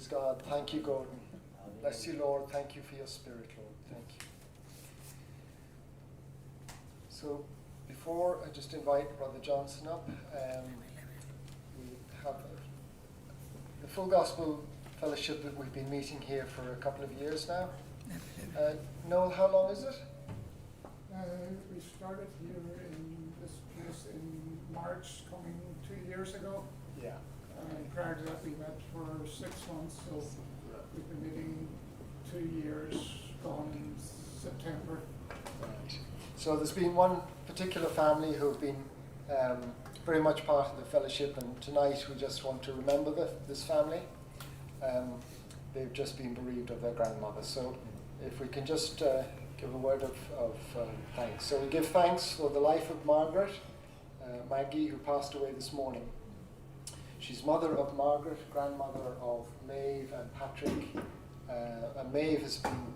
God. Thank you, Gordon. Bless you, Lord. Thank you for your spirit, Lord. Thank you. So, before I just invite Brother Johnson up, we have the Full Gospel Fellowship that we've been meeting here for a couple of years now. Noel, how long is it? We started here in this place in March, coming 2 years ago. Yeah. Prior to that, we met for 6 months, so we've been meeting 2 years, gone in September. Right. So there's been one particular family who've been very much part of the fellowship, and tonight we just want to remember this family. They've just been bereaved of their grandmother. So if we can just give a word of thanks. So we give thanks for the life of Margaret, Maggie, who passed away this morning. She's mother of Margaret, grandmother of Maeve and Patrick. And Maeve has been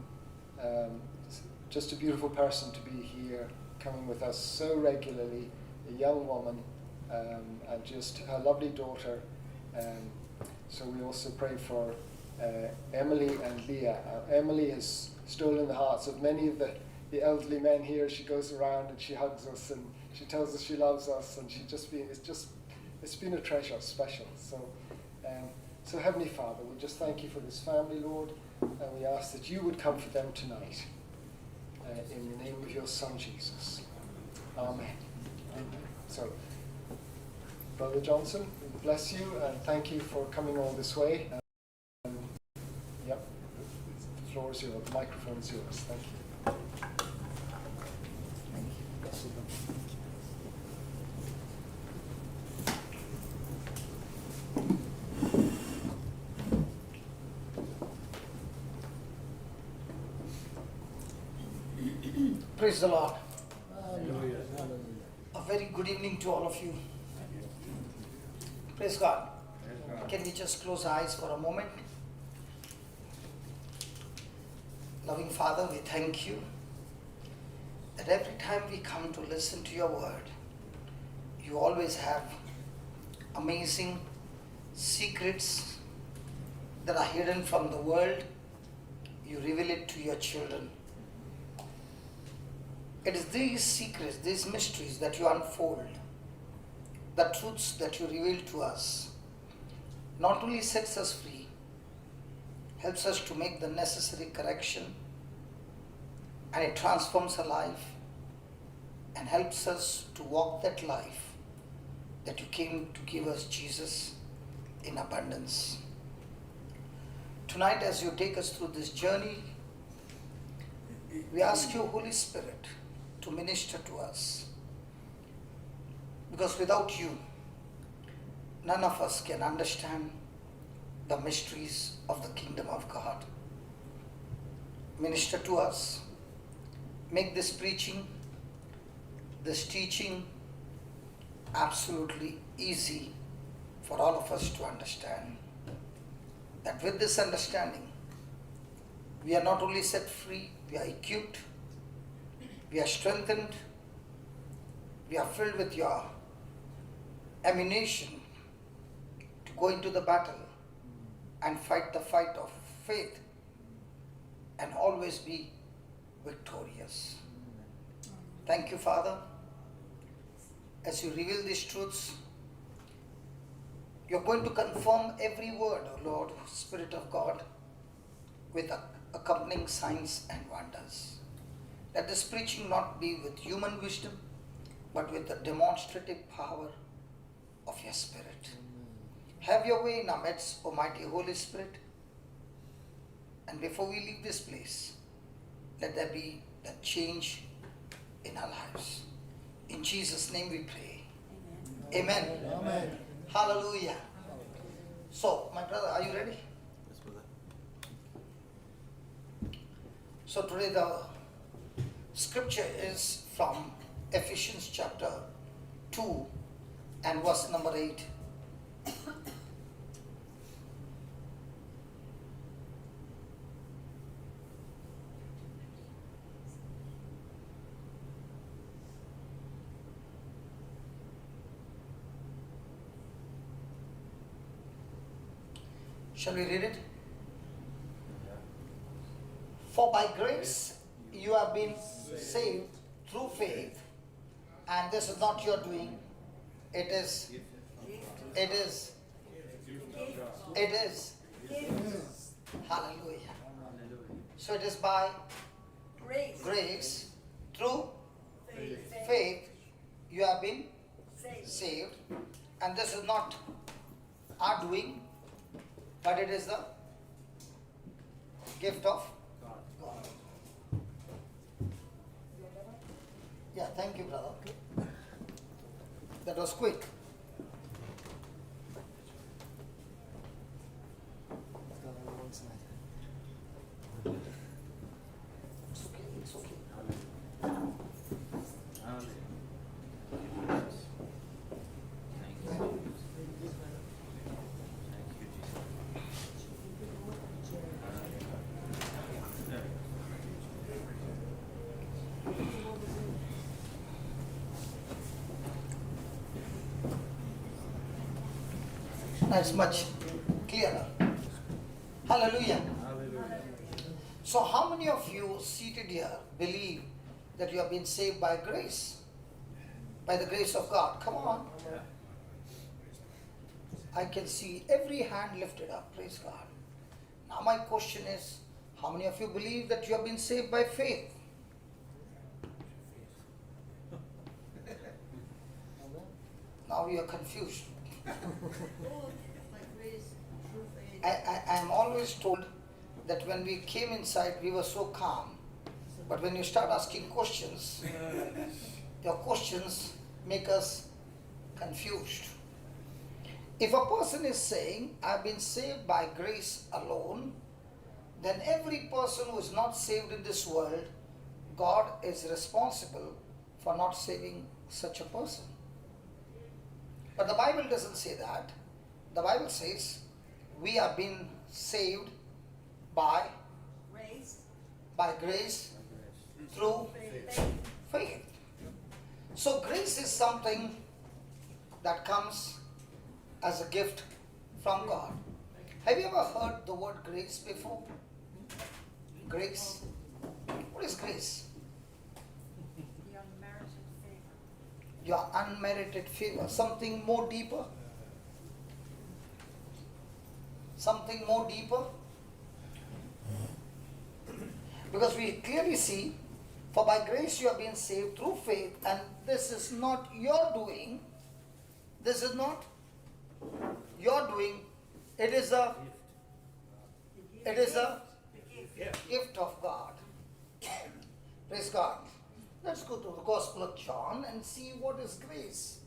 just a beautiful person to be here, coming with us so regularly, a young woman, and just her lovely daughter. So we also pray for Emily and Leah. Emily has stolen the hearts of many of the elderly men here. She goes around and she hugs us and she tells us she loves us, and it's been a treasure, special. So Heavenly Father, we just thank you for this family, Lord, and we ask that you would comfort them tonight. In the name of your Son, Jesus. Amen. Amen. So, Brother Johnson, we bless you and thank you for coming all this way. Yep, the floor is yours, the microphone is yours. Thank you. Thank you. Bless you. Praise the Lord. Hallelujah. A very good evening to all of you. Praise God. Can we just close our eyes for a moment? Loving Father, we thank you that every time we come to listen to your word, you always have amazing secrets that are hidden from the world. You reveal it to your children. It is these secrets, these mysteries that you unfold, the truths that you reveal to us, not only sets us free, helps us to make the necessary correction, and it transforms our life and helps us to walk that life that you came to give us, Jesus, in abundance. Tonight, as you take us through this journey, we ask you, Holy Spirit, to minister to us. Because without you, none of us can understand the mysteries of the kingdom of God. Minister to us. Make this preaching, this teaching absolutely easy for all of us to understand. That with this understanding, we are not only set free, we are equipped, we are strengthened, we are filled with your ammunition to go into the battle and fight the fight of faith and always be victorious. Thank you, Father. As you reveal these truths, you're going to confirm every word, O Lord, Spirit of God, with accompanying signs and wonders. Let this preaching not be with human wisdom, but with the demonstrative power of your Spirit. Have your way in our midst, Almighty Holy Spirit. And before we leave this place, let there be that change in our lives. In Jesus' name we pray. Amen. Amen. Amen. Hallelujah. So, my brother, are you ready? Yes, brother. So today the scripture is from Ephesians chapter 2 and verse number 8. Shall we read it? For by grace you have been saved through faith, and this is not your doing. It is. Hallelujah. So it is by grace through faith you have been saved, and this is not our doing, but it is the gift of God. Yeah, thank you, brother. That was quick. It's okay, it's okay. That's much clearer. Hallelujah. So how many of you seated here believe that you have been saved by grace? By the grace of God. Come on. I can see every hand lifted up. Praise God. Now my question is, how many of you believe that you have been saved by faith? Now you are confused. I am always told that when we came inside we were so calm, but when you start asking questions, your questions make us confused. If a person is saying, I've been saved by grace alone, then every person who is not saved in this world, God is responsible for not saving such a person. But the Bible doesn't say that. The Bible says we have been saved by grace through faith. So grace is something that comes as a gift from God. Have you ever heard the word grace before? Grace? What is grace? Your unmerited favor. Something more deeper? Something more deeper? Because we clearly see, for by grace you have been saved through faith, and this is not your doing. This is not your doing. It is a gift of God. Praise God. Let's go to the Gospel of John and see what is grace.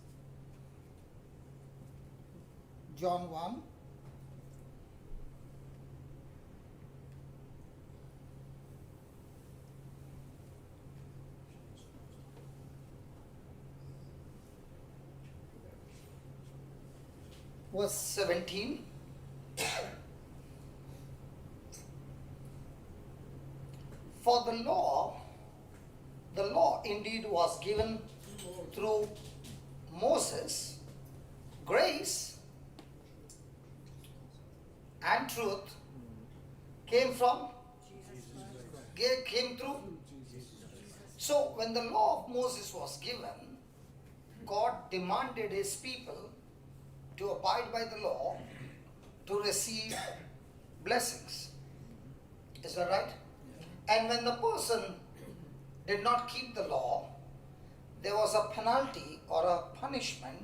John 1. Verse 17. For the law indeed was given through Moses. Grace and truth came through. So when the law of Moses was given, God demanded his people to abide by the law to receive blessings. Is that right? And when the person did not keep the law, there was a penalty or a punishment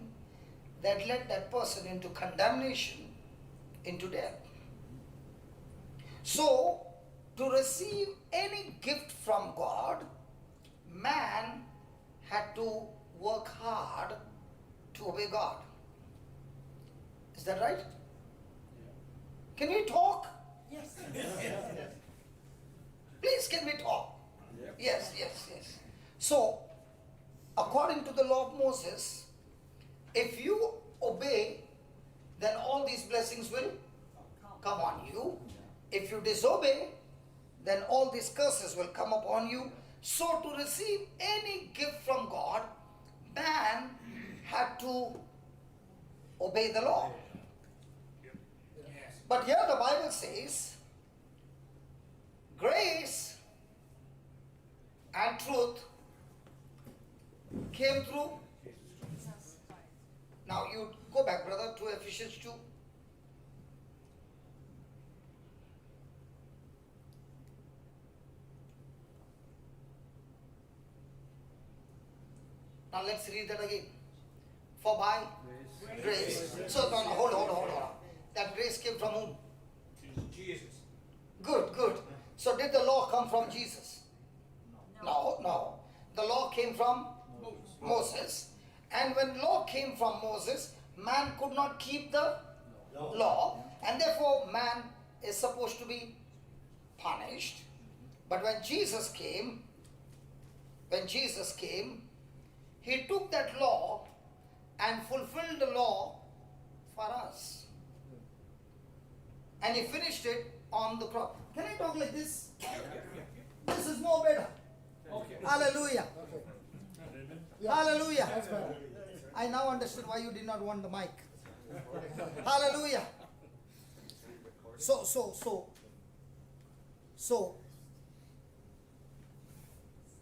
that led that person into condemnation, into death. So, to receive any gift from God, man had to work hard to obey God. Is that right? Can we talk? Yes. Please, can we talk? Yes. So, according to the law of Moses, if you obey, then all these blessings will come on you. If you disobey, then all these curses will come upon you. So, to receive any gift from God, man had to obey the law. But here the Bible says, grace came through? Now you go back, brother, to Ephesians 2. Now let's read that again. For by grace. So no, hold on. That grace came from whom? Jesus. Good. So did the law come from Jesus? No. The law came from Moses. And when law came from Moses, man could not keep the law. And therefore man is supposed to be punished. But when Jesus came, he took that law and fulfilled the law for us. And he finished it on the cross. Can I talk like this? This is more better. Okay. Hallelujah. Yeah. Hallelujah. That's better. I now understand why you did not want the mic. Hallelujah. So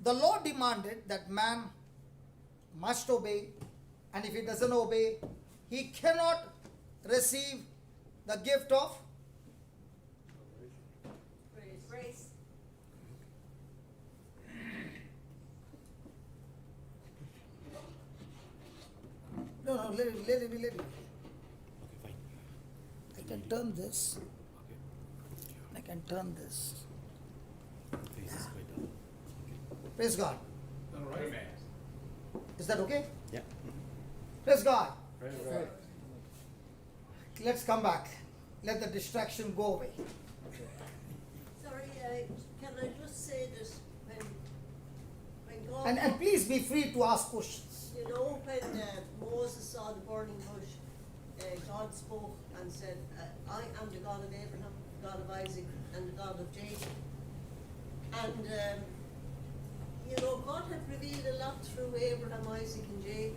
the law demanded that man must obey, and if he doesn't obey, he cannot receive the gift of Grace. No, let it be. I can turn this. I can turn this. Praise God. All right. Amen. Is that okay? Yeah. Praise God. Okay. Let's come back. Let the distraction go away. Sorry, can I just say that when God, And please be free to ask questions. you know, when Moses saw the burning bush, God spoke and said, I am the God of Abraham, the God of Isaac, and the God of Jacob. And, you know, God had revealed a lot through Abraham, Isaac, and Jacob.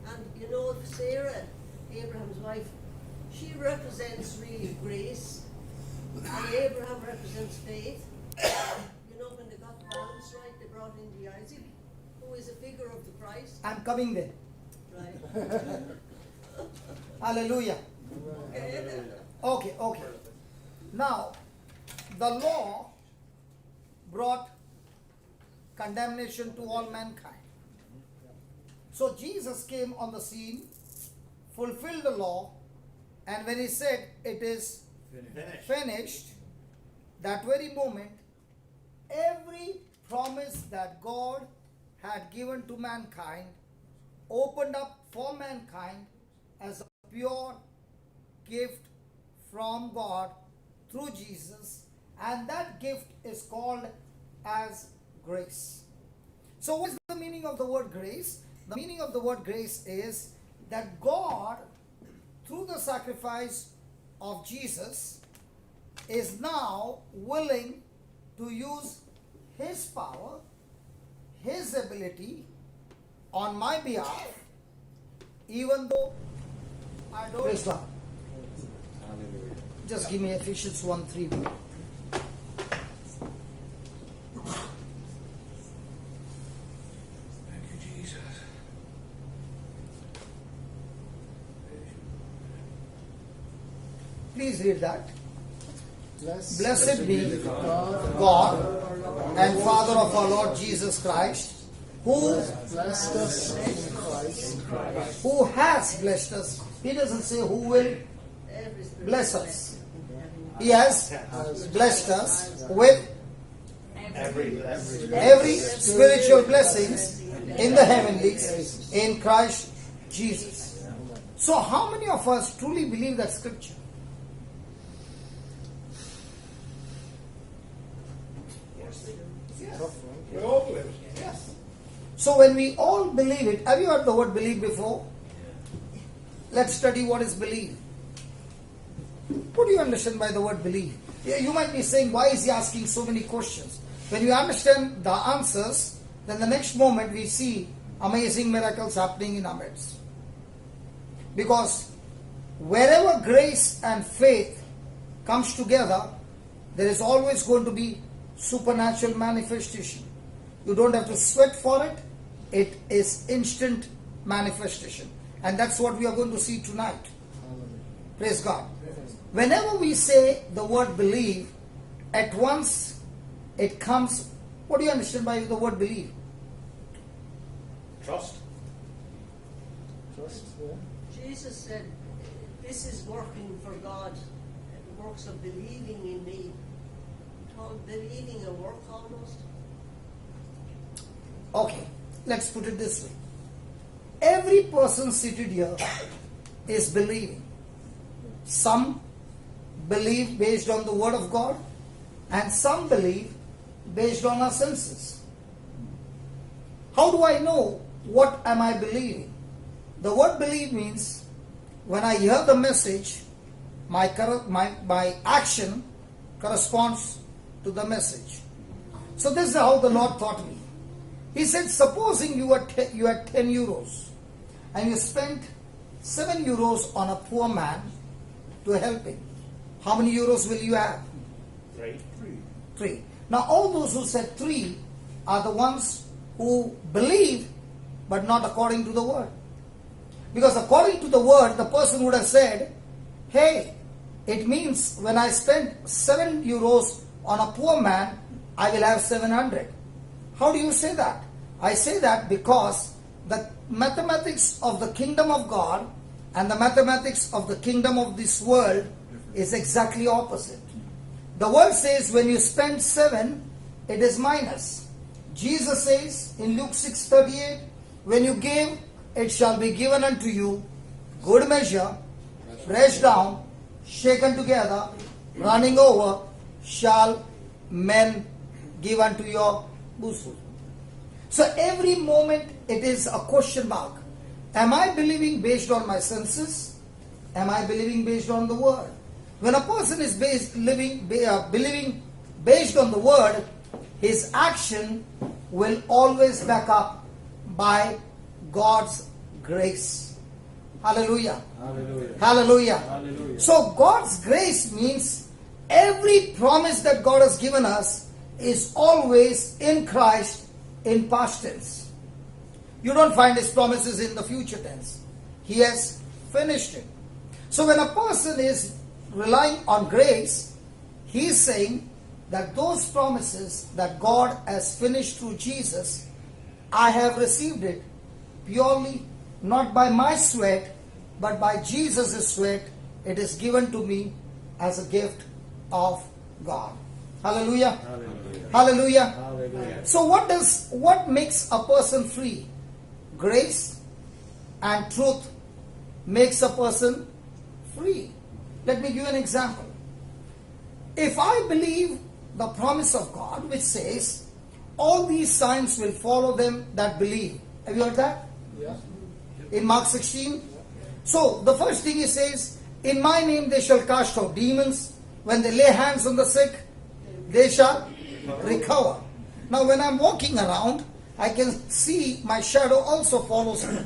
And, you know, Sarah, Abraham's wife, she represents really grace, and Abraham represents faith. You know, when they got the balance right, they brought in the Isaac, who is a figure of the Christ, I'm coming there. right? Hallelujah. Okay. Okay. Now, the law brought condemnation to all mankind. So Jesus came on the scene, fulfilled the law, and when he said it is finished, that very moment, every promise that God had given to mankind opened up for mankind as a pure gift from God through Jesus, and that gift is called as grace. So what is the meaning of the word grace? The meaning of the word grace is that God, through the sacrifice of Jesus, is now willing to use His power, His ability on my behalf, even though I don't. Praise God. Just give me Ephesians 1:3. Thank you, Jesus. Please read that. Blessed be God and Father of our Lord Jesus Christ, who blessed us in Christ. who has blessed us. He doesn't say who will bless us. He has blessed us with every spiritual blessings in the heavenlies in Christ Jesus. So how many of us truly believe that scripture? We all believe it. Yes. So when we all believe it, have you heard the word believe before? Let's study what is believe. What do you understand by the word believe? You might be saying, why is he asking so many questions? When we understand the answers, then the next moment we see amazing miracles happening in our midst. Because wherever grace and faith comes together, there is always going to be supernatural manifestation. You don't have to sweat for it. it is instant manifestation. And that's what we are going to see tonight. Praise God. Whenever we say the word believe, at once it comes. What do you understand by the word believe? Trust. Trust, yeah. Jesus said, this is working for God, the works of believing in me. Called believing a work almost. Okay, let's put it this way. Every person seated here is believing. Some believe based on the word of God, and some believe based on our senses. How do I know what am I believing? The word believe means when I hear the message, my action corresponds to the message. So this is how the Lord taught me. He said, supposing you had 10 euros and you spent 7 euros on a poor man to help him. How many euros will you have? 3. Now all those who said 3 are the ones who believe but not according to the word. Because according to the word, the person would have said, hey, it means when I spend 7 euros on a poor man, I will have 700. How do you say that? I say that because the mathematics of the kingdom of God and the mathematics of the kingdom of this world is exactly opposite. The word says when you spend 7, it is minus. Jesus says in Luke 6:38, when you give, it shall be given unto you, good measure, pressed down, shaken together, running over, shall men give unto your bosom. So every moment it is a question mark. Am I believing based on my senses? Am I believing based on the word? When a person is believing based on the word, his action will always back up by God's grace. Hallelujah. Hallelujah. Hallelujah. Hallelujah. So God's grace means every promise that God has given us is always in Christ in past tense. You don't find His promises in the future tense. He has finished it. So when a person is relying on grace, he is saying that those promises that God has finished through Jesus, I have received it purely not by my sweat, but by Jesus' sweat. It is given to me as a gift of God. Hallelujah. Hallelujah. Hallelujah. Hallelujah. So what makes a person free? Grace and truth makes a person free. Let me give you an example. If I believe the promise of God which says, all these signs will follow them that believe. Have you heard that? Yeah. In Mark 16. So the first thing he says, in my name they shall cast out demons. When they lay hands on the sick, they shall recover. Now when I'm walking around, I can see my shadow also follows me.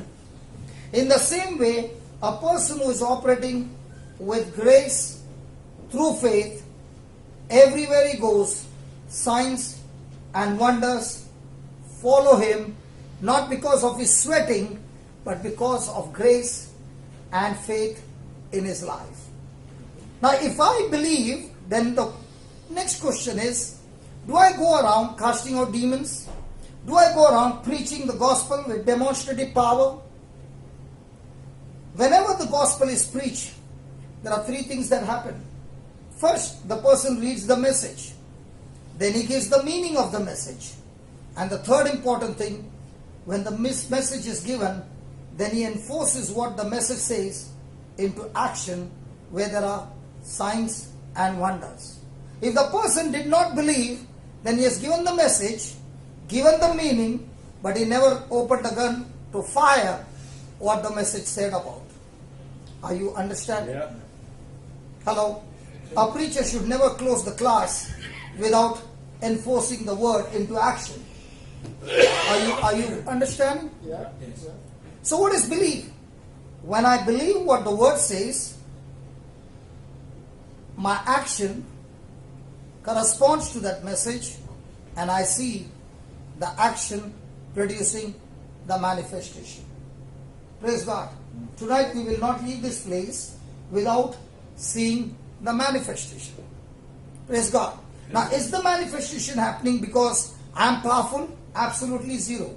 In the same way, a person who is operating with grace through faith, everywhere he goes, signs and wonders follow him, not because of his sweating, but because of grace and faith in his life. Now if I believe, then the next question is, do I go around casting out demons? Do I go around preaching the gospel with demonstrative power? Whenever the gospel is preached, there are 3 things that happen. First, the person reads the message. Then he gives the meaning of the message. And the third important thing, when the message is given, then he enforces what the message says into action where there are signs and wonders. If the person did not believe, then he has given the message, given the meaning, but he never opened a gun to fire what the message said about. Are you understanding? Yeah. Hello? A preacher should never close the class without enforcing the word into action. Are you understanding? Yeah. So what is belief? When I believe what the word says, my action corresponds to that message, and I see the action producing the manifestation. Praise God. Tonight we will not leave this place without seeing the manifestation. Praise God. Now, is the manifestation happening because I am powerful? Absolutely zero.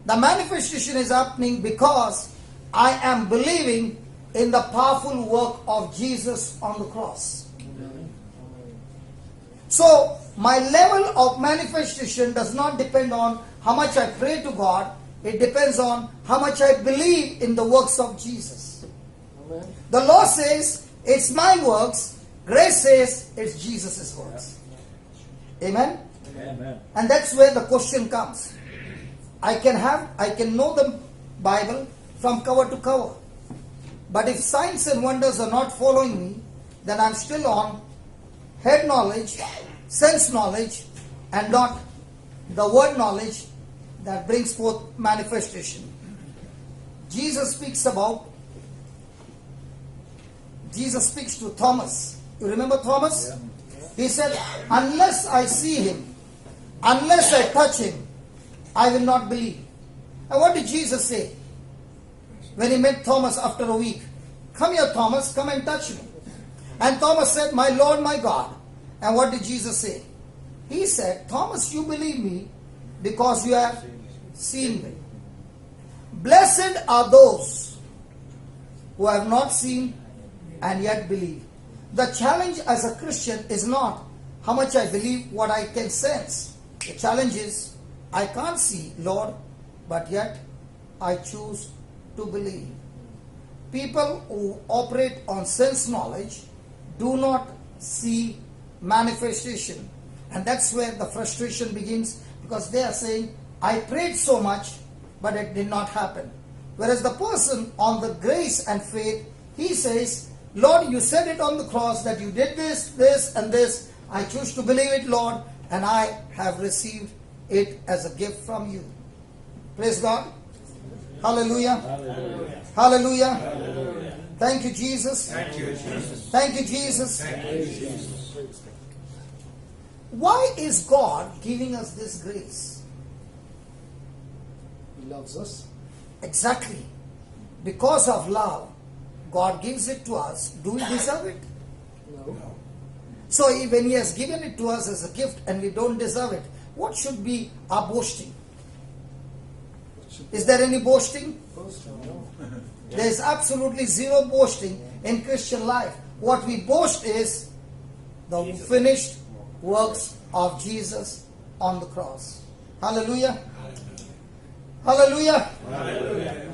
The manifestation is happening because I am believing in the powerful work of Jesus on the cross. So, my level of manifestation does not depend on how much I pray to God. It depends on how much I believe in the works of Jesus. Amen. The law says it's my works. Grace says it's Jesus' works. Amen? Amen. And that's where the question comes. I can know the Bible from cover to cover. But if signs and wonders are not following me, then I'm still on head knowledge, sense knowledge, and not the word knowledge that brings forth manifestation. Jesus speaks to Thomas. You remember Thomas? Yeah. He said, unless I see him, unless I touch him, I will not believe. And what did Jesus say when he met Thomas after a week? Come here, Thomas, come and touch me. And Thomas said, my Lord, my God. And what did Jesus say? He said, Thomas, you believe me because you have seen me. Blessed are those who have not seen and yet believe. The challenge as a Christian is not how much I believe, what I can sense. The challenge is, I can't see, Lord, but yet I choose to believe. People who operate on sense knowledge do not see manifestation. And that's where the frustration begins, because they are saying, I prayed so much, but it did not happen. Whereas the person on the grace and faith, he says, Lord, you said it on the cross that you did this, this, and this. I choose to believe it, Lord, and I have received it as a gift from you. Praise God. Hallelujah. Hallelujah. Hallelujah. Hallelujah. Thank you, Jesus. Thank you, Jesus. Thank you, Jesus. Thank you, Jesus. Why is God giving us this grace? He loves us. Exactly. Because of love, God gives it to us. Do we deserve it? No. So when He has given it to us as a gift and we don't deserve it, what should be our boasting? Is there any boasting? No. There is absolutely zero boasting in Christian life. What we boast is the finished works of Jesus on the cross. Hallelujah. Hallelujah. Hallelujah.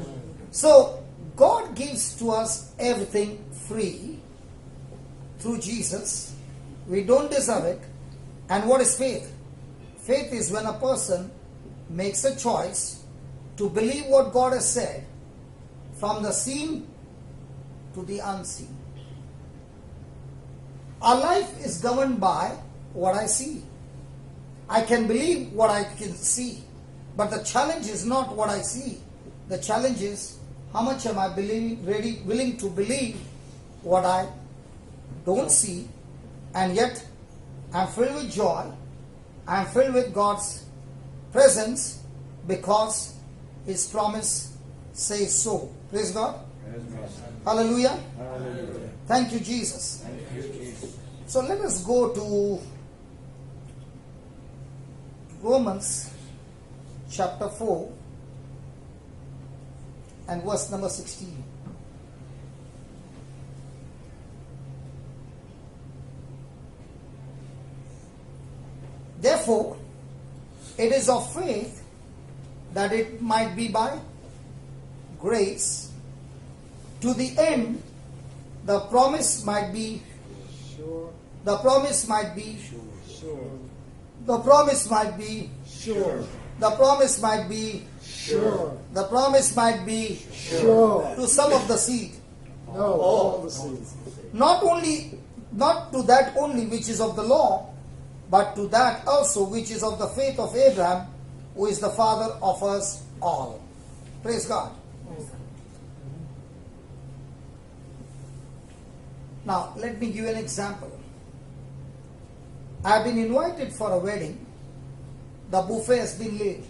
So God gives to us everything free through Jesus. We don't deserve it. And what is faith? Faith is when a person makes a choice to believe what God has said, from the seen to the unseen. Our life is governed by what I see. I can believe what I can see, but the challenge is not what I see. The challenge is how much am I willing to believe what I don't see, and yet I'm filled with joy. I'm filled with God's presence because His promise says so. Praise God. Hallelujah. Hallelujah. Thank you, Jesus. Thank you, Jesus. So let us go to Romans chapter 4 and verse number 16. Therefore, it is of faith that it might be by grace, to the end the promise might be Sure. the promise might be Sure. the promise might be Sure. the promise might be Sure. the promise might be Sure. to some of the seed, No. All the seeds. not to that only which is of the law, but to that also which is of the faith of Abraham, who is the father of us all. Praise God. Now, let me give you an example. I have been invited for a wedding. The buffet has been laid.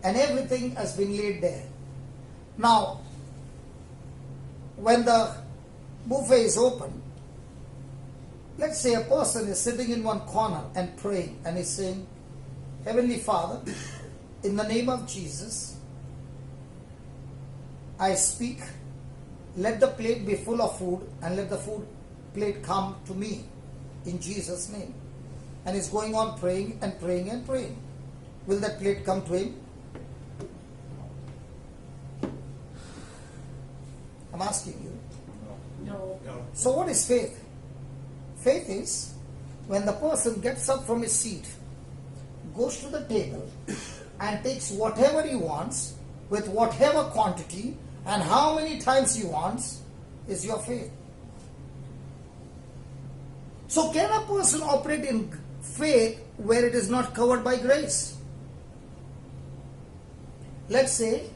and everything has been laid there. Now, when the buffet is open, let's say a person is sitting in one corner and praying and is saying, Heavenly Father, in the name of Jesus, I speak, let the plate be full of food and let the food plate come to me in Jesus' name. And he's going on praying and praying and praying. Will that plate come to him? I'm asking you. No. So what is faith? Faith is when the person gets up from his seat, goes to the table and takes whatever he wants with whatever quantity and how many times he wants is your faith. So can a person operate in faith where it is not covered by grace? Let's say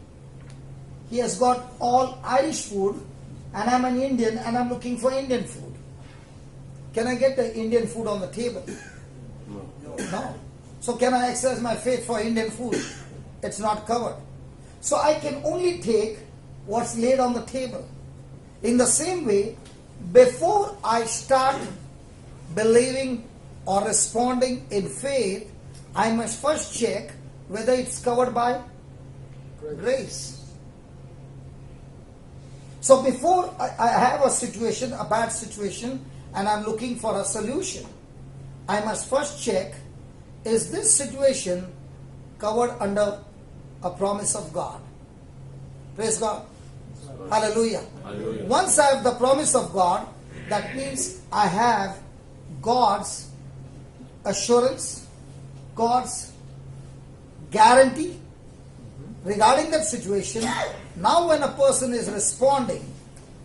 he has got all Irish food and I'm an Indian and I'm looking for Indian food. Can I get the Indian food on the table? No. So can I exercise my faith for Indian food? It's not covered. So I can only take what's laid on the table. In the same way, before I start believing or responding in faith, I must first check whether it's covered by grace. So before I have a situation, a bad situation, and I'm looking for a solution, I must first check, is this situation covered under a promise of God? Praise God. Hallelujah. Hallelujah. Once I have the promise of God, that means I have God's assurance, God's guarantee regarding that situation. Now when a person is responding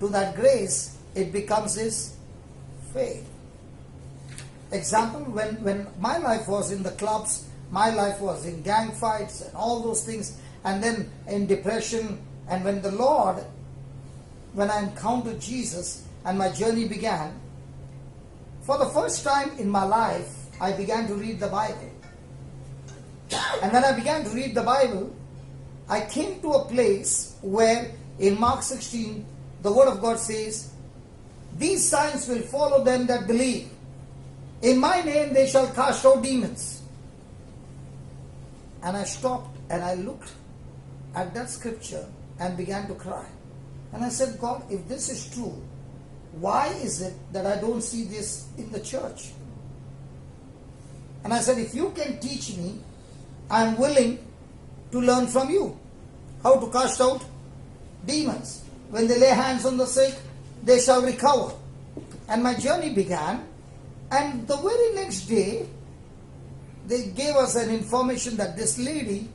to that grace, it becomes his faith. Example, when my life was in the clubs, my life was in gang fights and all those things, and then in depression, and when the Lord, when I encountered Jesus and my journey began, for the first time in my life, I began to read the Bible. And when I began to read the Bible, I came to a place where in Mark 16, the Word of God says, these signs will follow them that believe. In my name they shall cast out demons. And I stopped and I looked at that scripture and began to cry. And I said, God, if this is true, why is it that I don't see this in the church? And I said, if you can teach me, I am willing to learn from you how to cast out demons. When they lay hands on the sick, they shall recover. And my journey began, and the very next day, they gave us an information that this lady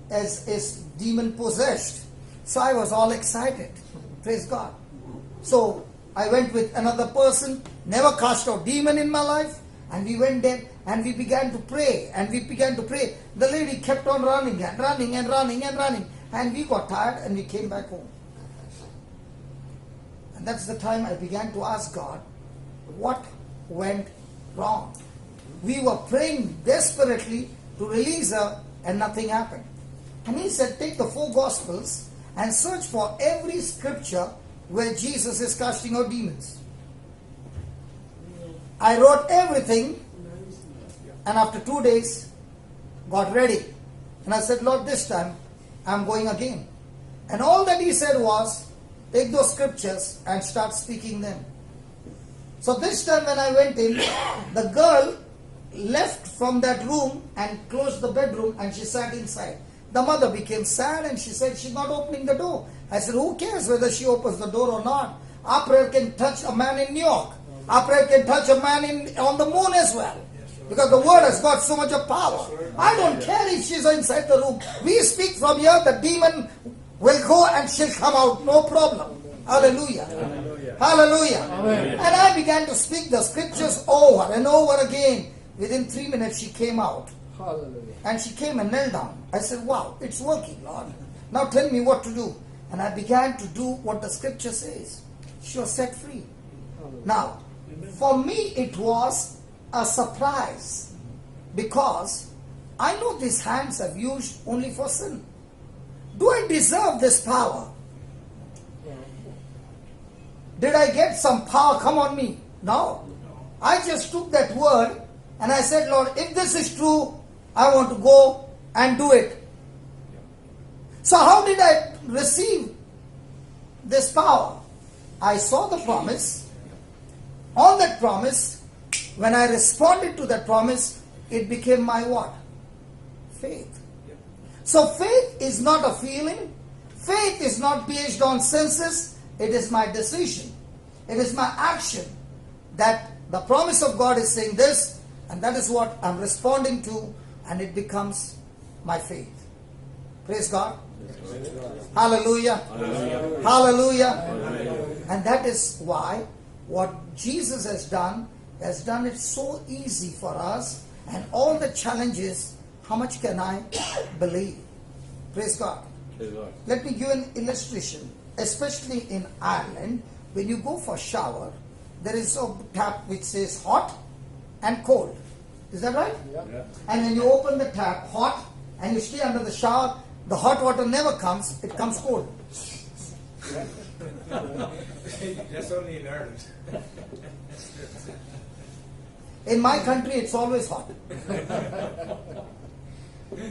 is demon possessed. So I was all excited. Praise God. So I went with another person, never cast out demon in my life, and we went there and we began to pray. And we began to pray. The lady kept on running and running and running and running. And we got tired and we came back home. And that's the time I began to ask God, what went wrong? We were praying desperately to release her and nothing happened. And he said, take the 4 Gospels and search for every scripture where Jesus is casting out demons. I wrote everything, and after 2 days, got ready. And I said, Lord, this time, I'm going again. And all that he said was, take those scriptures and start speaking them. So this time when I went in, the girl left from that room and closed the bedroom and she sat inside. The mother became sad and she said she's not opening the door. I said, who cares whether she opens the door or not? Our prayer can touch a man in New York. Our prayer can touch a man on the moon as well. Because the word has got so much of power. I don't care if she's inside the room. We speak from here, the demon will go and she'll come out, no problem. Hallelujah. Hallelujah. Hallelujah. Amen. And I began to speak the scriptures over and over again. Within 3 minutes she came out. Hallelujah. And she came and knelt down. I said, wow, it's working, Lord. Now tell me what to do. And I began to do what the scripture says. She was set free. Now, for me it was a surprise, because I know these hands I've used only for sin. Do I deserve this power? Did I get some power come on me? No. I just took that word and I said, Lord, if this is true, I want to go and do it. So how did I receive this power? I saw the promise. On that promise, when I responded to that promise, it became my what? Faith. So faith is not a feeling. Faith is not based on senses. It is my decision. It is my action that the promise of God is saying this, and that is what I'm responding to, and it becomes my faith. Praise God. Hallelujah. Hallelujah. Hallelujah. And that is why what Jesus has done it so easy for us, and all the challenges, how much can I believe? Praise God. Praise God. Let me give an illustration. Especially in Ireland, when you go for shower, there is a tap which says hot and cold. Is that right? Yeah. Yeah. And when you open the tap hot and you stay under the shower, the hot water never comes, it comes cold. That's only in Ireland. In my country, it's always hot.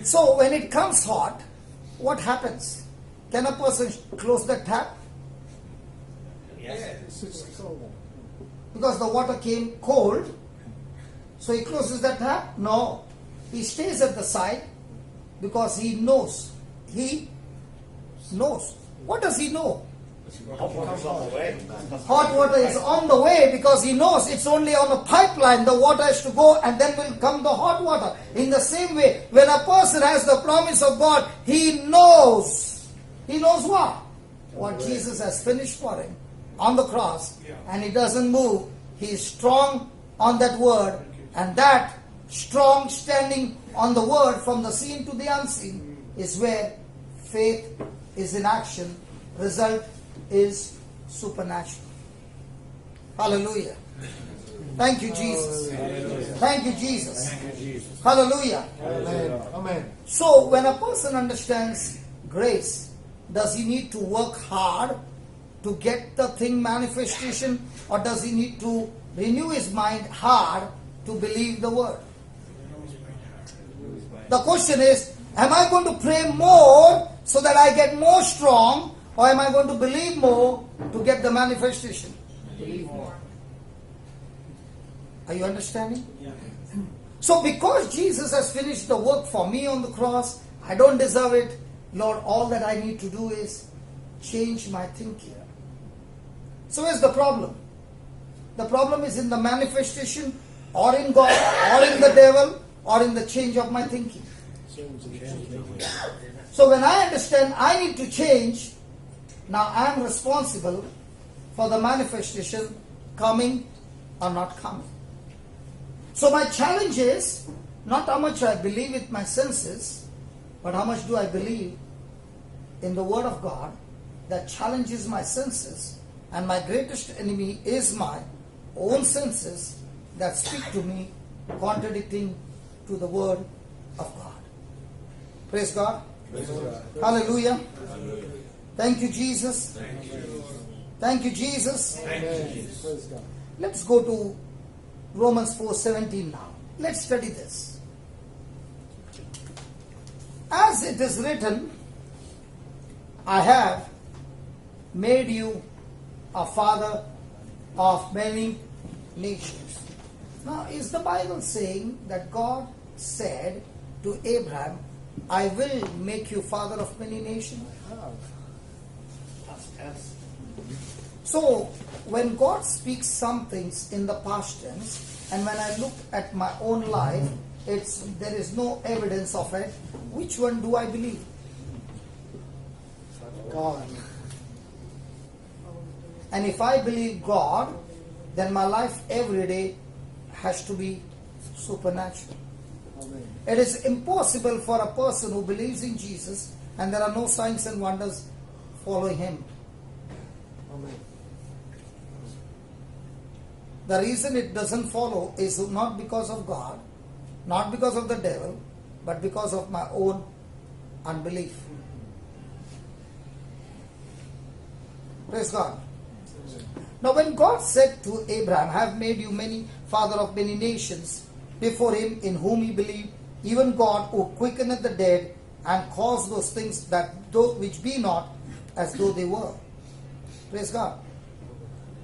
So when it comes hot, what happens? Can a person close the tap? Yes. Because the water came cold, so he closes the tap? No. He stays at the side because he knows. He knows. What does he know? Hot water's on the way. Hot water is on the way because he knows it's only on a pipeline. The water has to go and then will come the hot water. In the same way, when a person has the promise of God, he knows. He knows what? What Jesus has finished for him on the cross. And he doesn't move. He is strong on that word. And that strong standing on the word from the seen to the unseen is where faith is in action. Result is supernatural. Hallelujah. Thank you, Jesus. Thank you, Jesus. Hallelujah. Amen. Amen. So, when a person understands grace, does he need to work hard to get the thing manifestation, or does he need to renew his mind hard to believe the word? The question is, am I going to pray more so that I get more strong, or am I going to believe more to get the manifestation? Believe more. Are you understanding? So because Jesus has finished the work for me on the cross, I don't deserve it. Lord, all that I need to do is change my thinking. So where's the problem? The problem is in the manifestation, or in God, or in the devil, or in the change of my thinking. So when I understand I need to change, now I am responsible for the manifestation coming or not coming. So my challenge is not how much I believe with my senses, but how much do I believe in the Word of God that challenges my senses, and my greatest enemy is my own senses that speak to me contradicting to the Word of God. Praise God. Praise God. Hallelujah. Hallelujah. Thank you, Jesus. Thank you. Thank you, Jesus. Thank you, Jesus. Praise God. Let's go to Romans 4:17 now. Let's study this. As it is written, I have made you a father of many nations. Now, is the Bible saying that God said to Abraham, I will make you father of many nations? Yes. So, when God speaks some things in the past tense, and when I look at my own life, there is no evidence of it. Which one do I believe? God. And if I believe God, then my life every day has to be supernatural. Amen. It is impossible for a person who believes in Jesus and there are no signs and wonders following him. Amen. The reason it doesn't follow is not because of God, not because of the devil, but because of my own unbelief. Praise God. Now when God said to Abraham, I have made you many father of many nations, before him in whom he believed, even God who quickeneth the dead and caused those things that those which be not as though they were. Praise God.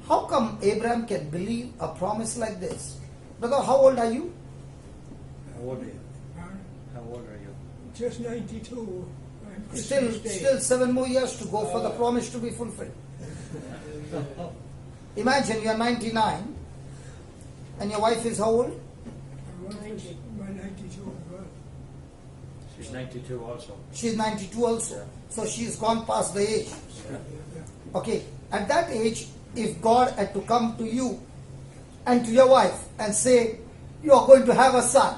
How come Abraham can believe a promise like this? Brother, how old are you? How old are you? Huh? How old are you? Just 92. on Still Christmas Day. 7 more years to go for the promise to be fulfilled. Imagine you are 99 and your wife is how old? My 92 as well. She's 92 also. She's 92 also. So she's gone past the age. Yeah. Okay, at that age, if God had to come to you and to your wife and say, you are going to have a son,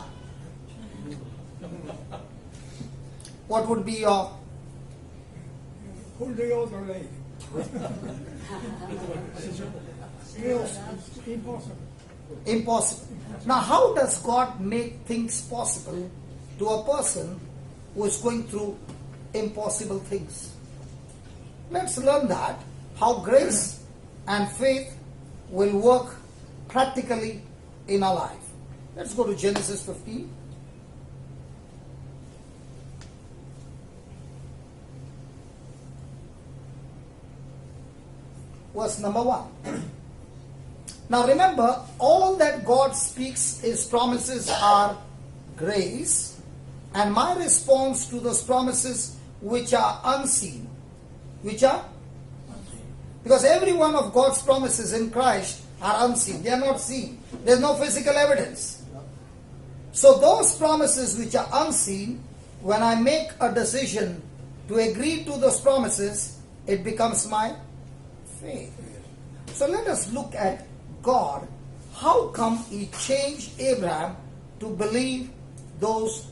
what would be your... Hold the other leg. No, impossible. Impossible. Now, how does God make things possible to a person who is going through impossible things? Let's learn that, how grace and faith will work practically in our life. Let's go to Genesis 15. Verse number 1. Now remember, all that God speaks, His promises are grace, and my response to those promises which are unseen. Which are? Because every one of God's promises in Christ are unseen. They are not seen. There is no physical evidence. So those promises which are unseen, when I make a decision to agree to those promises, it becomes my faith. So let us look at God. How come He changed Abraham to believe those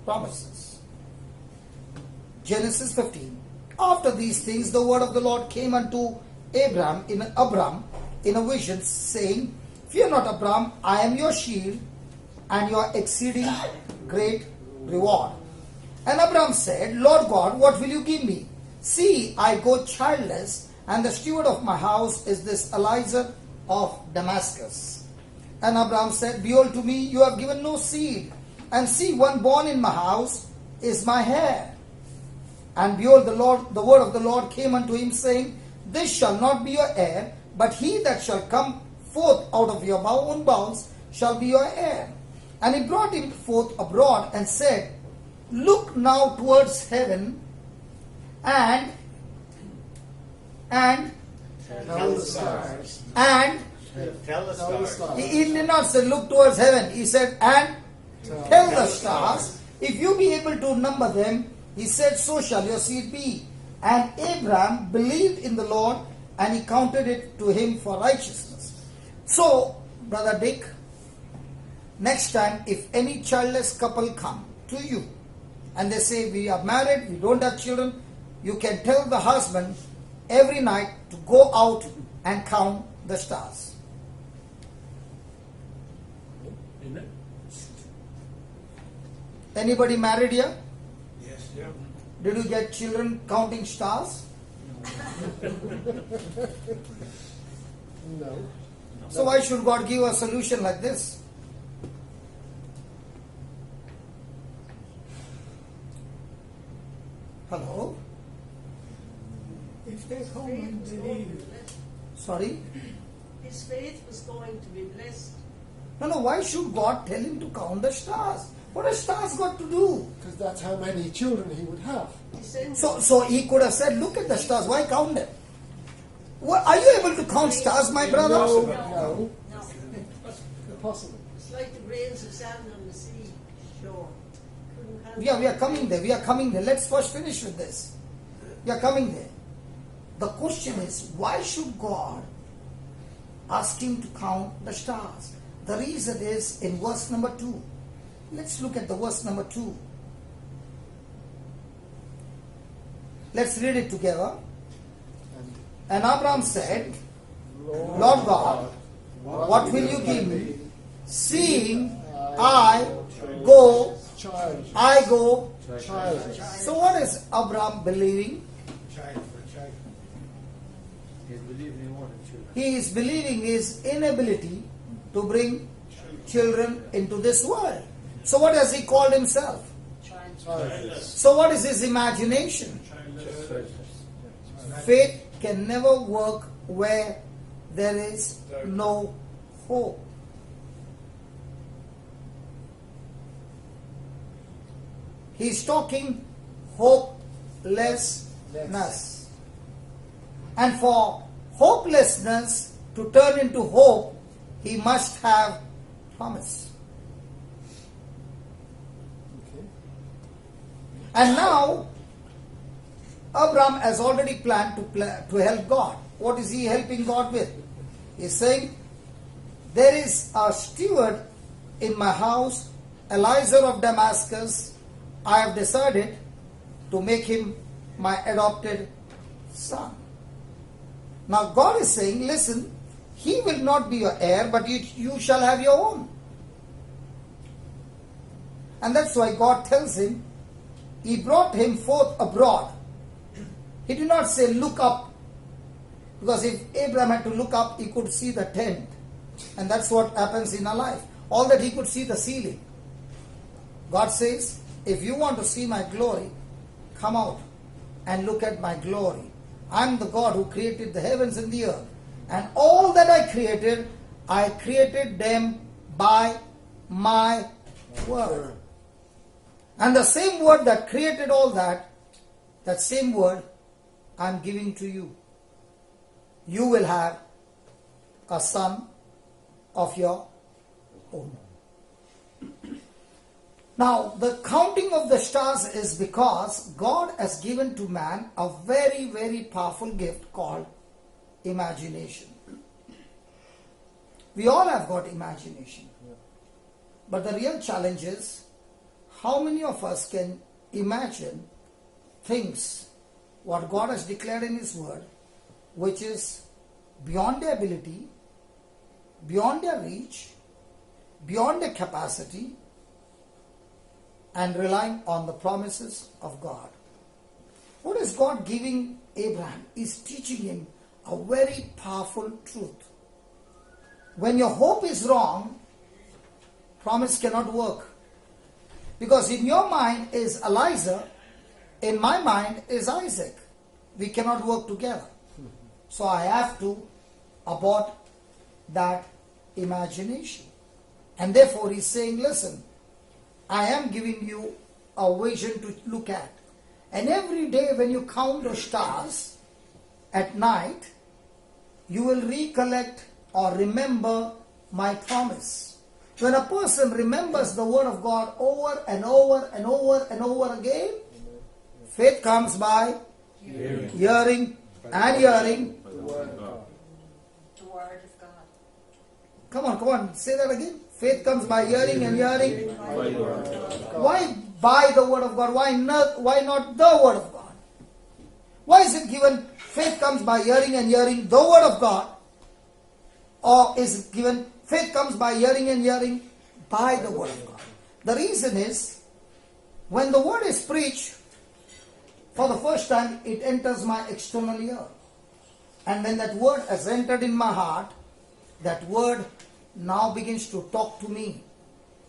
promises? Genesis 15. After these things, the word of the Lord came unto Abram in a vision, saying, Fear not, Abram, I am your shield and your exceeding great reward. And Abram said, Lord God, what will you give me? See, I go childless, and the steward of my house is this Eliezer of Damascus. And Abram said, Behold, to me you have given no seed, and see, one born in my house is my heir. And behold, the word of the Lord came unto him, saying, This shall not be your heir, but he that shall come forth out of your own bowels shall be your heir. And he brought him forth abroad and said, Look now towards heaven and Tell the stars. Tell the stars. He did not say look towards heaven. He said, and tell the stars. If you be able to number them, he said, so shall your seed be. And Abraham believed in the Lord, and he counted it to him for righteousness. So, Brother Dick, next time if any childless couple come to you and they say, we are married, we don't have children, you can tell the husband every night to go out and count the stars. Amen. Anybody married here? Yes. Yeah. Did you get children counting stars? No. So why should God give a solution like this? Hello? If they come and believe, Sorry? His faith was going to be blessed. No, why should God tell him to count the stars? What has stars got to do? Because that's how many children he would have. Descendants. So he could have said, look at the stars, why count them? What, are you able to count stars, my brother? No. No. Impossible. It's like the grains of sand on the sea shore. Couldn't count We are them. coming there. Let's first finish with this. We are coming there. The question is, why should God ask him to count the stars? The reason is in verse number 2. Let's look at the verse number 2. Let's read it together. And Abraham said, Lord God, what will you give me, seeing I go Child. I go. Child. So what is Abraham believing? Child for child. He's believing he wanted children. He is believing his inability to bring children into this world. So what has he called himself? Childless. So what is his imagination? Faith can never work where there is no hope. He's talking hopelessness. And for hopelessness to turn into hope, he must have promise. Okay. And now, Abraham has already planned to help God. What is he helping God with? He's saying, there is a steward in my house, Eliezer of Damascus. I have decided to make him my adopted son. Now God is saying, listen, he will not be your heir, but you shall have your own. And that's why God tells him, he brought him forth abroad. He did not say, look up. Because if Abraham had to look up, he could see the tent. And that's what happens in our life. All that he could see the ceiling. God says, if you want to see my glory, come out and look at my glory. I'm the God who created the heavens and the earth. And all that I created them by my word. And the same word that created all that same word I'm giving to you. You will have a son of your own. Now, the counting of the stars is because God has given to man a very, very powerful gift called imagination. We all have got imagination. But the real challenge is, how many of us can imagine things, what God has declared in His Word, which is beyond their ability, beyond their reach, beyond their capacity, and relying on the promises of God. What is God giving Abraham? He's teaching him a very powerful truth. When your hope is wrong, promise cannot work. Because in your mind is Eliezer, in my mind is Isaac. We cannot work together. So I have to abort that imagination. And therefore he's saying, listen, I am giving you a vision to look at. And every day when you count the stars at night, you will recollect or remember my promise. When a person remembers the word of God over and over and over and over again, faith comes by hearing and hearing The word of God. The word of God. Come on, say that again. Faith comes by hearing and hearing. Why by the word of God? Why not the word of God? Why is it given faith comes by hearing and hearing the word of God? Or is it given faith comes by hearing and hearing by the word of God? The reason is, when the word is preached, for the first time it enters my external ear. And when that word has entered in my heart, that word now begins to talk to me.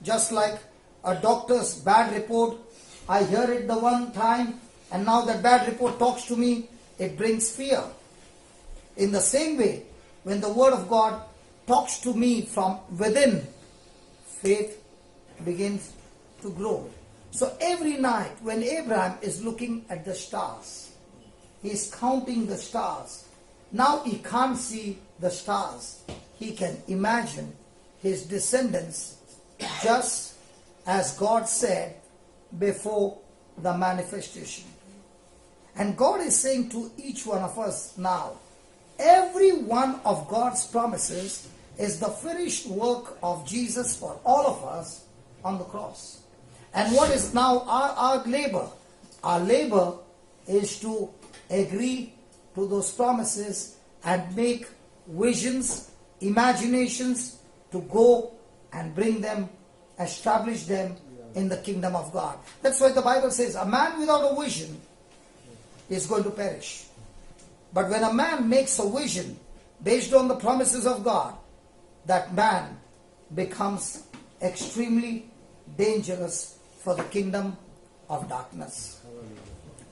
Just like a doctor's bad report, I hear it the one time, and now that bad report talks to me, it brings fear. In the same way, when the word of God talks to me from within, faith begins to grow. So every night when Abraham is looking at the stars, he is counting the stars. Now he can't see the stars. He can imagine his descendants just as God said before the manifestation. And God is saying to each one of us now, every one of God's promises is the finished work of Jesus for all of us on the cross. And what is now our labor? Our labor is to agree to those promises and make visions, imaginations to go and bring them, establish them in the kingdom of God. That's why the Bible says a man without a vision is going to perish. But when a man makes a vision based on the promises of God, that man becomes extremely dangerous for the kingdom of darkness.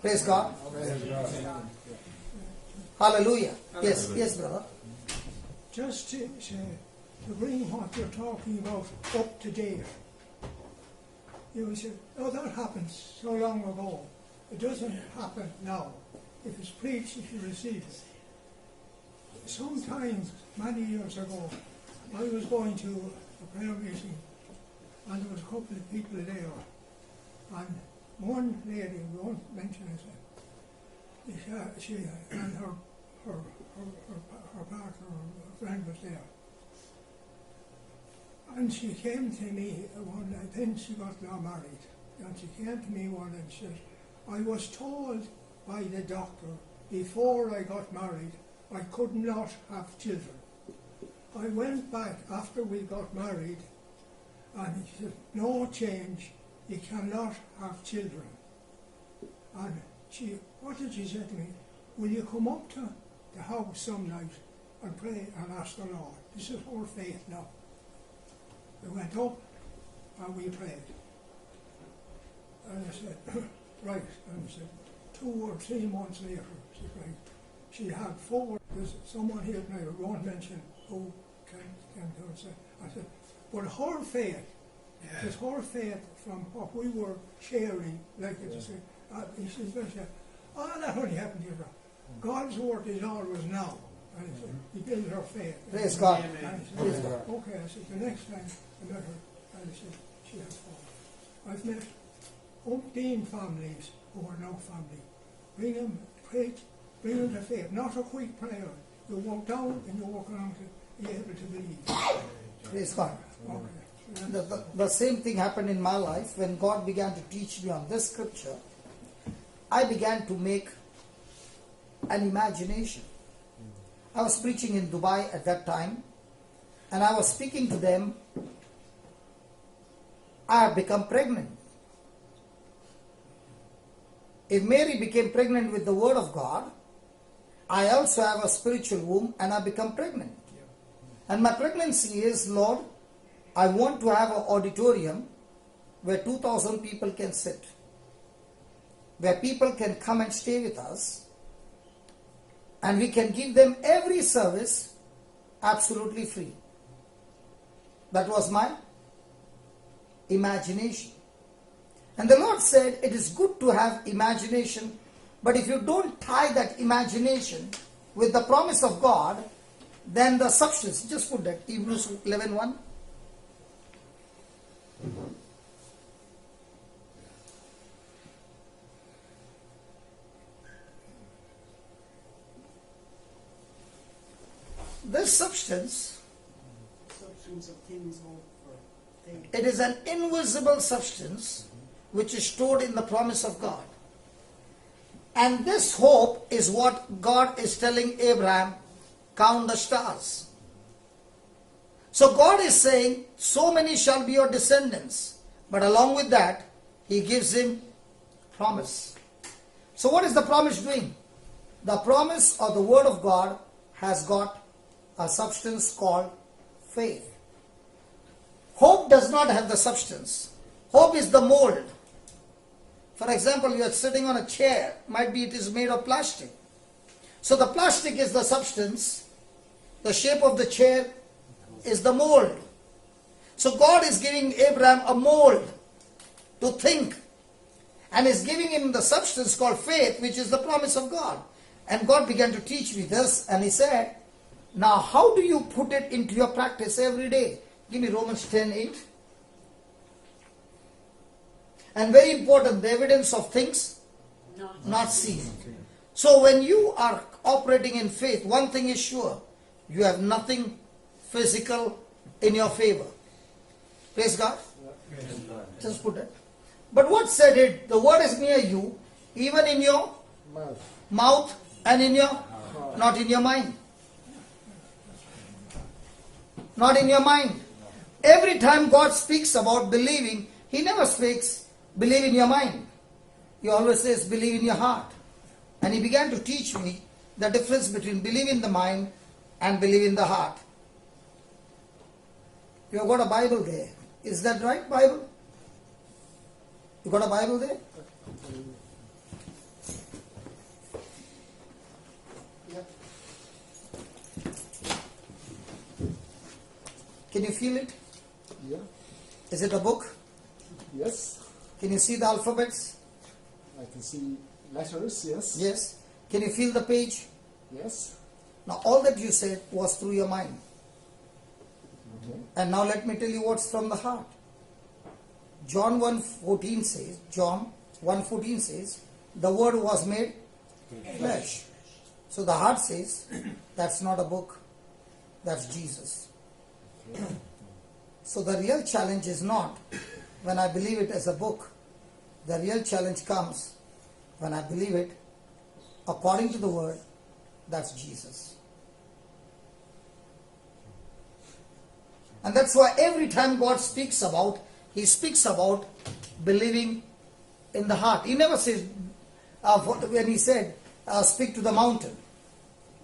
Praise God. Hallelujah. Yes, yes, brother. Just to bring what you're talking about up to date. You say, oh, that happened so long ago. It doesn't happen now. If it's preached, if you receive it. Sometimes, many years ago, I was going to a prayer meeting, and there was a couple of people there, and one lady, we won't mention it, she and her partner, her friend was there. And she came to me one night, then she got now married, and she came to me one and said, I was told by the doctor before I got married I could not have children. I went back after we got married and he said, no change, you cannot have children. And what did she say to me? Will you come up to the house some night and pray and ask the Lord? This is our faith now. We went up and we prayed. And I said, right. And I said, 2 or 3 months later, she prayed. She had 4. There's someone here now, I won't mention who came to her and said, I said, but her faith, it's her faith from what we were sharing, like you say, he said, that only happened here. God's word is always now. And he said, he built her faith. Praise God. And he said, okay, I said, the next time I met her, and he said, she has 4. I've met umpteen families who are no family. Bring them, preach, bring them to faith. Not a quick prayer. You walk down and you walk around to be able to believe. Praise God. Okay. The same thing happened in my life when God began to teach me on this scripture. I began to make an imagination. I was preaching in Dubai at that time, and I was speaking to them. I have become pregnant. If Mary became pregnant with the word of God, I also have a spiritual womb and I become pregnant. And my pregnancy is, Lord, I want to have an auditorium where 2,000 people can sit, where people can come and stay with us, and we can give them every service absolutely free. That was my imagination. And the Lord said, it is good to have imagination, but if you don't tie that imagination with the promise of God, then the substance, just put that, Hebrews 11:1. This substance, Substance of things hoped for. it is an invisible substance which is stored in the promise of God. And this hope is what God is telling Abraham, count the stars. So God is saying, so many shall be your descendants. But along with that, He gives him promise. So what is the promise doing? The promise or the word of God has got a substance called faith. Hope does not have the substance. Hope is the mold. For example, you are sitting on a chair. Might be it is made of plastic. So the plastic is the substance. The shape of the chair is the mold. So God is giving Abraham a mold to think. And is giving him the substance called faith, which is the promise of God. And God began to teach me this. And He said, now how do you put it into your practice every day? Give me Romans 10:8. And very important, the evidence of things not seen. So when you are operating in faith, one thing is sure, you have nothing physical in your favor. Praise God. Just put it. But what said it? The word is near you, even in your mouth and in your, not in your mind. Not in your mind. Every time God speaks about believing, He never speaks, believe in your mind. He always says, believe in your heart. And he began to teach me the difference between believe in the mind and believe in the heart. You have got a Bible there. Is that right, Bible? You got a Bible there? Yeah. Can you feel it? Yeah. Is it a book? Yes. Can you see the alphabets? I can see letters. Yes. Yes. Can you feel the page? Yes. Now all that you said was through your mind. Okay. And now let me tell you what's from the heart. John 1:14 says, the word was made flesh. So the heart says, that's not a book, that's Jesus. So the real challenge is not when I believe it as a book. The real challenge comes when I believe it according to the word, that's Jesus. And that's why every time God speaks about, He speaks about believing in the heart. He never says, when He said, speak to the mountain,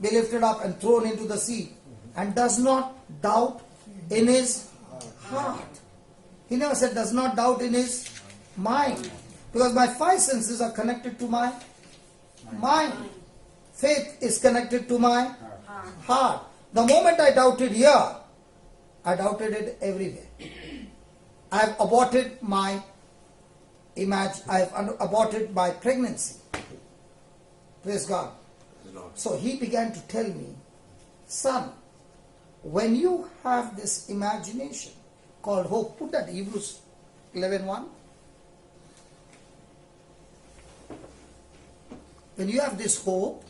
be lifted up and thrown into the sea, and does not doubt in his heart. He never said, does not doubt in his mind. Because my five senses are connected to my mind. Faith is connected to my heart. The moment I doubted here, I doubted it everywhere. I have aborted my aborted my pregnancy. Praise God. So he began to tell me, son, when you have this imagination called hope, put that Hebrews 11:1. When you have this hope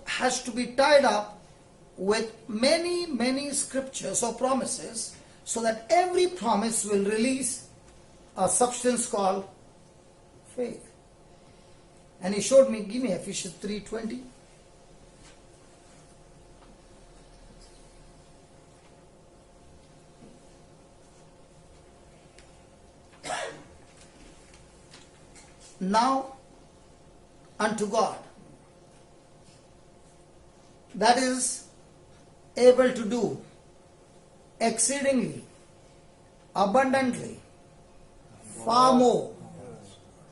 has to be tied up with many, many scriptures or promises, so that every promise will release a substance called faith. And he showed me, give me Ephesians 3:20. Now unto God, that is able to do exceedingly, abundantly, far more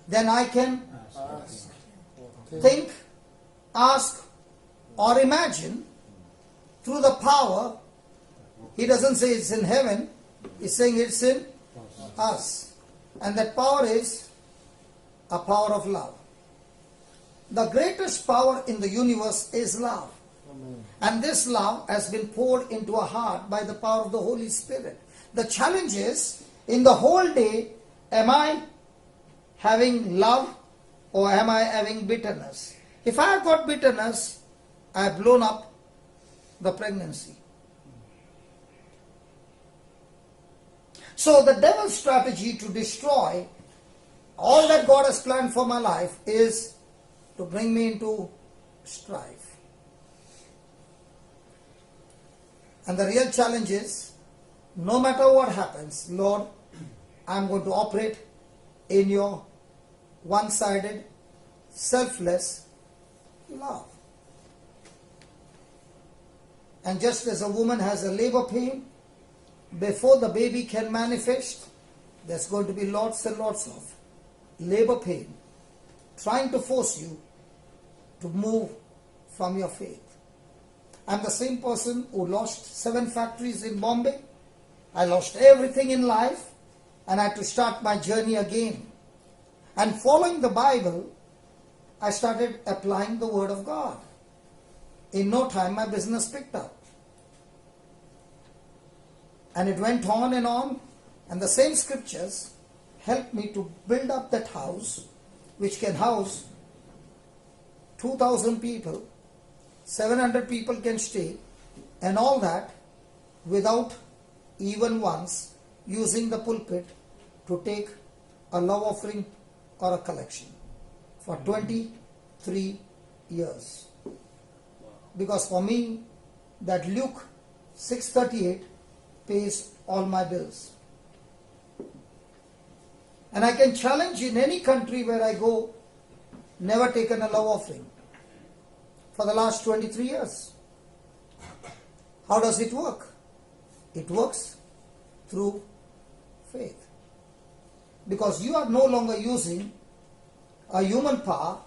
than I can think, ask, or imagine, through the power. He doesn't say it's in heaven, he's saying it's in us. And that power is a power of love. The greatest power in the universe is love. Amen. And this love has been poured into a heart by the power of the Holy Spirit. The challenge is, in the whole day, am I having love or am I having bitterness? If I have got bitterness, I have blown up the pregnancy. So the devil's strategy to destroy all that God has planned for my life is to bring me into strife. And the real challenge is, no matter what happens, Lord, I'm going to operate in your one-sided, selfless love. And just as a woman has a labor pain, before the baby can manifest, there's going to be lots and lots of labor pain, trying to force you to move from your faith. I'm the same person who lost 7 factories in Bombay. I lost everything in life and I had to start my journey again. And following the Bible, I started applying the Word of God. In no time, my business picked up. And it went on, and the same scriptures helped me to build up that house, which can house 2,000 people, 700 people can stay, and all that without even once using the pulpit to take a love offering or a collection for 23 years. Because for me, that Luke 6:38 pays all my bills. And I can challenge in any country where I go, never taken a love offering for the last 23 years. How does it work? It works through faith. Because you are no longer using a human power,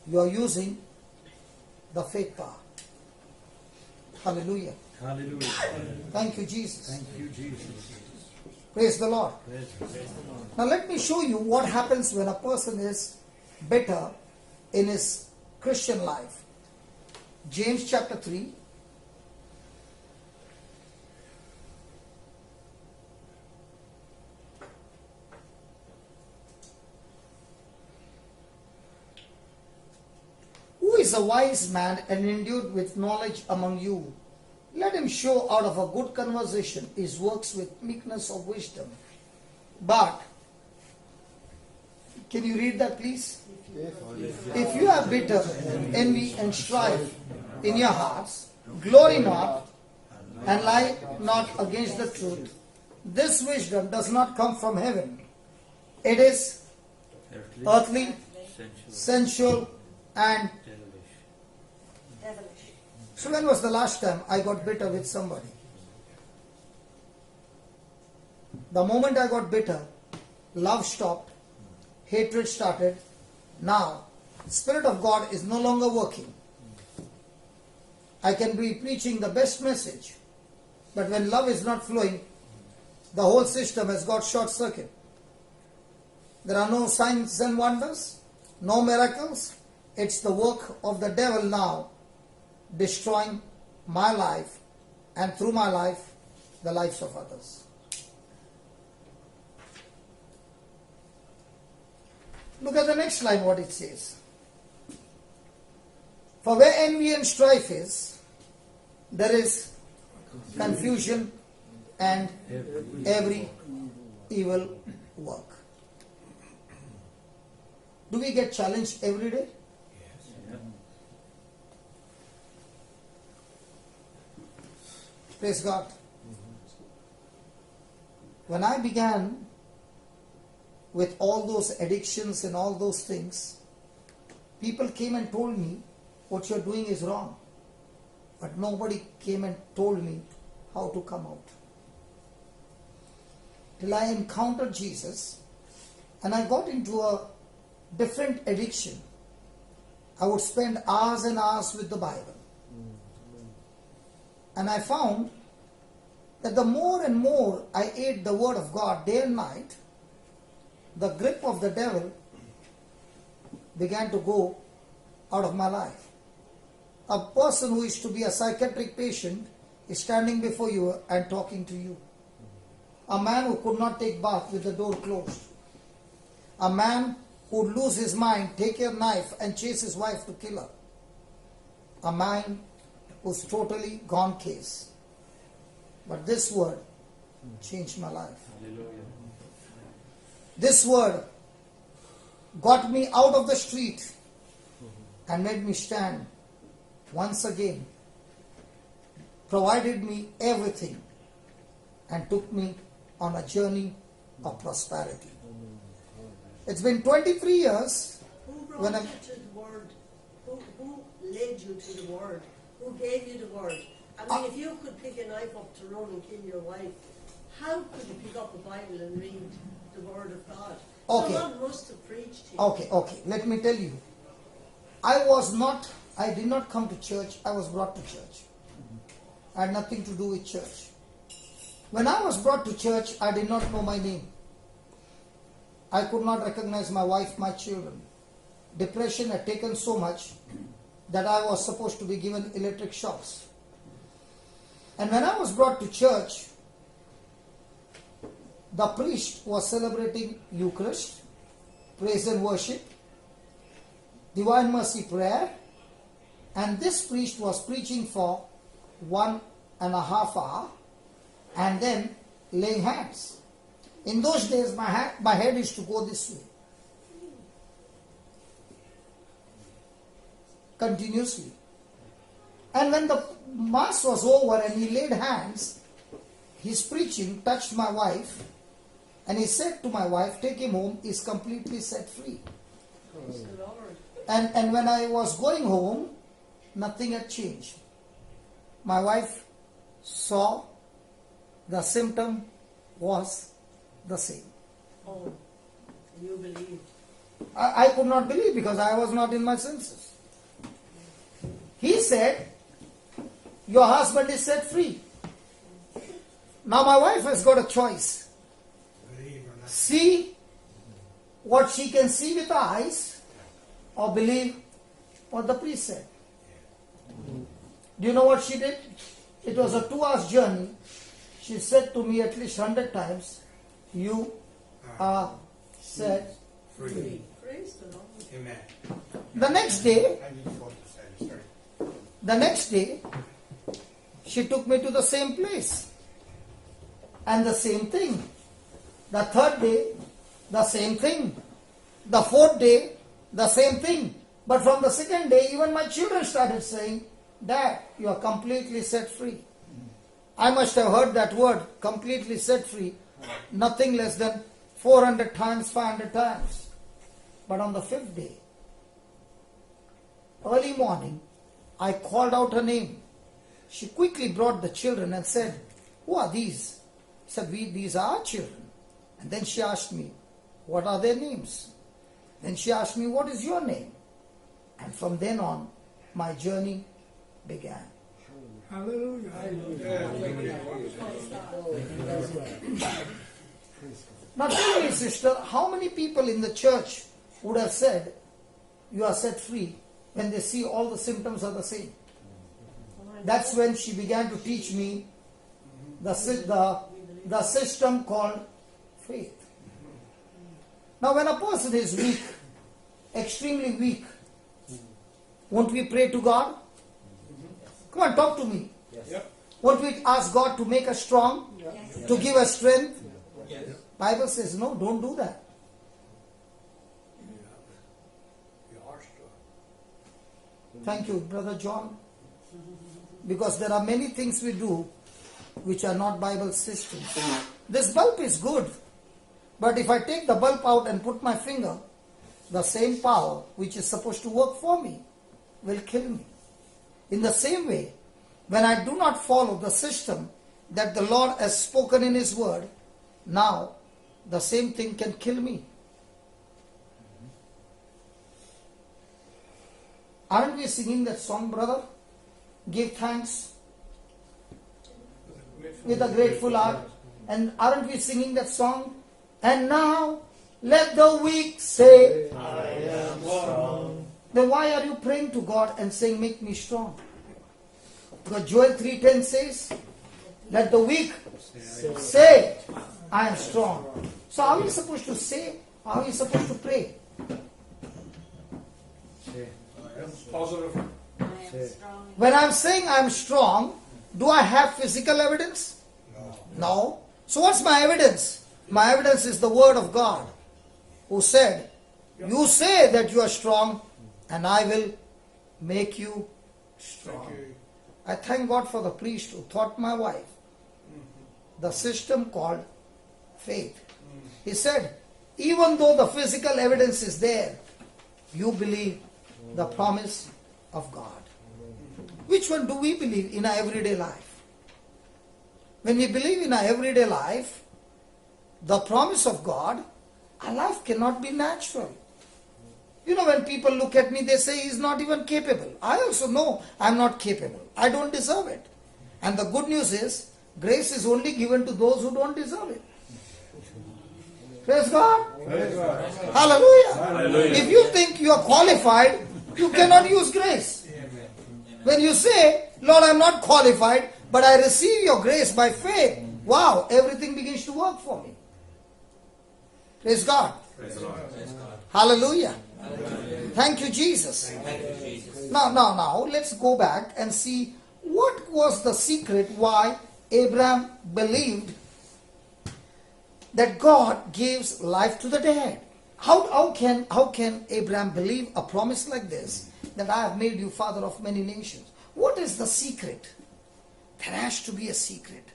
you are using the faith power. Hallelujah. Hallelujah. Thank you, Jesus. Thank you, Jesus. Praise the Lord. Praise the Lord. Now let me show you what happens when a person is better in his Christian life. James chapter 3. Who is a wise man and endued with knowledge among you? Let him show out of a good conversation his works with meekness of wisdom. But, can you read that please? If you have bitter envy and strife in your hearts, glory not and lie not against the truth. This wisdom does not come from heaven. It is earthly, sensual, and Devilish. so when was the last time I got bitter with somebody? The moment I got bitter, love stopped, hatred started. Now, Spirit of God is no longer working. I can be preaching the best message, but when love is not flowing, the whole system has got short circuit. There are no signs and wonders, no miracles. It's the work of the devil now, destroying my life and through my life, the lives of others. Look at the next line, what it says. For where envy and strife is, there is confusion and every evil work. Do we get challenged every day? Praise God. When I began with all those addictions and all those things, people came and told me, what you're doing is wrong. But nobody came and told me how to come out. Till I encountered Jesus and I got into a different addiction. I would spend hours and hours with the Bible. And I found that the more and more I ate the Word of God day and night, the grip of the devil began to go out of my life. A person who is to be a psychiatric patient is standing before you and talking to you. A man who could not take bath with the door closed. A man who would lose his mind, take a knife and chase his wife to kill her. A man who's totally gone case. But this word changed my life. Hallelujah. This word got me out of the street and made me stand once again. Provided me everything and took me on a journey of prosperity. It's been 23 years. Who brought When you I'm- to the Word? Who led you to the Word? Who gave you the Word? I mean, if you could pick a knife up to run and kill your wife, how could you pick up a Bible and read the Word of God? Okay. Someone must have preached to you. Okay. Let me tell you. I did not come to church. I was brought to church. I had nothing to do with church. When I was brought to church, I did not know my name. I could not recognize my wife, my children. Depression had taken so much that I was supposed to be given electric shocks. And when I was brought to church, the priest was celebrating Eucharist, praise and worship, Divine Mercy prayer, and this priest was preaching for 1.5 hours and then laying hands. In those days, my head used to go this way. Continuously. And when the mass was over and he laid hands, his preaching touched my wife And he said to my wife, take him home, he's completely set free. Praise the Lord. And when I was going home, nothing had changed. My wife saw the symptom was the same. Oh, you believe. I could not believe because I was not in my senses. He said, your husband is set free. Now my wife has got a choice. See what she can see with her eyes or believe what the priest said. Do you know what she did? It was a 2 hours journey. She said to me at least 100 times, you are set free. Praise the Lord. Amen. The next day, she took me to the same place. And the same thing. The third day, the same thing. The fourth day, the same thing. But from the second day, even my children started saying, Dad, you are completely set free. I must have heard that word, completely set free, nothing less than 400 times, 500 times. But on the 5th day, early morning, I called out her name. She quickly brought the children and said, who are these? I said, these are our children. And then she asked me, what are their names? Then she asked me, what is your name? And from then on, my journey began. Hallelujah. Now tell me, sister, how many people in the church would have said, you are set free, when they see all the symptoms are the same? That's when she began to teach me the system called faith. Now when a person is weak, extremely weak, won't we pray to God? Come on, talk to me. Yes. Won't we ask God to make us strong? Yes. To give us strength? Yes. Bible says, no, don't do that. You are strong. Thank you, Brother John. Because there are many things we do which are not Bible systems. This bulb is good. But if I take the bulb out and put my finger, the same power which is supposed to work for me will kill me. In the same way, when I do not follow the system that the Lord has spoken in His Word, now the same thing can kill me. Aren't we singing that song, brother? Give thanks with a grateful heart. And aren't we singing that song? And now let the weak say, I am strong. then why are you praying to God and saying, make me strong? Because Joel 3:10 says, let the weak say, I am strong. So how are you supposed to say? How are you supposed to pray? Say, I am positive. I am strong. When I'm saying I'm strong, do I have physical evidence? No. So what's my evidence? My evidence is the Word of God, who said, you say that you are strong, and I will make you strong. I thank God for the priest who taught my wife the system called faith. He said, even though the physical evidence is there, you believe the promise of God. Which one do we believe in our everyday life? When we believe in our everyday life, the promise of God, our life cannot be natural. You know, when people look at me, they say he's not even capable. I also know I'm not capable. I don't deserve it. And the good news is, grace is only given to those who don't deserve it. Praise God. Praise God. Hallelujah. Hallelujah. If you think you are qualified, you cannot use grace. Amen. When you say, Lord, I'm not qualified, but I receive your grace by faith, wow, everything begins to work for me. Praise God. Praise God. Hallelujah. Thank you, Jesus. Now, let's go back and see what was the secret why Abraham believed that God gives life to the dead. How can Abraham believe a promise like this, that I have made you father of many nations? What is the secret? There has to be a secret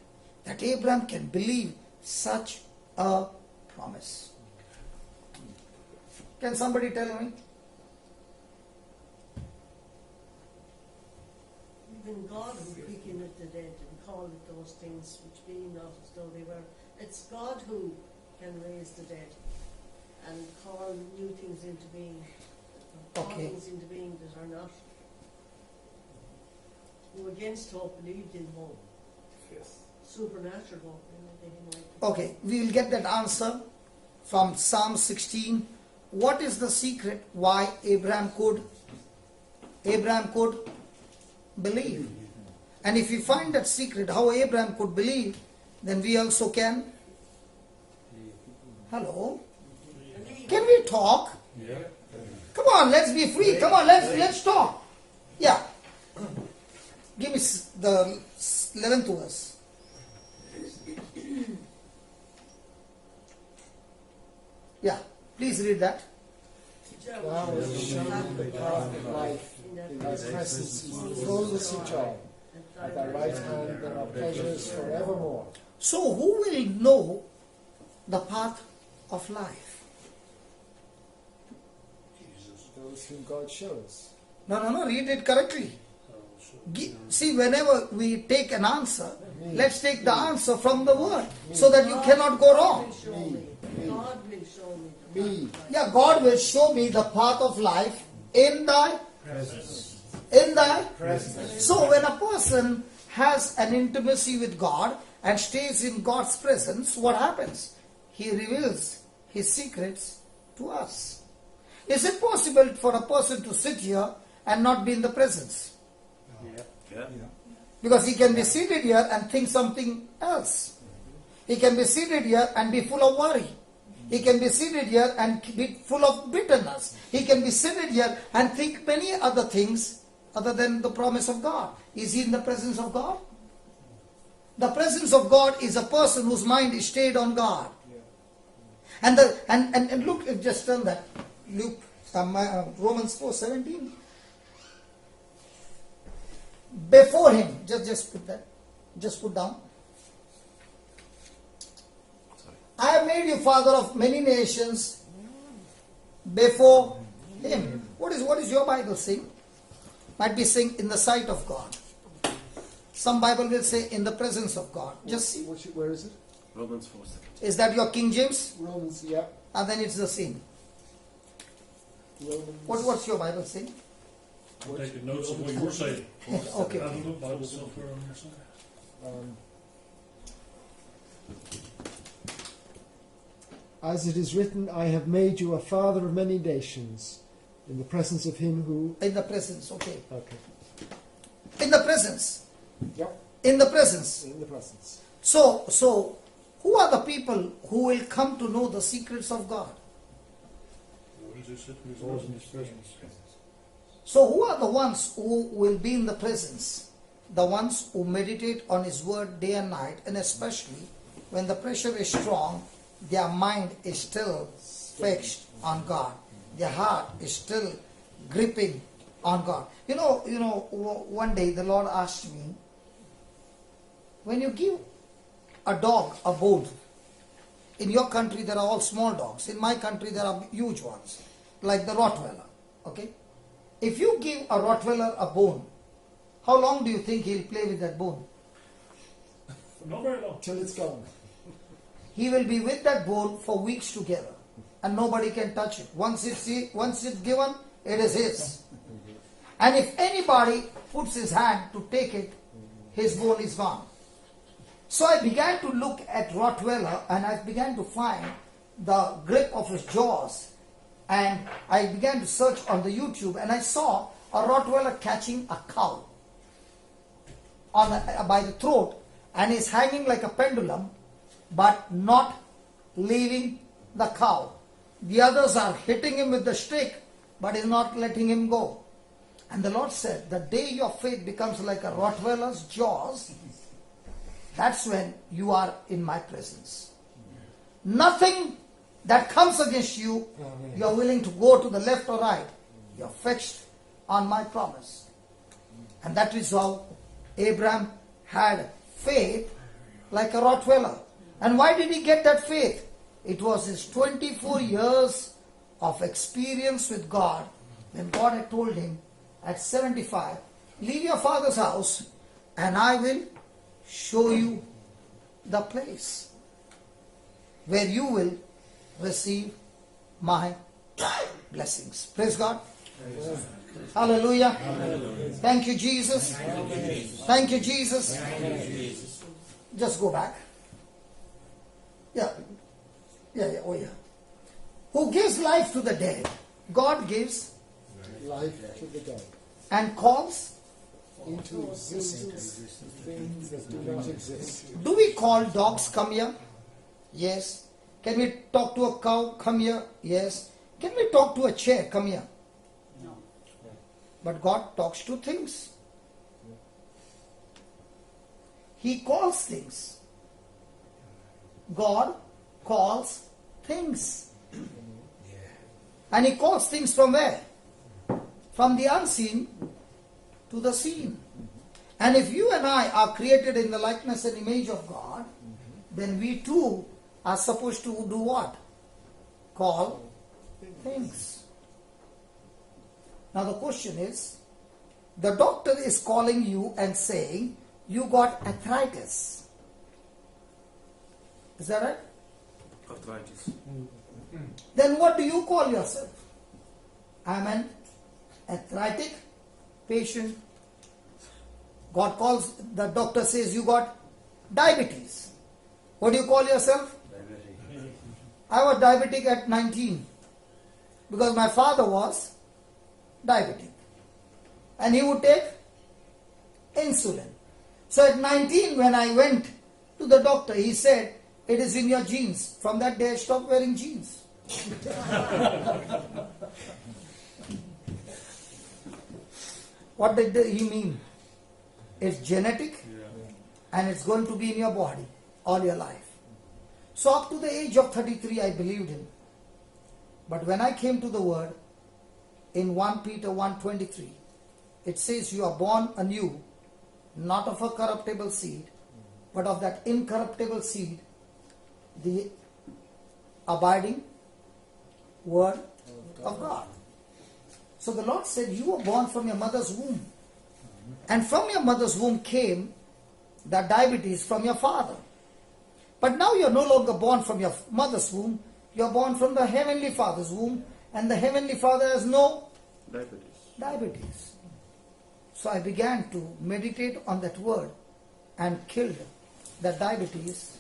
that Abraham can believe such a promise. Can somebody tell me? Even God who quickeneth the dead and calleth those things which be not as though they were. It's God who can raise the dead and call new things into being. Call Okay. things into being that are not. Who against hope believed in hope. Supernatural hope. Okay, we will get that answer from Psalm 16. What is the secret why Abraham could believe? And if we find that secret, how Abraham could believe, then we also can. Hello? Can we talk? Yeah. Come on, let's be free. Come on, let's talk. Yeah. Give me the 11th verse. Yeah, please read that. Thou hast shown the path of life. In thy presence is fullness of joy. At thy right hand there are pleasures forevermore. So who will know the path of life? Those whom God shows. No, read it correctly. See, whenever we take an answer, let's take the answer from the word so that you cannot go wrong. God will show me. Me. Yeah, God will show me the path of life in thy Presence. in thy Presence. So when a person has an intimacy with God and stays in God's presence, what happens? He reveals his secrets to us. Is it possible for a person to sit here and not be in the presence? Yeah. Because he can be seated here and think something else. He can be seated here and be full of worry. He can be seated here and be full of bitterness. He can be seated here and think many other things other than the promise of God. Is he in the presence of God? The presence of God is a person whose mind is stayed on God. And look, just turn that. Luke, Romans 4:17. Before him, just put that. Just put down. I have made you father of many nations before him. What is your Bible saying? Might be saying in the sight of God. Some Bible will say in the presence of God. Just see. Where is it? Romans 4:17. Is that your King James? Romans, yeah. And then it's the same. Romans. What's your Bible saying? I'm taking notes of what you're saying. Okay. I have a Bible software on your side. As it is written, I have made you a father of many nations, in the presence of him who... In the presence, okay. Okay. In the presence. Yep. In the presence. In the presence. So, who are the people who will come to know the secrets of God? What does it say? Those in his presence. So who are the ones who will be in the presence? The ones who meditate on His word day and night, and especially when the pressure is strong, their mind is still fixed on God. Their heart is still gripping on God. You know, one day the Lord asked me, when you give a dog a bone, in your country there are all small dogs. In my country there are huge ones, like the Rottweiler. Okay? If you give a Rottweiler a bone, how long do you think he'll play with that bone? Not very long. Till it's gone. He will be with that bone for weeks together, and nobody can touch it. Once it's given, it is his. And if anybody puts his hand to take it, his bone is gone. So I began to look at Rottweiler, and I began to find the grip of his jaws. And I began to search on the YouTube, and I saw a Rottweiler catching a cow by the throat, and is hanging like a pendulum, but not leaving the cow. The others are hitting him with the stick, but is not letting him go. And the Lord said, the day your faith becomes like a Rottweiler's jaws, that's when you are in my presence. Nothing that comes against you, you are willing to go to the left or right. You are fixed on my promise. And that is how Abraham had faith like a Rottweiler. And why did he get that faith? It was his 24 years of experience with God when God had told him at 75, leave your father's house and I will show you the place where you will receive my blessings. Praise God. Hallelujah. Thank you, Jesus. Thank you, Jesus. Just go back. Yeah. Oh yeah. Who gives life to the dead? God gives Life to the dead. and calls. Into existence things that do not exist. Do we call dogs, come here? Yes. Can we talk to a cow? Come here. Yes. Can we talk to a chair? Come here. No. But God talks to things. He calls things. God calls things. And He calls things from where? From the unseen to the seen. And if you and I are created in the likeness and image of God, then we too are supposed to do what? Call things. Now the question is, the doctor is calling you and saying, you got arthritis. Is that right? Arthritis. Then what do you call yourself? I'm an arthritic patient. God calls, the doctor says you got diabetes. What do you call yourself? Diabetic. I was diabetic at 19 because my father was diabetic and he would take insulin. So at 19 when I went to the doctor, he said, it is in your genes. From that day I stopped wearing jeans. What did he mean? It's genetic and it's going to be in your body all your life. So up to the age of 33 I believed him. But when I came to the word in 1 Peter 1:23, it says you are born anew, not of a corruptible seed, but of that incorruptible seed, the abiding word of God. So the Lord said, you were born from your mother's womb. And from your mother's womb came the diabetes from your father. But now you're no longer born from your mother's womb. You're born from the Heavenly Father's womb. And the Heavenly Father has no diabetes. So I began to meditate on that word and killed the diabetes.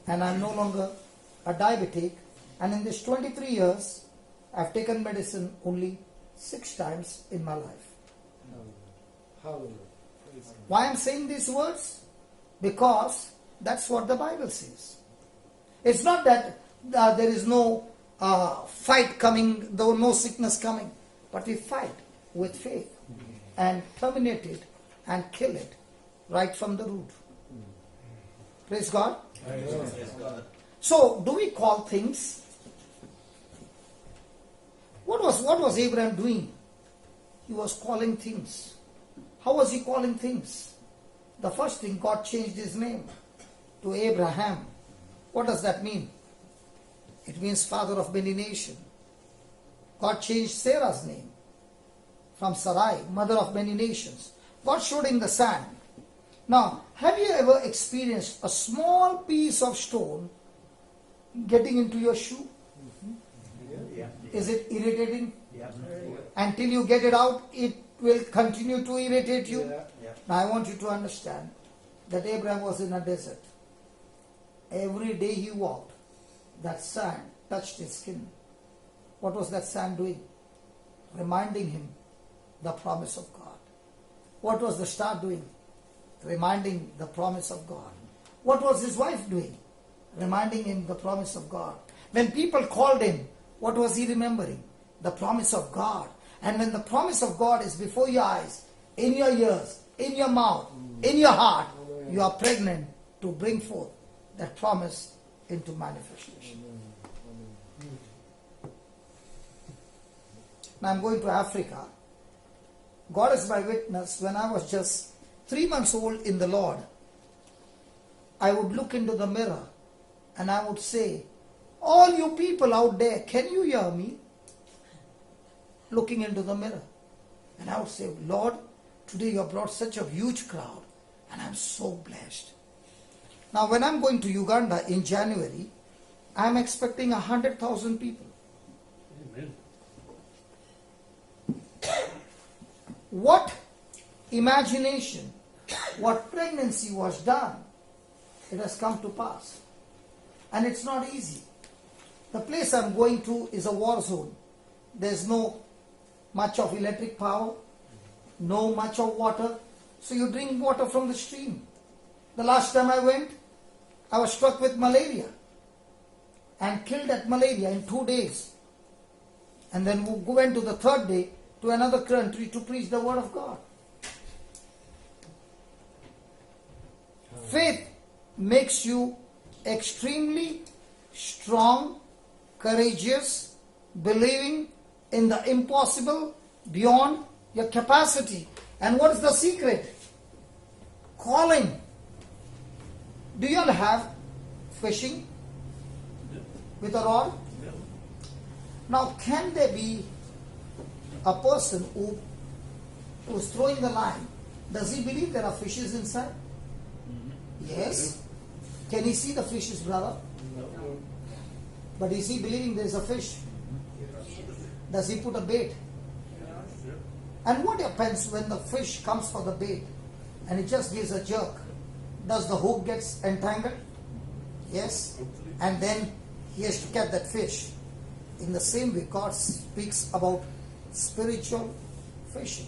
And I'm no longer a diabetic. And in this 23 years, I've taken medicine only 6 times in my life. Hallelujah. Praise God. Why I'm saying these words? Because that's what the Bible says. It's not that there is no fight coming, though no sickness coming, but we fight with faith and terminate it and kill it right from the root. Praise God. Praise God. So, do we call things? What was Abraham doing? He was calling things. How was he calling things? The first thing, God changed his name to Abraham. What does that mean? It means father of many nations. God changed Sarah's name from Sarai, mother of many nations. God showed him the sand. Now, have you ever experienced a small piece of stone getting into your shoe? Yeah. Is it irritating? Yeah. Until you get it out, it will continue to irritate you. Yeah. Now I want you to understand that Abraham was in a desert. Every day he walked, that sand touched his skin. What was that sand doing? Reminding him the promise of God. What was the star doing? Reminding the promise of God. What was his wife doing? Reminding him the promise of God. When people called him, what was he remembering? The promise of God. And when the promise of God is before your eyes, in your ears, in your mouth, in your heart, you are pregnant to bring forth that promise into manifestation. Now I'm going to Africa. God is my witness. When I was just 3 months old in the Lord, I would look into the mirror and I would say, All you people out there, can you hear me? Looking into the mirror. And I would say, Lord, today you have brought such a huge crowd and I'm so blessed. Now when I'm going to Uganda in January, I'm expecting 100,000 people. Amen. What imagination, what pregnancy was done, it has come to pass. And it's not easy. The place I'm going to is a war zone. There's no much of electric power, no much of water. So you drink water from the stream. The last time I went, I was struck with malaria and killed at malaria in 2 days. And then we went to the third day to another country to preach the word of God. Faith makes you extremely strong, courageous, believing in the impossible beyond your capacity. And what is the secret? Calling. Do you all have fishing with a rod? Now, can there be a person who's throwing the line? Does he believe there are fishes inside? Yes. Can he see the fishes, brother? No. But is he believing there is a fish? Does he put a bait? And what happens when the fish comes for the bait and it just gives a jerk? Does the hook gets entangled? Yes. And then he has to catch that fish. In the same way, God speaks about spiritual fishing.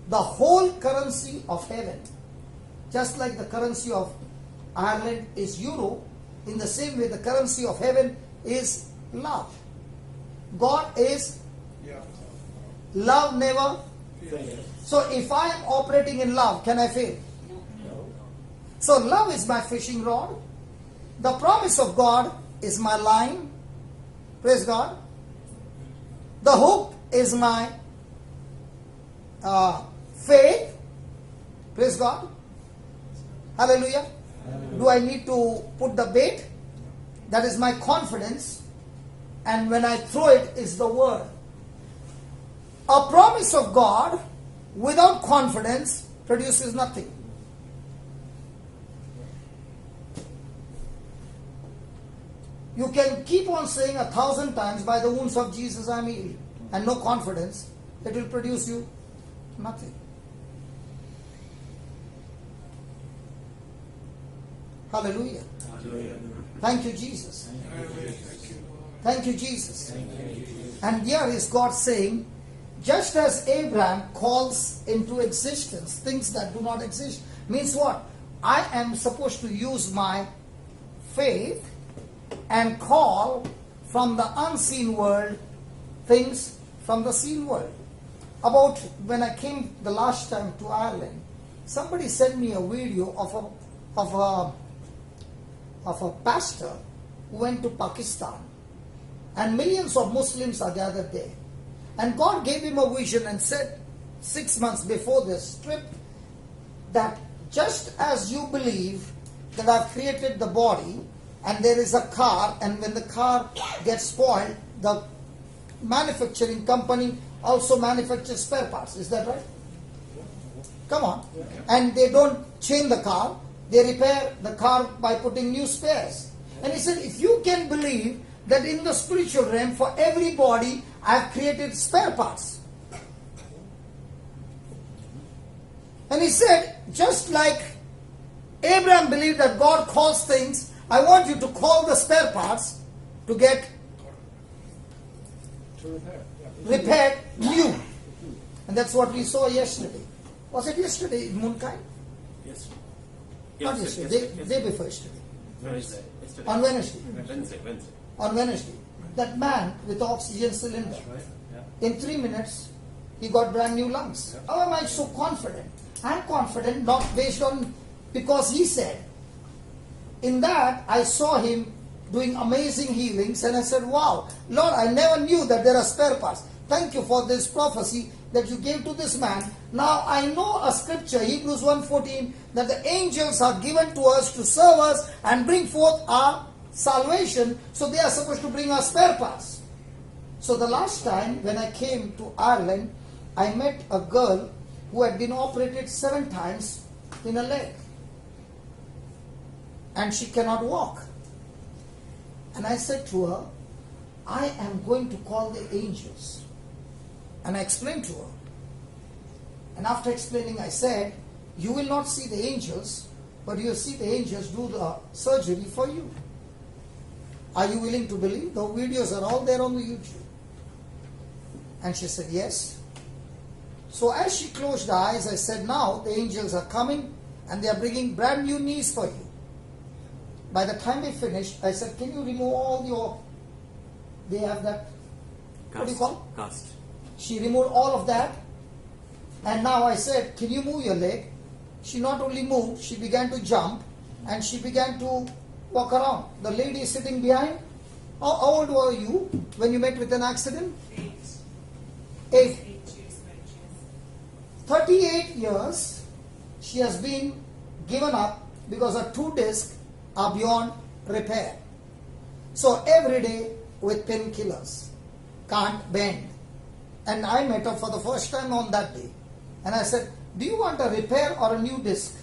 The whole currency of heaven, just like the currency of Ireland is euro, in the same way the currency of heaven is love. God is love never fails. So if I am operating in love, can I fail? No. So love is my fishing rod. The promise of God is my line. Praise God. The hook is my faith. Praise God. Hallelujah. Do I need to put the bait? That is my confidence. And when I throw it is the word. A promise of God without confidence produces nothing. You can keep on saying 1,000 times, by the wounds of Jesus I am healed, and no confidence, it will produce you nothing. Hallelujah. Hallelujah. Thank you, Jesus. Thank you, Jesus. And here is God saying, just as Abraham calls into existence things that do not exist, means what? I am supposed to use my faith and call from the unseen world things from the seen world. About when I came the last time to Ireland, somebody sent me a video of a pastor who went to Pakistan, and millions of Muslims are gathered there. And God gave him a vision and said 6 months before this trip that just as you believe that I've created the body and there is a car, and when the car gets spoiled, the manufacturing company also manufactures spare parts. Is that right? Come on. And they don't change the car, they repair the car by putting new spares. And he said, if you can believe that in the spiritual realm, for every body, I have created spare parts. And he said, just like Abraham believed that God calls things, I want you to call the spare parts to get repaired new. And that's what we saw yesterday. Was it yesterday in Munkai? Yes. Not yesterday, day before yesterday. Wednesday. On Wednesday. Wednesday. On Wednesday. That man with the oxygen cylinder, in 3 minutes, he got brand new lungs. How am I so confident? I'm confident not based on, because he said. In that, I saw him doing amazing healings, and I said, wow, Lord, I never knew that there are spare parts. Thank you for this prophecy that you gave to this man. Now I know a scripture, Hebrews 1:14, that the angels are given to us to serve us and bring forth our salvation, so they are supposed to bring us spare parts. So the last time when I came to Ireland, I met a girl who had been operated 7 times in a leg. And she cannot walk. And I said to her, I am going to call the angels. And I explained to her. And after explaining, I said, you will not see the angels, but you will see the angels do the surgery for you. Are you willing to believe? The videos are all there on the YouTube. And she said, yes. So as she closed her eyes, I said, now the angels are coming and they are bringing brand new knees for you. By the time we finished, I said, can you remove all your, they have that, what do you call it? Cast. She removed all of that. And now I said, can you move your leg? She not only moved, she began to jump and she began to walk around. The lady is sitting behind. How old were you when you met with an accident? 8. 38 years she has been given up because her 2 discs are beyond repair. So every day with painkillers, can't bend. And I met her for the first time on that day. And I said, do you want a repair or a new disc?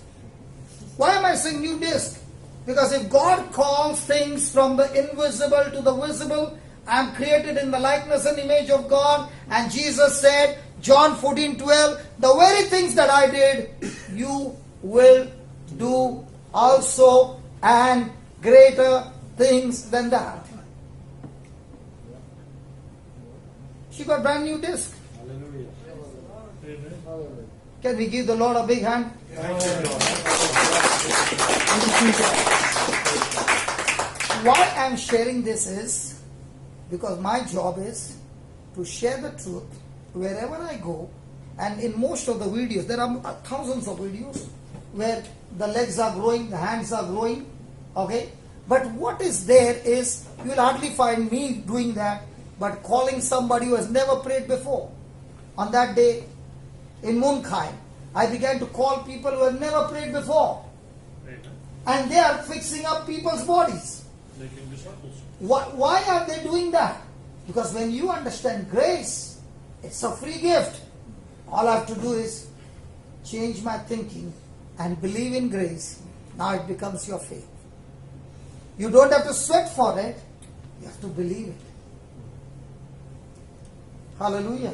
Why am I saying new disc? Because if God calls things from the invisible to the visible, I am created in the likeness and image of God. And Jesus said, John 14:12, the very things that I did, you will do also, and greater things than that. She got brand new disc. Hallelujah. Amen. Can we give the Lord a big hand? Why I am sharing this is because my job is to share the truth wherever I go. And in most of the videos, there are thousands of videos where the legs are growing, the hands are growing. Okay? But what is there is, you will hardly find me doing that, but calling somebody who has never prayed before. On that day, in Munkai, I began to call people who have never prayed before. Amen. And they are fixing up people's bodies. Making disciples. Why are they doing that? Because when you understand grace, it's a free gift. All I have to do is change my thinking and believe in grace. Now it becomes your faith. You don't have to sweat for it. You have to believe it. Hallelujah.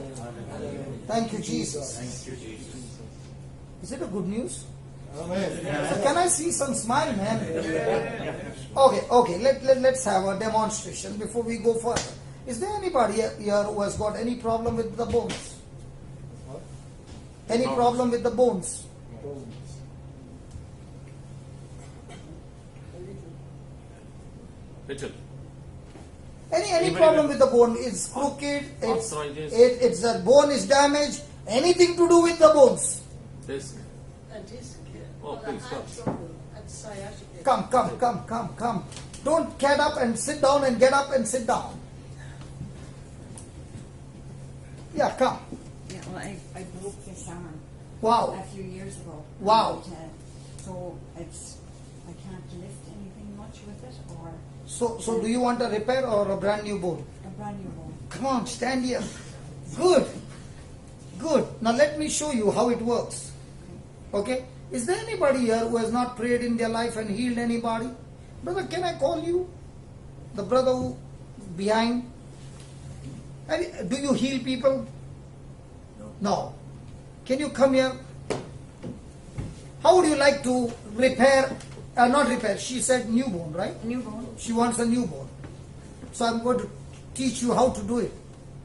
Thank you, Jesus. Thank you, Jesus. Is it a good news? Amen. So can I see some smile, man? Okay. Let's have a demonstration before we go further. Is there anybody here who has got any problem with the bones? Any problem with the bones? Little. Any Even problem if with the bone? It's crooked, arthritis. it's the bone is damaged, anything to do with the bones. Disc. And disc, Oh, well, I please, had come. trouble at sciatic. Come. Don't get up and sit down and get up and sit down. Yeah, come. Yeah, well, I broke this arm Wow. a few years ago. Wow. And, so I can't lift anything much with it, or So do you want a repair or a brand new bone? a brand new bone. Come on, stand here. Good. Now let me show you how it works. Okay? Is there anybody here who has not prayed in their life and healed anybody? Brother, can I call you? The brother who behind. Do you heal people? No. Can you come here? How would you like to repair? Not repair. She said new bone, right? New bone. She wants a new bone. So I'm going to teach you how to do it.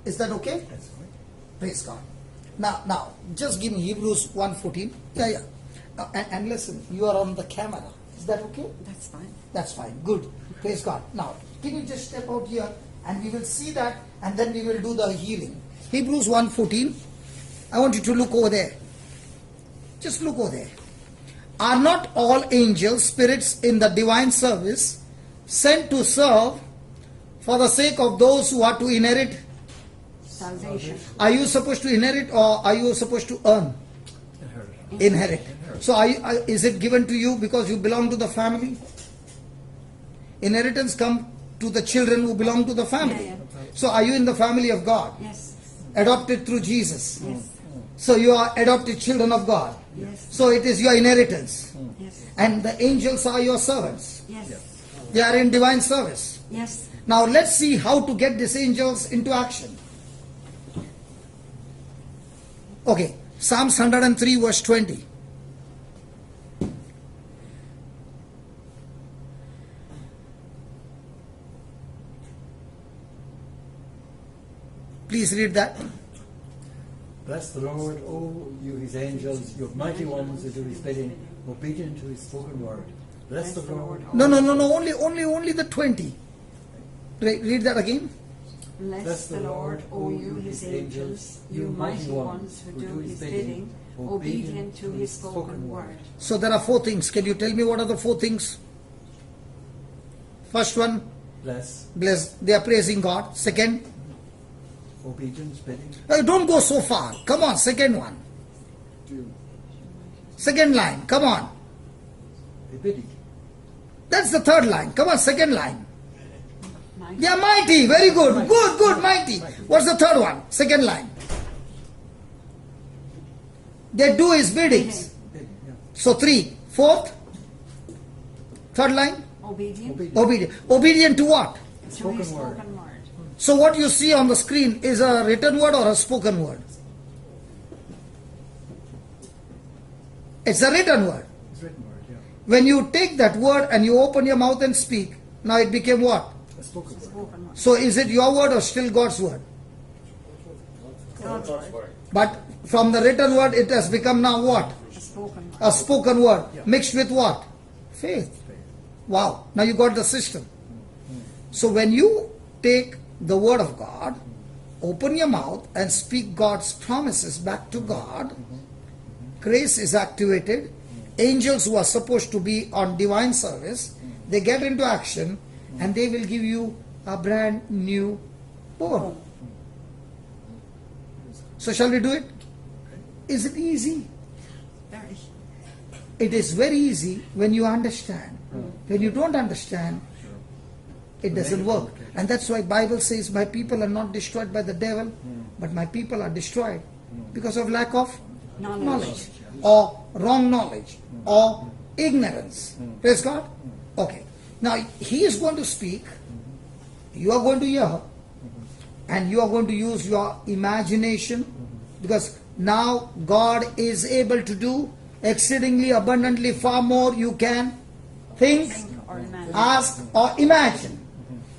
Is that okay? That's fine. Praise God. Now, just give me Hebrews 1:14. Yeah. And listen, you are on the camera. Is that okay? That's fine. That's fine. Good. Praise God. Now, can you just step out here and we will see that and then we will do the healing. Hebrews 1:14. I want you to look over there. Just look over there. Are not all angels spirits in the divine service sent to serve for the sake of those who are to inherit? Salvation. Are you supposed to inherit or are you supposed to earn? Inherit. So is it given to you because you belong to the family? inheritance come to the children who belong to the family. Yeah. So are you in the family of God? Yes. Adopted through Jesus. Yes. So you are adopted children of God. Yes. So it is your inheritance. Yes. And the angels are your servants. Yes. They are in divine service. Yes. Now let's see how to get these angels into action. Okay, Psalms 103 verse 20. Please read that. Bless the Lord, O you his angels, you mighty ones who do his bidding, obedient to his spoken word. Bless the Lord. No, only the 20. Read that again. Bless the Lord, O you his angels, you mighty ones who do his bidding, obedient to his spoken word. So there are 4 things. Can you tell me what are the 4 things? First one, Bless, they are praising God. Second, obedience, bidding. don't go so far. Come on, second one. Second line, come on. The bidding. That's the third line. Come on, second line. Mighty. They are mighty. Very good. Good, mighty. What's the third one? Second line. They do his biddings. Bidding, yeah. So 3. Fourth? Third line? Obedient Obedient to what? to his Spoken word. spoken word. So what you see on the screen is a written word or a spoken word? It's a written word. It's written word, yeah. When you take that word and you open your mouth and speak, now it became what? A spoken word. Spoken word. So is it your word or still God's word? God's word. But from the written word it has become now what? A spoken word. A spoken word. Yeah. Mixed with what? Faith. Wow. Now you got the system. So when you take the word of God, open your mouth and speak God's promises back to God, grace is activated. Angels who are supposed to be on divine service, they get into action and they will give you a brand new born. So shall we do it? Is it easy? Very. It is very easy when you understand. When you don't understand, it doesn't work. And that's why Bible says, my people are not destroyed by the devil, but my people are destroyed because of lack of knowledge or wrong knowledge or ignorance. Praise God. Okay. Now he is going to speak, you are going to hear, and you are going to use your imagination, because now God is able to do exceedingly abundantly far more you can think, Or imagine. ask or imagine,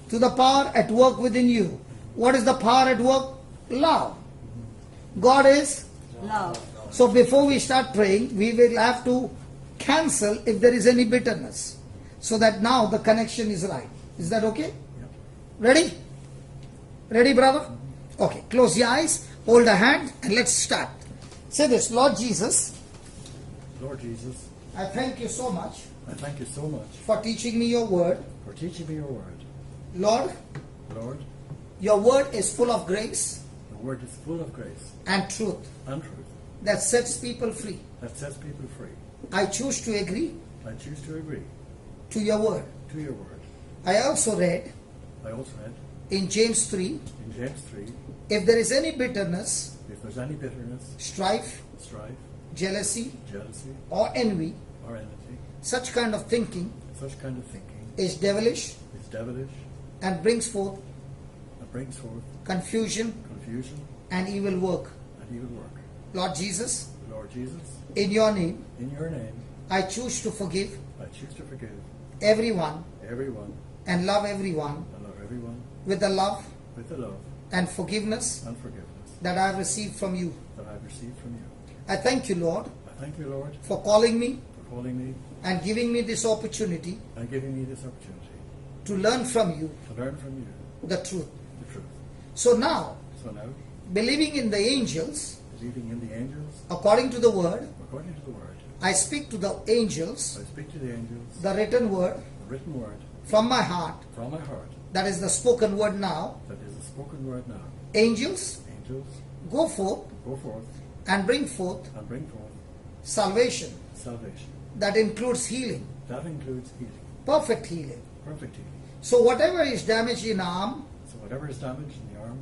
to the power at work within you. What is the power at work? Love. God is. Love. So before we start praying, we will have to cancel if there is any bitterness, so that now the connection is right. Is that okay? Ready? Ready, brother? Okay, close your eyes, hold a hand, and let's start. Say this: Lord Jesus, Lord Jesus, I thank you so much I thank you so much for teaching me your word. for teaching me your word. Lord, Lord, your word is full of grace the word is full of grace and truth and truth that sets people free. that sets people free. I choose to agree I choose to agree to your word. to your word. I also read I also read in James 3, in James 3, if there is any bitterness, if there's any bitterness, strife, strife, jealousy, jealousy, or envy, or enmity, such kind of thinking such kind of thinking is devilish is devilish and brings forth and brings forth confusion confusion and evil work. and evil work. Lord Jesus, Lord Jesus, in your name, in your name, I choose to forgive I choose to forgive everyone everyone and love everyone and love everyone with the love with the love and forgiveness and forgiveness that I have received from you. that I've received from you. I thank you, Lord, I thank you, Lord, for calling me for calling me and giving me this opportunity and giving me this opportunity to learn from you to learn from you the truth. the truth. So now, So now, believing in the angels, believing in the angels, according to the word, according to the word, I speak to the angels, I speak to the angels, the written word, the written word, from my heart, from my heart, that is the spoken word now. that is the spoken word now. Angels, Angels, go forth go forth and bring forth and bring forth salvation. salvation. That includes healing, That includes healing, perfect healing, perfect healing, So whatever is damaged in arm, So whatever is damaged in the arm,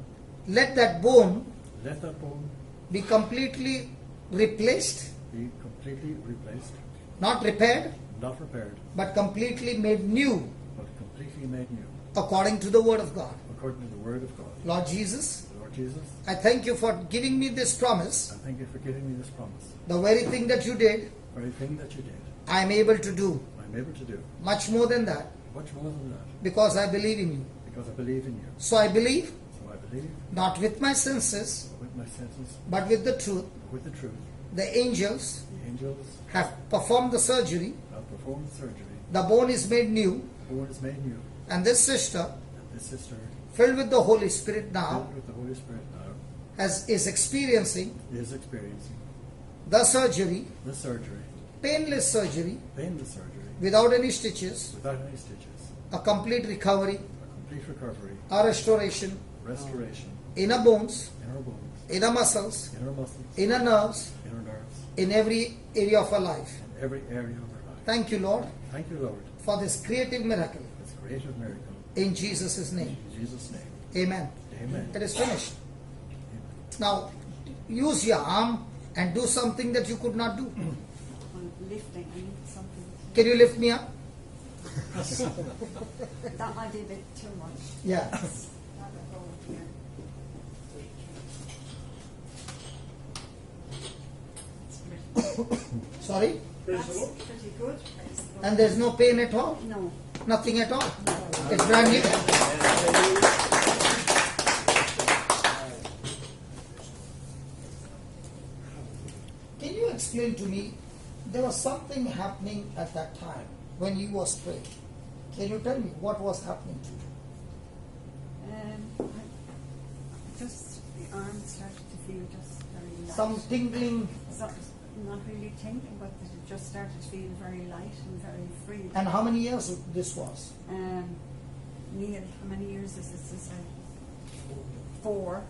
let that bone let that bone be completely replaced, be completely replaced, not repaired, not repaired, but completely made new but completely made new, according to the Word of God. according to the Word of God. Lord Jesus, Lord Jesus, I thank you for giving me this promise. I thank you for giving me this promise. The very thing that you did, The very thing that you did, I am able to do. I'm able to do Much more than that, much more than that, because I believe in you. because I believe in you. So I believe, So I believe, not with my senses, with my senses, but with the truth. with the truth, The angels the angels have performed the surgery. have performed surgery. The bone is made new. The bone is made new, And this sister, and this sister, filled with the Holy Spirit now, filled with the Holy Spirit now, is experiencing is experiencing the surgery, the surgery, painless surgery, painless surgery, without any stitches, without any stitches, a complete recovery, a complete recovery, a restoration, restoration, inner bones, inner bones, inner muscles, inner muscles, inner nerves, inner nerves, in every area of our life. in every area of our life. Thank you, Lord, Thank you, Lord, for this creative miracle. for this creative miracle. In Jesus' name. In Jesus' name, Amen. amen. It is finished. Now, use your arm and do something that you could not do. I'm lifting, I need something. Can you lift me up? That might be a bit too much. Yeah. That will go here. Sorry? That's pretty good. Praise the Lord. And there's no pain at all? No. Nothing at all? It's brand new? Can you explain to me, there was something happening at that time when you was praying. Can you tell me what was happening to you? Just the arm started to feel just very light. Some tingling, So, not really tingling, but it just started to feel very light and very free. and how many years this was? Neil, how many years is this? This 4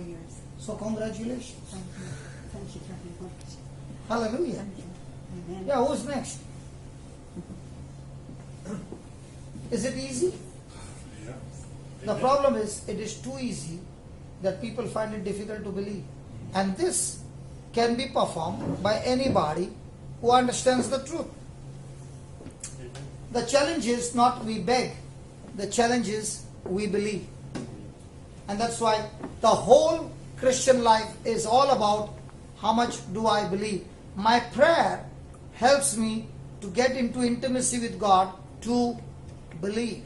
years. So congratulations. Thank you. Thank you very much. Hallelujah. Thank you. Amen. Yeah, who's next? Is it easy? The problem is, it is too easy that people find it difficult to believe. And this can be performed by anybody who understands the truth. The challenge is not we beg, the challenge is we believe. And that's why the whole Christian life is all about how much do I believe. My prayer helps me to get into intimacy with God to believe.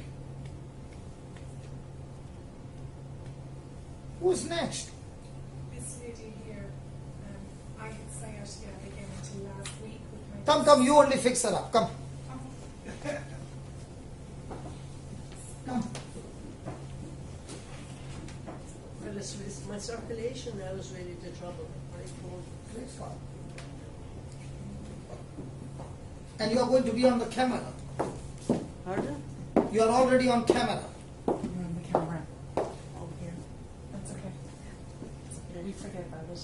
Who's next? This lady here, I had sciatica again until last week with my... Come, you only fix her up. Come. Come. Well, my circulation now is really the trouble. I told Praise God. And you are going to be on the camera. Pardon? You are already on camera. You're on the camera. Over here. That's okay. We forget about it.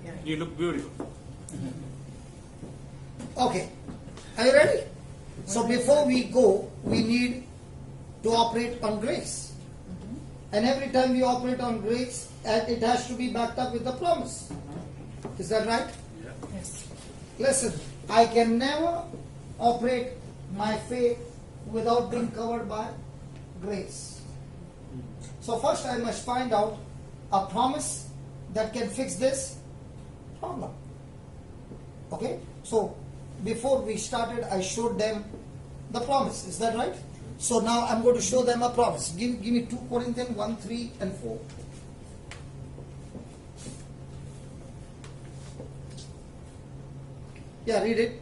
Yeah. You look beautiful. Okay. Are you ready? So before we go, we need to operate on grace. And every time we operate on grace, it has to be backed up with the promise. Is that right? Yes. Listen, I can never operate my faith without being covered by grace. So first I must find out a promise that can fix this problem. Okay? So before we started, I showed them the promise. Is that right? So now I'm going to show them a promise. Give me 2 Corinthians 1, 3 and 4. Yeah, read it.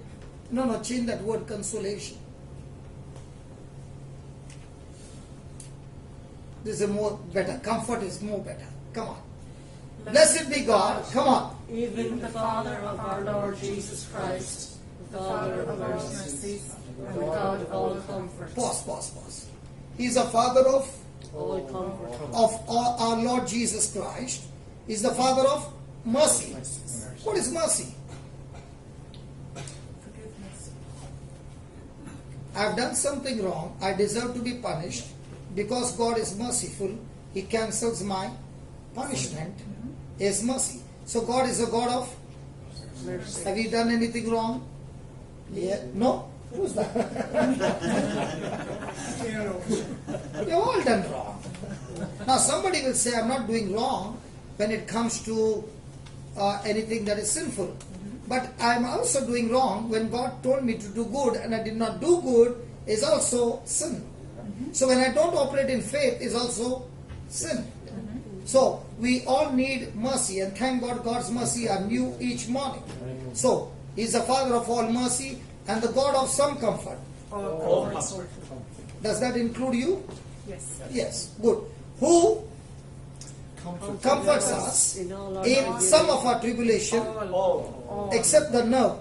No, change that word consolation. This is more better. Comfort is more better. Come on. Blessed be God. Come on. Even the Father of our Lord Jesus Christ, the Father of our mercies, and the God of all comfort. Pause. He's the Father of all comfort. our Lord Jesus Christ. He's the Father of mercy. What is mercy? Forgiveness. I've done something wrong, I deserve to be punished. Because God is merciful, He cancels my punishment, His mercy. So God is a God of Mercy. Have you done anything wrong? Yeah. No? Who's that? You've all done wrong. Now somebody will say, I'm not doing wrong when it comes to anything that is sinful. But I'm also doing wrong when God told me to do good and I did not do good is also sin. So when I don't operate in faith is also sin. So we all need mercy, and thank God God's mercy are new each morning. So He's the Father of all mercy and the God of some comfort. All comfort. Does that include you? Yes. Yes, good. Who comforts us in all our in some of our tribulation, All. except the nerve,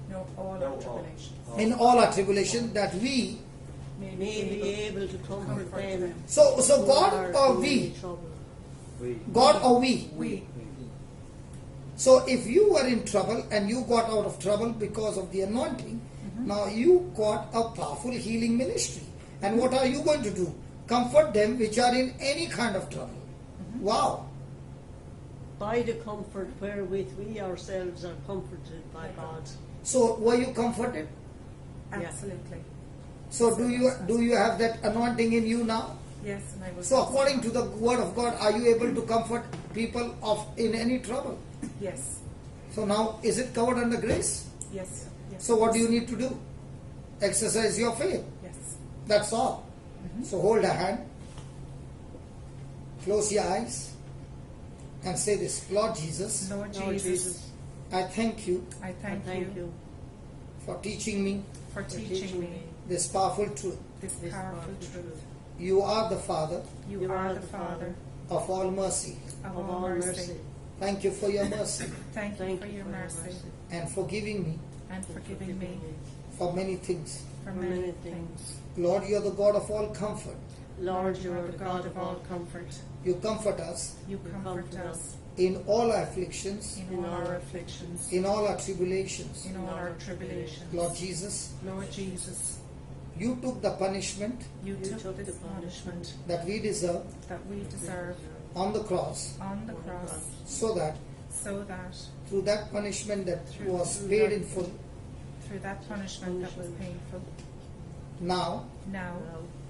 No, all our tribulations. in all our tribulation, that we. may be able to comfort them. So who God are or in we? trouble. God or we? We. So if you were in trouble and you got out of trouble because of the anointing, now you got a powerful healing ministry. And what are you going to do? Comfort them which are in any kind of trouble. Wow. By the comfort wherewith we ourselves are comforted by God. So were you comforted? Absolutely. So do you have that anointing in you now? Yes, and I was. So according to the word of God, are you able to comfort people in any trouble? Yes. So now is it covered under grace? Yes. Yes. So what do you need to do? Exercise your faith. Yes. That's all. So hold a hand, close your eyes, and say this: Lord Jesus, Lord Lord Jesus, Jesus, I thank you I thank you for teaching me for teaching me this powerful truth. this powerful truth. You are the Father You are the Father of all mercy. of of all all mercy. mercy. Thank you for your mercy Thank you Thank for you your for your mercy mercy. and forgiving me and forgiving me for many things. for For many many things. Lord, you are the God of all comfort. Lord, you are the God of all comfort. You comfort us You You comfort comfort us in all our afflictions, in all our afflictions, in all our tribulations. in all our tribulations. Lord Jesus, Lord Jesus, you took the punishment you You took took this the punishment that we deserve that we deserve on the cross, on the cross so that so that through that punishment that was paid in full, through that punishment that was painful, now now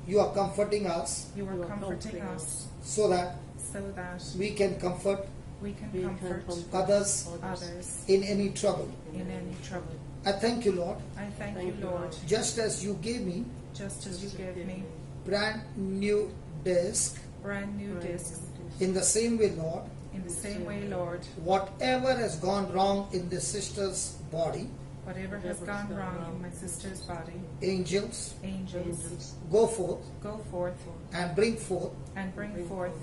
you are comforting us you are comforting us so that so that we can comfort we can We can comfort comfort others others in any trouble. in any trouble. I thank you, Lord, I thank Thank you, you, Lord, Lord. just as you gave me just as you gave me brand new disc, brand new discs. in the same way, Lord, In the same way, Lord, whatever has gone wrong in this sister's body, whatever has gone wrong in my sister's body, angels, angels, go forth go forth and bring forth and bring forth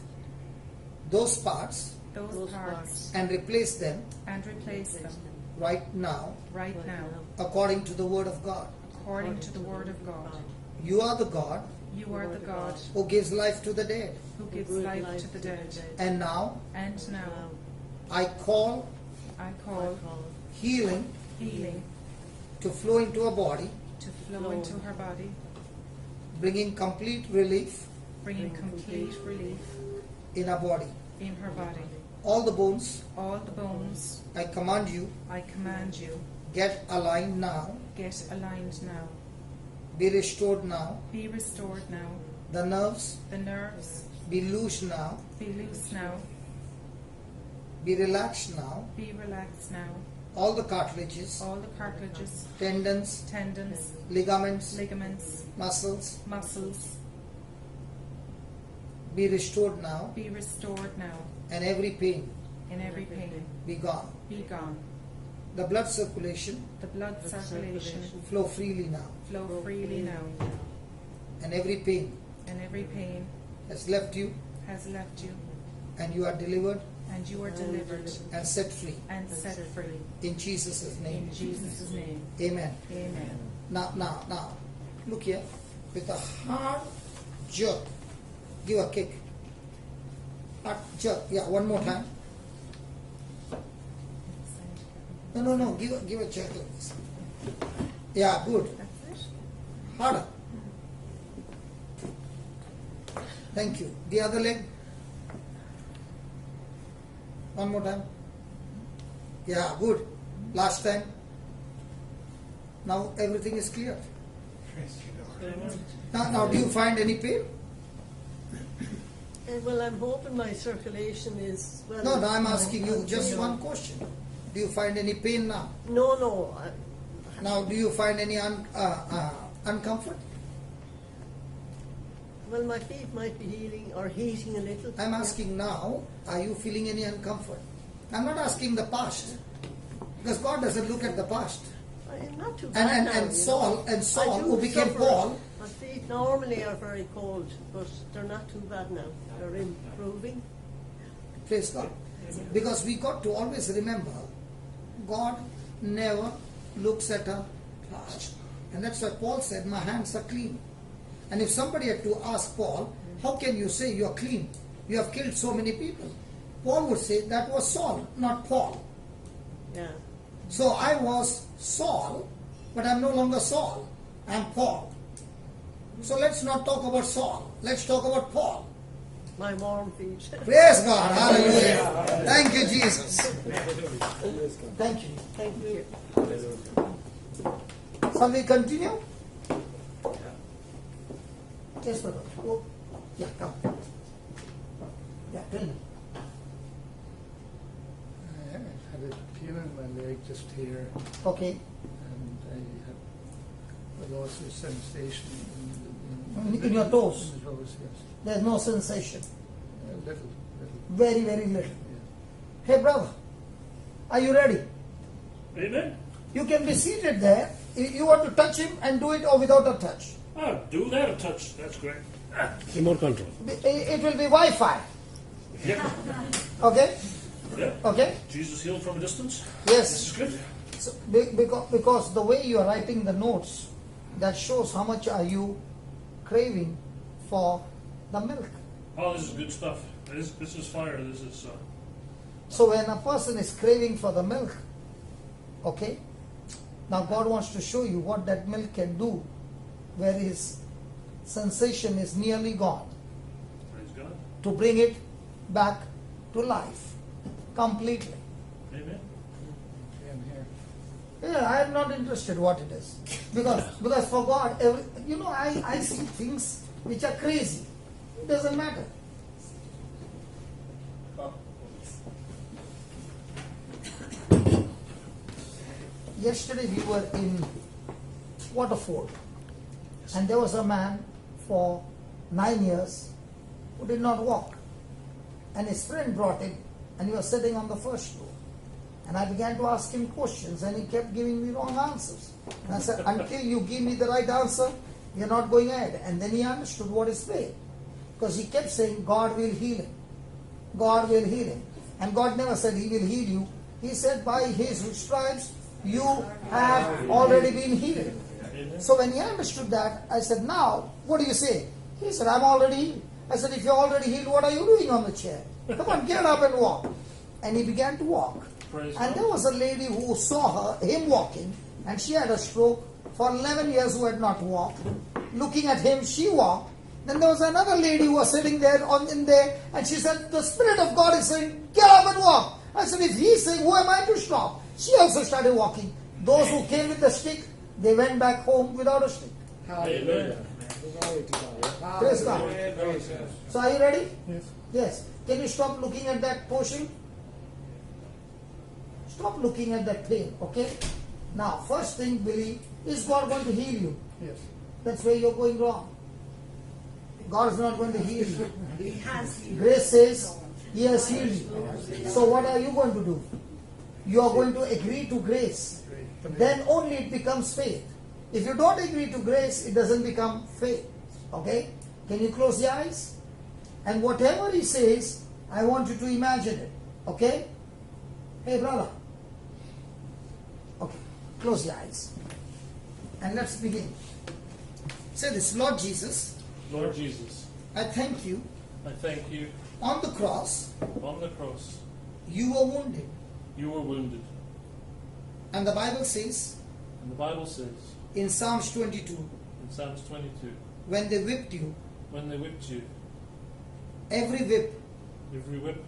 those parts those parts and replace them and replace them right now right now according to the word of God. according to the word of God. You are the God You are the God who gives life to the dead. who gives life to the dead. And now And now I call I call healing healing to flow into her body, to flow into her body, bringing complete relief bringing complete relief in her body. in her body. All the bones, All the bones, I command you, I command you, get aligned now, get aligned now. be restored now. Be restored now. The nerves, The nerves, be loose now, be loose now. be relaxed now. Be relaxed now. All the cartilages, All the cartilages, tendons, tendons, ligaments, ligaments, muscles, muscles, be restored now, be restored now. and every pain In every pain, be gone. be gone. The blood circulation The blood circulation flow freely now, flow freely now. and every pain And every pain has left you, has left you, and you are delivered and you are delivered and set free. and set free. In Jesus' name. In Jesus' name. Amen. Amen. Now, look here. With a hard jerk, give a kick. Hard jerk. Yeah, one more time. No. Give a jerk like this. Yeah, good. That's it. Harder. Thank you. The other leg. One more time. Yeah, good. Last time. Now everything is clear. Now do you find any pain? Well, I'm hoping my circulation is well. No, I'm asking you just one question. Do you find any pain now? No. Now, do you find any uncomfort? Well, my feet might be healing or heating a little. I'm asking now, are you feeling any uncomfort? I'm not asking the past, because God doesn't look at the past. I'm not too bad now, And Saul, I do who became suffer. Paul, My feet normally are very cold, but they're not too bad now. They're improving. praise God, because we got to always remember, God never looks at our past. And that's why Paul said, my hands are clean. And if somebody had to ask Paul, how can you say you are clean? You have killed so many people. Paul would say, that was Saul, not Paul. Yeah. So I was Saul, but I'm no longer Saul. I'm Paul. So let's not talk about Saul. Let's talk about Paul. My warm feet. Praise God. Hallelujah. Thank you, Jesus. Thank you. Thank you. Shall we continue? Yes, brother. Oh, yeah, come. Yeah, tell me. I had a pain in my leg just here, Okay. and I lost the sensation In your toes? In the toes, yes. There's no sensation. Little. Very, very little. Yeah. Hey, brother, are you ready? Amen. You can be seated there. You want to touch him and do it or without a touch. Oh, do that a touch. That's great. Remote control. It will be Wi-Fi. Yeah. Okay? Yeah. Okay? Jesus healed from a distance. Yes. This is good. So, because the way you are writing the notes, that shows how much are you craving for the milk. Oh, this is good stuff. This is fire. This is. So when a person is craving for the milk, okay, now God wants to show you what that milk can do, where his sensation is nearly gone, Praise God. to bring it back to life completely. Amen. I'm here. Yeah, I am not interested what it is, because for God, I see things which are crazy. It doesn't matter. Yesterday we were in Waterford, and there was a man for 9 years who did not walk, and his friend brought him, and he was sitting on the first row, and I began to ask him questions, and he kept giving me wrong answers, and I said, until you give me the right answer, you're not going ahead. And then he understood what is faith, because he kept saying God will heal him, God will heal him, and God never said he will heal you. He said by his stripes you have already been healed. So when he understood that, I said, now, what do you say? He said, I'm already healed. I said, if you're already healed, what are you doing on the chair? Come on, get up and walk. And he began to walk. Praise And God. there was a lady who saw him walking, and she had a stroke for 11 years who had not walked. Looking at him, she walked. Then there was another lady who was sitting there in there, and she said, the Spirit of God is saying, get up and walk. I said, if he's saying, who am I to stop? She also started walking. Those who came with the stick, they went back home without a stick. Amen. Praise God. So are you ready? Yes. Yes. Can you stop looking at that portion? Stop looking at that pain, okay? Now, first thing, believe, is God going to heal you? Yes. That's where you're going wrong. God is not going to heal you. He has healed. Grace says, He has healed you. So what are you going to do? You are going to agree to grace. Then only it becomes faith. If you don't agree to grace, it doesn't become faith. Okay? Can you close your eyes? And whatever He says, I want you to imagine it. Okay? Hey brother. Okay. Close your eyes. And let's begin. Say this, Lord Jesus, Lord Jesus, I thank you. I thank you. On the cross, On the cross, you were wounded. you were wounded. And the Bible says And the Bible says in Psalms 22, in Psalms 22. When they whipped you, When they whipped you, every whip every whip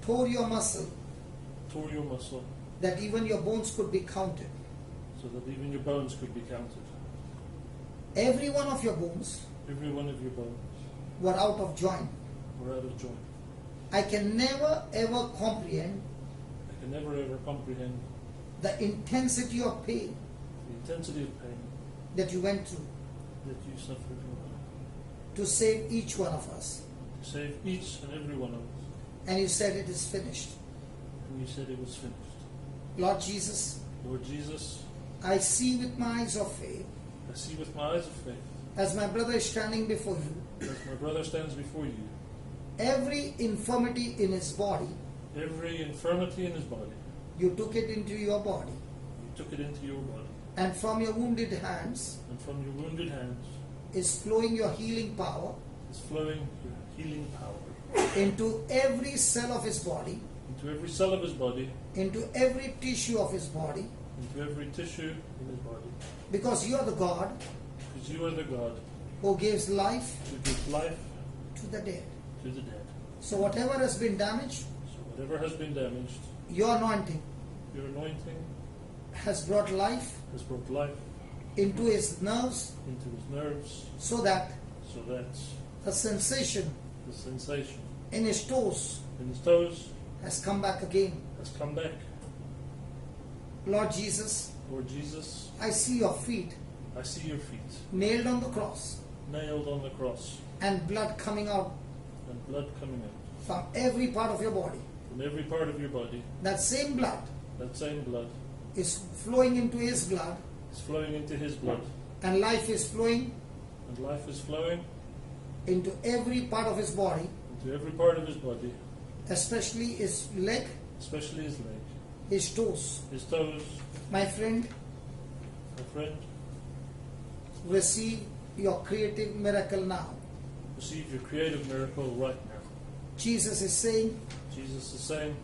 tore your muscle, tore your muscle, that even your bones could be counted. so that even your bones could be counted. Every one of your bones Every one of your bones were out of joint. were out of joint. I can never ever comprehend I can never ever comprehend the intensity of pain the intensity of pain that you went through that you suffered to save each one of us. to save each and every one of us. And you said it is finished. And you said it was finished. Lord Jesus, Lord Jesus, I see with my eyes of faith, I see with my eyes of faith, as my brother is standing before you, as my brother stands before you, every infirmity in his body, every infirmity in his body, you took it into your body. you took it into your body. And from your wounded hands And from your wounded hands is flowing your healing power is flowing your healing power into every cell of his body, into every cell of his body, into every tissue of his body, into every tissue in his body. because you are the God Because you are the God who gives life who gives life to the dead. to the dead. So whatever has been damaged, So whatever has been damaged, your anointing your anointing has brought life has brought life into his nerves, into his nerves, so that so that the sensation the sensation in his toes in his toes has come back again. has come back. Lord Jesus, Lord Jesus, I see your feet I see your feet nailed on the cross nailed on the cross and blood coming out and blood coming out from every part of your body. from every part of your body. That same blood That same blood is flowing into his blood, is flowing into his blood, and life is flowing and life is flowing into every part of his body, into every part of his body, especially his leg, especially his leg, his toes. his toes. My friend, My friend, receive your creative miracle now. receive your creative miracle right now. Jesus is saying, Jesus is saying,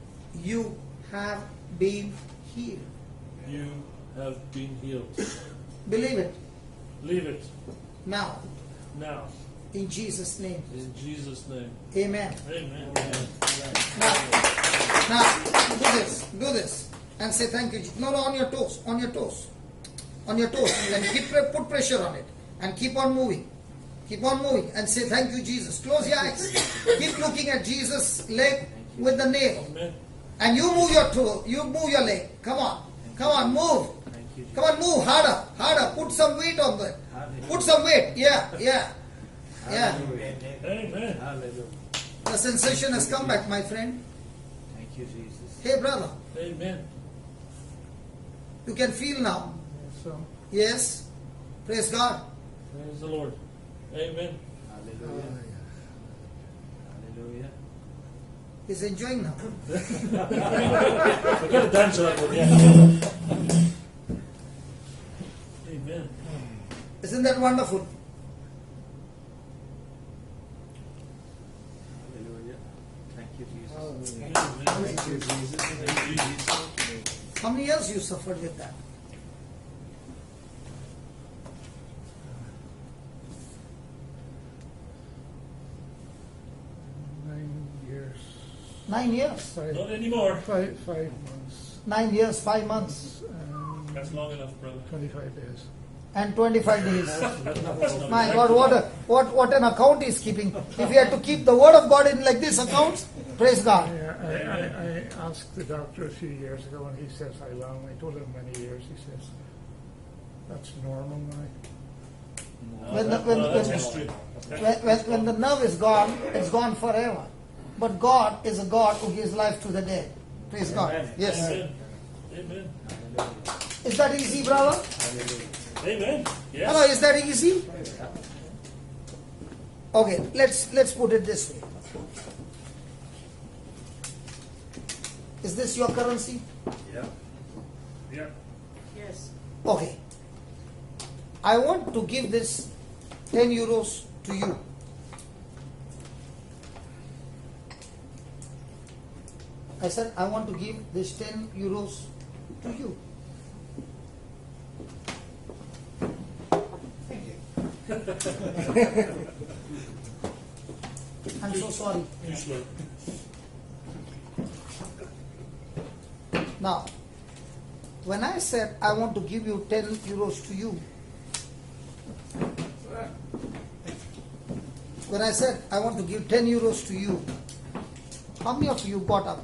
you have been healed. you have been healed. Believe it Leave it now, now, in Jesus' name. in Jesus' name. Amen. Amen. Now, do this, and say thank you. No, on your toes, on your toes, and put pressure on it, and keep on moving, and say thank you, Jesus. Close your eyes. Keep looking at Jesus' leg with the nail, Amen. and you move your toe, you move your leg. Come on, move. Come on, move harder. Put some weight on that. Put some weight. Yeah. Amen. Hallelujah. The sensation has come back, my friend. Thank you, Jesus. Hey, brother, Amen. you can feel now. So, Yes. Praise God. Praise the Lord. Amen. Hallelujah. Hallelujah. He's enjoying now. We're going to dance to that one, yeah. Amen. Isn't that wonderful? Hallelujah. Thank you, Jesus. Amen. Thank you, Jesus. Thank you, Jesus. How many years you suffered with that? years. 9 years. Five, Not anymore. 5 months. 9 years, 5 months, That's long enough, brother. 25 days. and 25 days. That's not My exactly God, what an account he's keeping. If he had to keep the word of God in like this accounts, praise God. Yeah, I asked the doctor a few years ago, and he says, how long? I told him many years. He says, that's normal now. That's history. When the nerve is gone, it's gone forever. But God is a God who gives life to the dead. Praise God. Amen. Yes. Amen. Amen. Is that easy, brother? Amen. Hello, Yes. is that easy? Okay, let's put it this way. Is this your currency? Yeah. Yeah. Yes. Okay. I want to give this 10 euros to you. I said I want to give this 10 euros to you. Thank you. I'm so sorry. Too slow. Now, when I said I want to give you 10 euros to you, when I said I want to give 10 euros to you, how many of you got up?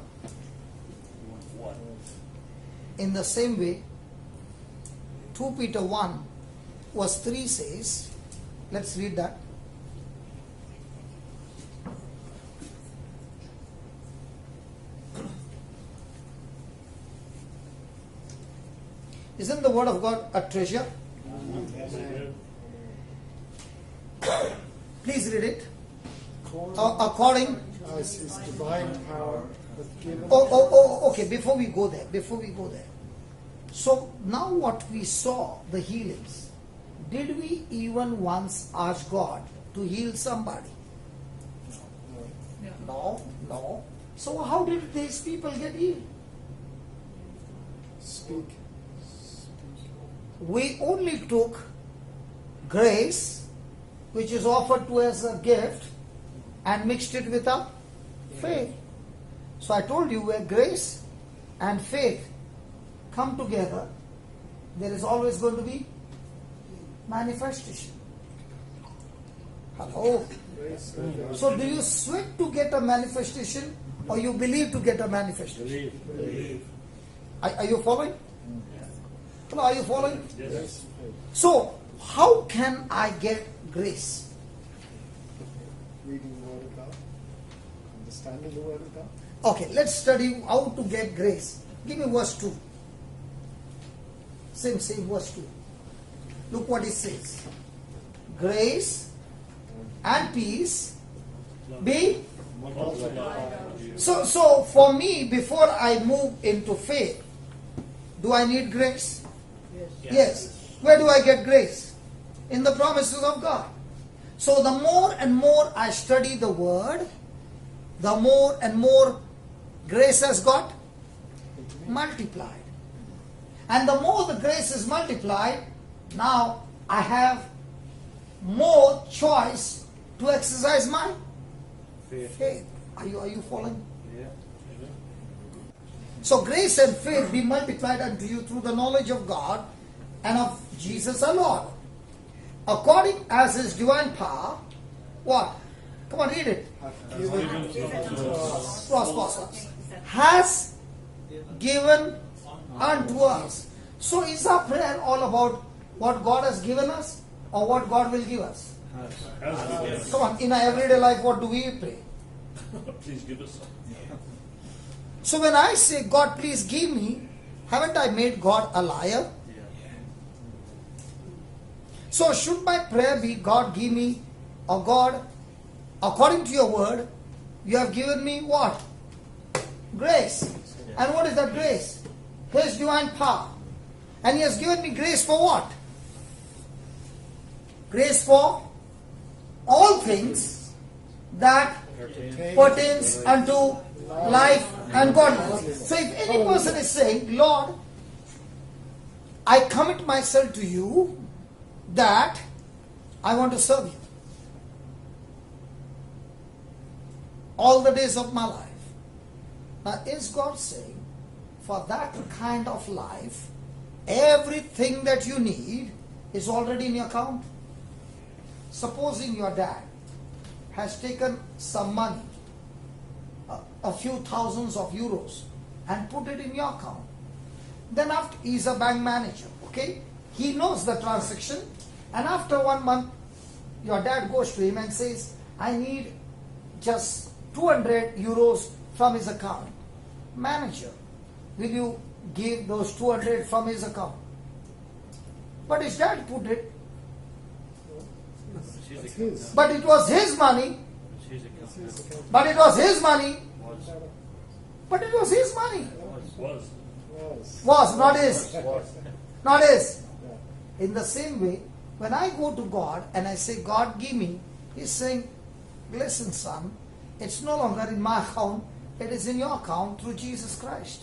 In the same way, 2 Peter 1 verse 3 says, let's read that. Isn't the word of God a treasure? Please read it. According. As his divine power hath given. Okay, before we go there. So now what we saw, the healings, did we even once ask God to heal somebody? No. So how did these people get healed? Speak. We only took grace, which is offered to us as a gift, and mixed it with our faith. So I told you, where grace and faith come together, there is always going to be manifestation. Hello? So do you sweat to get a manifestation, or you believe to get a manifestation? Believe. Are you following? Hello, are you following? Yes. So, how can I get grace? Reading the Word of God. Understanding the Word of God. Okay, let's study how to get grace. Give me verse 2. Same verse 2. Look what it says. Grace and peace be. So for me, before I move into faith, do I need grace? Yes. Where do I get grace? In the promises of God. So the more and more I study the Word, the more and more grace has got multiplied. And the more the grace is multiplied, now I have more choice to exercise my faith. Are you following? Yeah. So grace and faith be multiplied unto you through the knowledge of God and of Jesus our Lord. According as his divine power, what? Come on, read it. Pause. Has given unto us. So is our prayer all about what God has given us or what God will give us? Come on, in our everyday life, what do we pray? Please give us some. So when I say, God, please give me, haven't I made God a liar? So should my prayer be, God, give me, or God, according to your word, you have given me what? Grace. And what is that grace? His divine power. And he has given me grace for what? Grace for all things that pertains unto life and godliness. So if any person is saying, Lord, I commit myself to you that I want to serve you all the days of my life. Now is God saying, for that kind of life, everything that you need is already in your account? Supposing your dad has taken some money, a few thousands of euros, and put it in your account. Then after, he's a bank manager, okay? He knows the transaction, and after 1 month, your dad goes to him and says, I need just 200 euros from his account. Manager, will you give those 200 from his account? But his dad put it. It's his. But it was his money. But it was his money. But it was his money. Was, not his. Not his. In the same way, when I go to God and I say, God, give me, he's saying, listen, son, it's no longer in my account, it is in your account through Jesus Christ.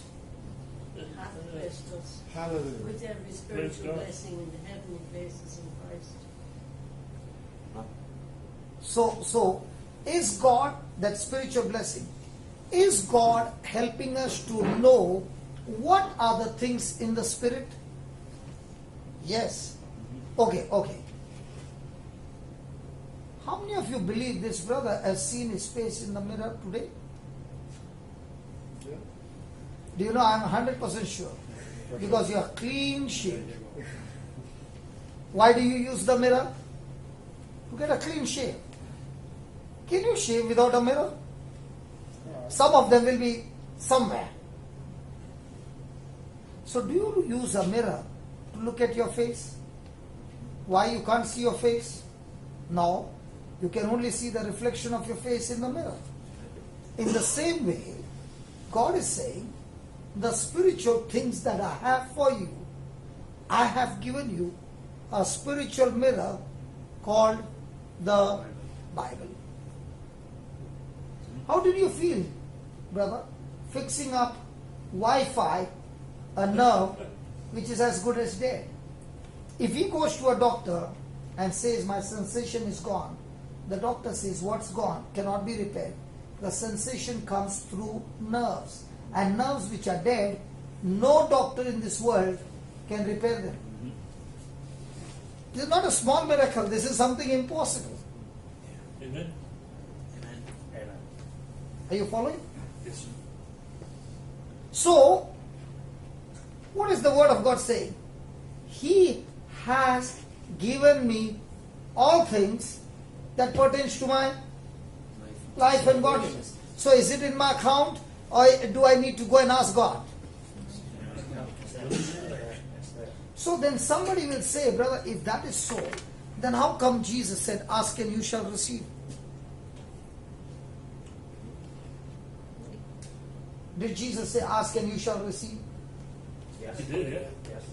Hallelujah. With every spiritual blessing in the heavenly places in Christ. So is God, that spiritual blessing, is God helping us to know what are the things in the spirit? Yes. Okay. How many of you believe this brother has seen his face in the mirror today? Yeah. Do you know, I'm 100% sure. Because you are clean shaved. Why do you use the mirror? To get a clean shave. Can you shave without a mirror? Some of them will be somewhere. So do you use a mirror to look at your face? Why you can't see your face? No. You can only see the reflection of your face in the mirror. In the same way, God is saying, the spiritual things that I have for you, I have given you a spiritual mirror called the Bible. How did you feel, brother, fixing up Wi-Fi, a nerve which is as good as dead? If he goes to a doctor and says, my sensation is gone, the doctor says, what's gone cannot be repaired. The sensation comes through nerves. And nerves which are dead, no doctor in this world can repair them. This is not a small miracle. This is something impossible. Amen. Are you following? Yes. So, what is the word of God saying? He has given me all things that pertains to my life and godliness. So is it in my account, or do I need to go and ask God? So then somebody will say, brother, if that is so, then how come Jesus said, ask and you shall receive? Did Jesus say, ask and you shall receive? Yes. He did, yeah. Yes.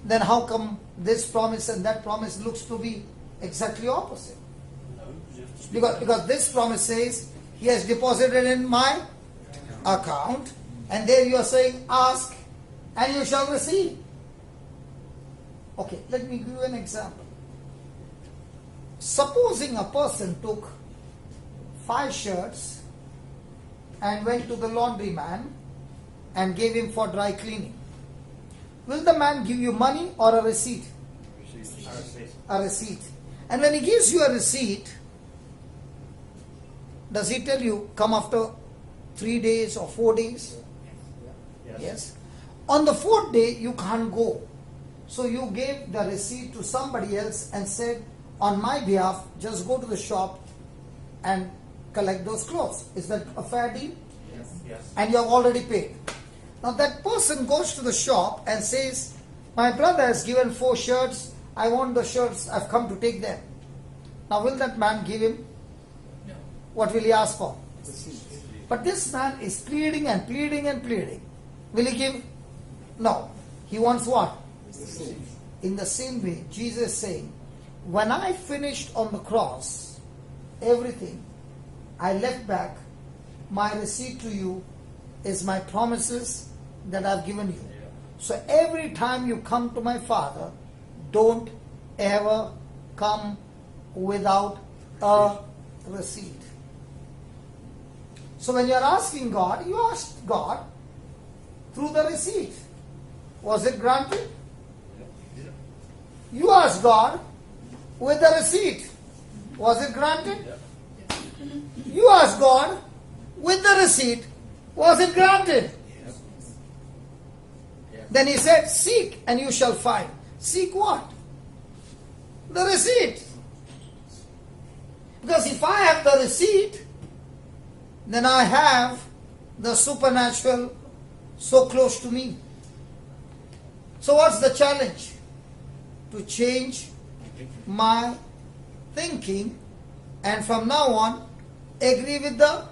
Then how come this promise and that promise looks to be exactly opposite? No, you have to speak. Because this promise says, he has deposited in my account, and there you are saying, ask and you shall receive. Okay, let me give you an example. Supposing a person took 5 shirts and went to the laundryman and gave him for dry cleaning. Will the man give you money or a receipt? A receipt. And when he gives you a receipt, does he tell you, come after 3 days or 4 days? Yes. On the 4th day, you can't go. So you gave the receipt to somebody else and said, on my behalf, just go to the shop and collect those clothes. Is that a fair deal? Yes. And you have already paid. Now that person goes to the shop and says, my brother has given 4 shirts. I want the shirts. I've come to take them. Now will that man give him? No. What will he ask for? But this man is pleading and pleading and pleading. Will he give? No. He wants what? In the same way, Jesus is saying, when I finished on the cross, everything, I left back, my receipt to you is my promises that I've given you. So every time you come to my Father, don't ever come without a receipt. So when you're asking God, you ask God through the receipt. Was it granted? You ask God with the receipt. Was it granted? You ask God with the receipt. Was it granted? Then he said, seek and you shall find. Seek what? The receipt. Because if I have the receipt, then I have the supernatural so close to me. So what's the challenge? To change my thinking and from now on agree with the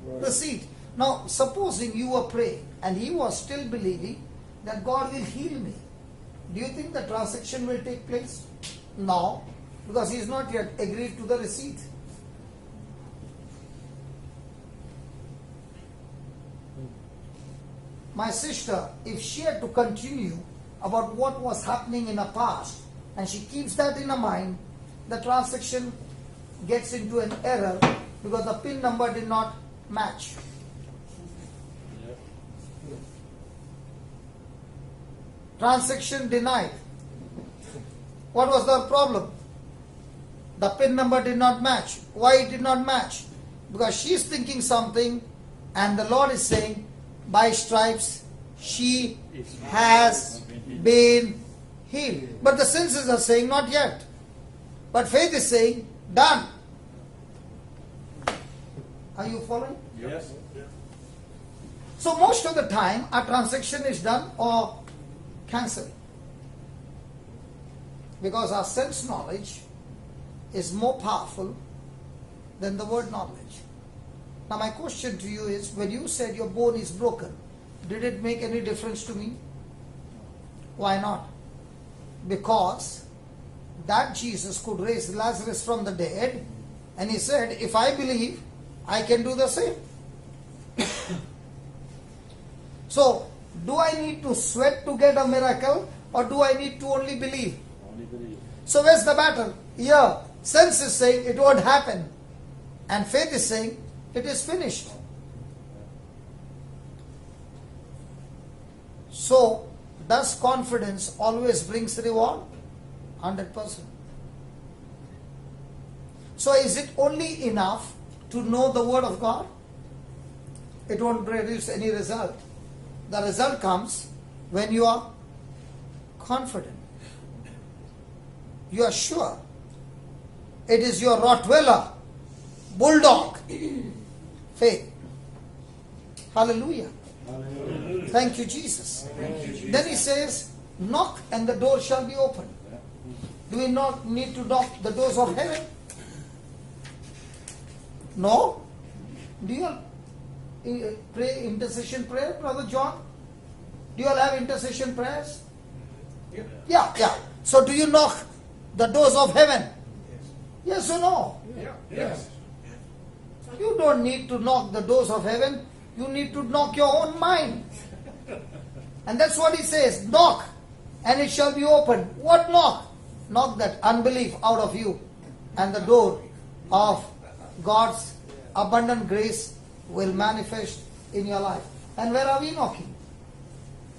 receipt. Now supposing you were praying and he was still believing that God will heal me. Do you think the transaction will take place? No, because he is not yet agreed to the receipt. My sister, if she had to continue about what was happening in her past and she keeps that in her mind, the transaction gets into an error because the PIN number did not match. Transaction denied. What was the problem? The PIN number did not match. Why it did not match? Because she is thinking something and the Lord is saying, by stripes she has been healed. But the senses are saying, not yet. But faith is saying, done. Are you following? Yes. So most of the time, a transaction is done or cancelled. Because our sense knowledge is more powerful than the word knowledge. Now my question to you is, when you said your bone is broken, did it make any difference to me? Why not? Because that Jesus could raise Lazarus from the dead, and he said, if I believe, I can do the same. So, do I need to sweat to get a miracle, or do I need to only believe? Only believe. So where's the battle? Here, sense is saying it won't happen, and faith is saying it is finished. So, does confidence always brings reward? 100%. So is it only enough to know the word of God? It won't produce any result. The result comes when you are confident. You are sure. It is your Rottweiler, bulldog, faith. Hallelujah. Hallelujah. Thank you, Jesus. Then he says, knock and the door shall be opened. Do we not need to knock the doors of heaven? No? Do you all pray intercession prayer, Brother John? Do you all have intercession prayers? Yeah. So do you knock the doors of heaven? Yes or no? Yes. You don't need to knock the doors of heaven. You need to knock your own mind. And that's what he says. Knock and it shall be opened. What knock? Knock that unbelief out of you, and the door of God's abundant grace will manifest in your life. And where are we knocking?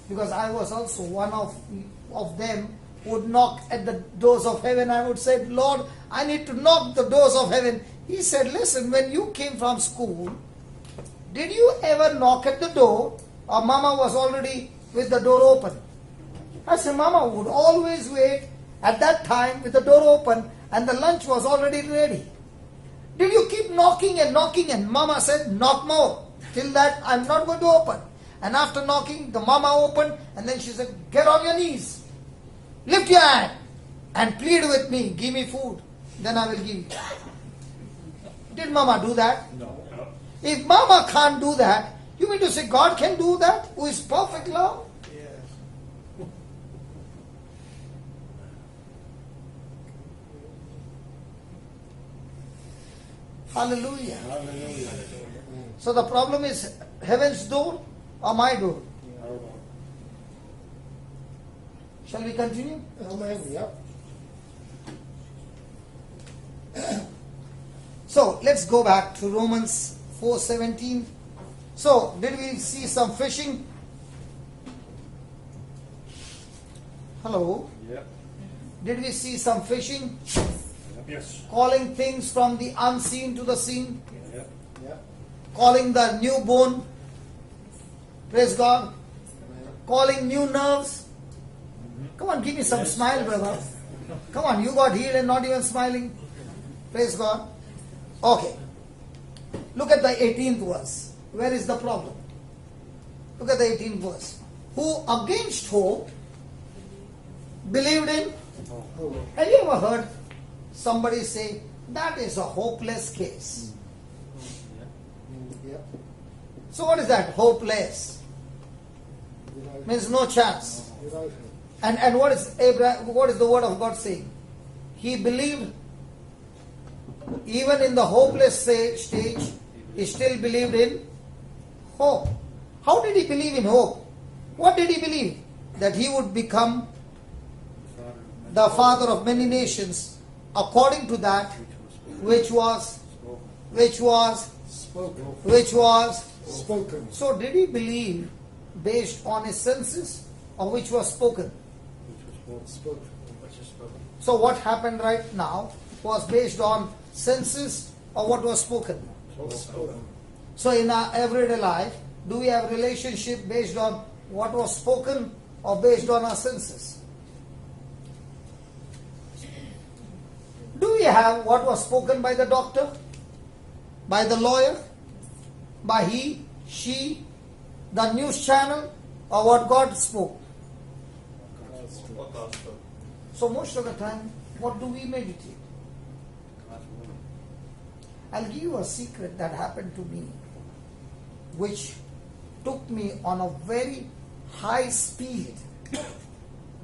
Because I was also one of them who would knock at the doors of heaven. I would say, Lord, I need to knock the doors of heaven. He said, listen, when you came from school, did you ever knock at the door, or Mama was already with the door open? I said, Mama would always wait at that time with the door open and the lunch was already ready. Did you keep knocking and Mama said, knock more. Till that I'm not going to open. And after knocking, the Mama opened and then she said, get on your knees. Lift your hand and plead with me. Give me food. Then I will give you. Did Mama do that? No. If Mama can't do that, you mean to say God can do that? Who is perfect love? Hallelujah. Hallelujah. So the problem is heaven's door or my door? Shall we continue? Amen. Yep. So let's go back to Romans 4:17. So did we see some fishing? Hello? Yep. Did we see some fishing? Yes. Calling things from the unseen to the seen? Yep. Yep. Calling the newborn, praise God, calling new nerves. Come on, give me some smile, brother. Come on, you got healed and not even smiling. Praise God. Okay. Look at the 18th verse. Where is the problem? Look at the 18th verse. Who against hope believed in? Have you ever heard somebody say, that is a hopeless case? Yep. So what is that? Hopeless. Means no chance. Without him. And what is Abraham? What is the word of God saying? He believed, even in the hopeless stage, he still believed in hope. How did he believe in hope? What did he believe? That he would become the father of many nations, according to that which was spoken. So did he believe based on his senses or which was spoken? Spoken. So what happened right now was based on senses or what was spoken? Spoken. So in our everyday life, do we have relationship based on what was spoken or based on our senses? Do we have what was spoken by the doctor, by the lawyer, by he, she, the news channel, or what God spoke? So most of the time, what do we meditate? I'll give you a secret that happened to me, which took me on a very high speed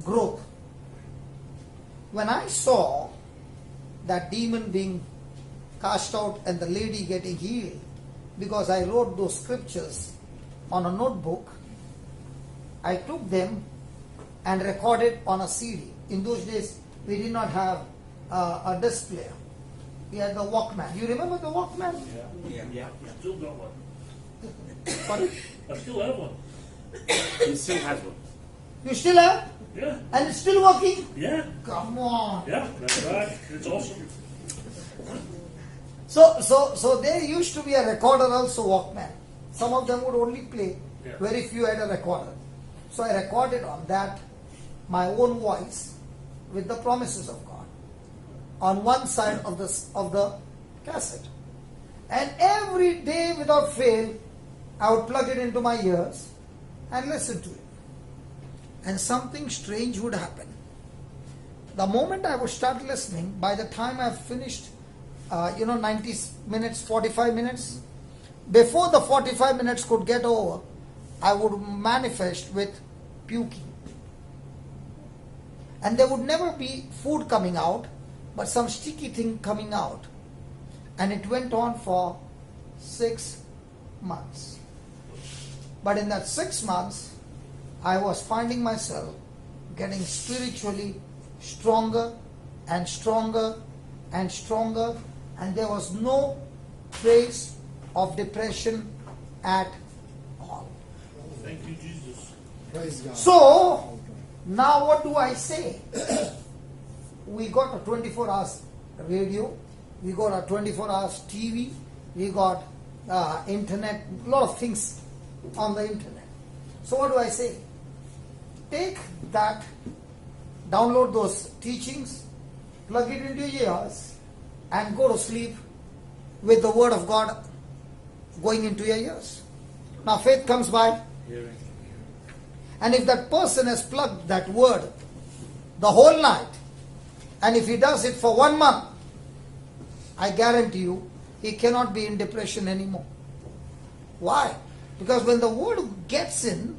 growth. When I saw that demon being cast out and the lady getting healed, because I wrote those scriptures on a notebook, I took them and recorded on a CD. In those days, we did not have a disc player. We had the Walkman. You remember the Walkman? Yeah. Still got one. Pardon? I still have one. He still has one. You still have? Yeah. And it's still working? Yeah. Come on. Yeah, that's right. It's awesome. So there used to be a recorder also, Walkman. Some of them would only play. Yeah. Very few had a recorder. So I recorded on that my own voice with the promises of God on one side of the cassette. And every day without fail, I would plug it into my ears and listen to it. And something strange would happen. The moment I would start listening, by the time I've finished 90 minutes, 45 minutes, before the 45 minutes could get over, I would manifest with puking. And there would never be food coming out, but some sticky thing coming out. And it went on for 6 months. But in that 6 months, I was finding myself getting spiritually stronger and stronger and stronger, and there was no trace of depression at all. Thank you, Jesus. Praise God. So, now what do I say? We got a 24 hours radio, we got a 24 hours TV, we got internet, a lot of things on the internet. So what do I say? Take that, download those teachings, plug it into your ears, and go to sleep with the Word of God going into your ears. Now faith comes by Hearing. and if that person has plugged that word the whole night, and if he does it for 1 month, I guarantee you, he cannot be in depression anymore. Why? Because when the word gets in,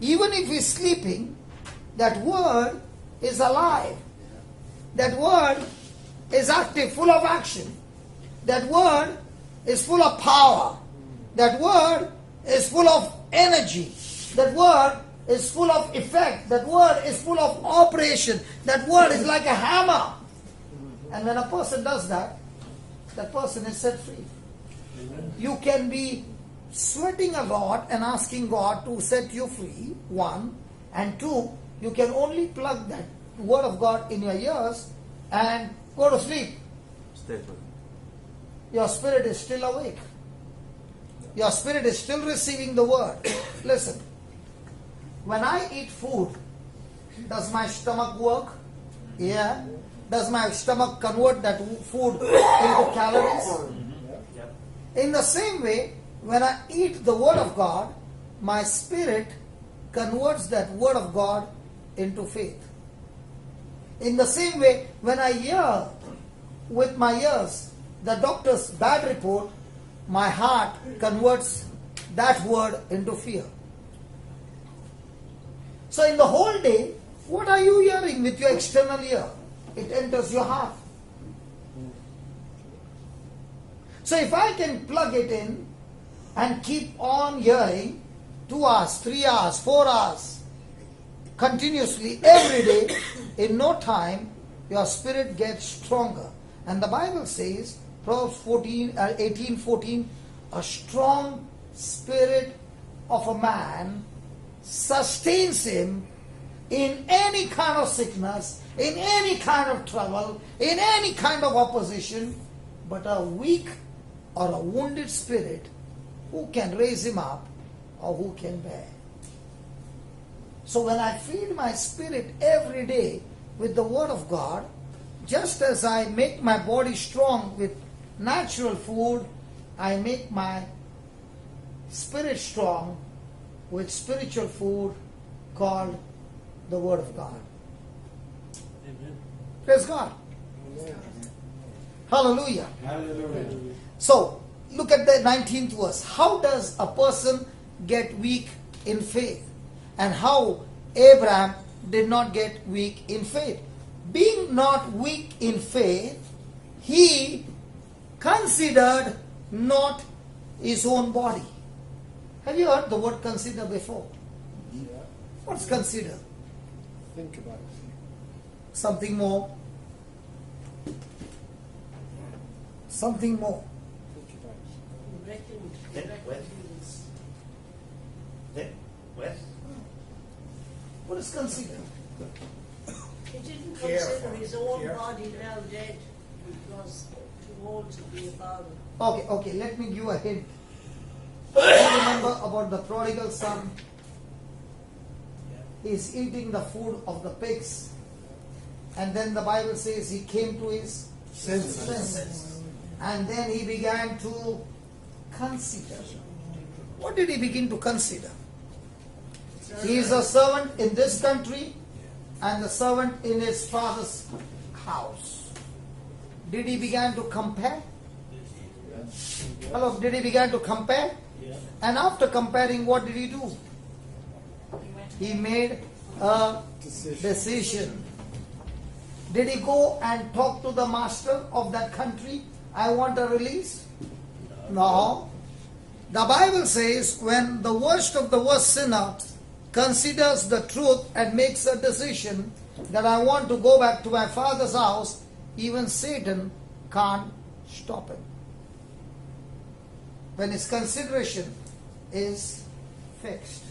even if he's sleeping, that word is alive. That word is active, full of action. That word is full of power. That word is full of energy. That word is full of effect. That word is full of operation. That word is like a hammer. And when a person does that, that person is set free. Amen. You can be sweating a lot and asking God to set you free, 1. And 2, you can only plug that word of God in your ears and go to sleep. Stay put. Your spirit is still awake. Your spirit is still receiving the word. Listen, when I eat food, does my stomach work? Yeah. Does my stomach convert that food into calories? In the same way, when I eat the Word of God, my spirit converts that Word of God into faith. In the same way, when I hear with my ears the doctor's bad report, my heart converts that word into fear. So in the whole day, what are you hearing with your external ear? It enters your heart. So if I can plug it in and keep on hearing 2 hours, 3 hours, 4 hours, continuously every day, in no time your spirit gets stronger. And the Bible says, Proverbs 18:14, a strong spirit of a man sustains him in any kind of sickness, in any kind of trouble, in any kind of opposition, but a weak or a wounded spirit, who can raise him up or who can bear? So when I feed my spirit every day with the Word of God, just as I make my body strong with natural food, I make my spirit strong with spiritual food called the Word of God. Amen. Praise God. Hallelujah. So, look at the 19th verse. How does a person get weak in faith? And how Abraham did not get weak in faith. Being not weak in faith, he considered not his own body. Have you heard the word consider before? Yeah. What's consider? Think about it. Something more. Something more. Think about it. What is consider? He didn't consider his own body now dead because too old to be a father. Okay, let me give you a hint. Do you remember about the prodigal son? He's eating the food of the pigs. And then the Bible says he came to his senses. And then he began to consider. What did he begin to consider? He is a servant in this country and the servant in his father's house. Did he begin to compare? Hello, did he begin to compare? And after comparing, what did he do? He made a decision. Did he go and talk to the master of that country? I want a release? No. The Bible says when the worst of the worst sinner considers the truth and makes a decision that I want to go back to my father's house, even Satan can't stop him. When his consideration is fixed.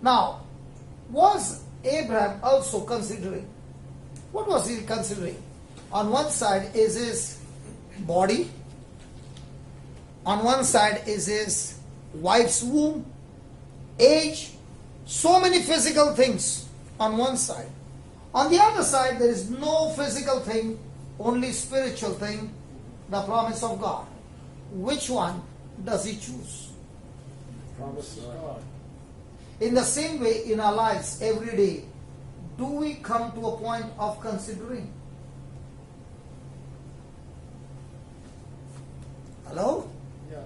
Now, was Abraham also considering? What was he considering? On one side is his body. On one side is his wife's womb, age, so many physical things on one side. On the other side, there is no physical thing, only spiritual thing, the promise of God. Which one does he choose? Promise of God. In the same way, in our lives, every day, do we come to a point of considering? Hello? Yeah.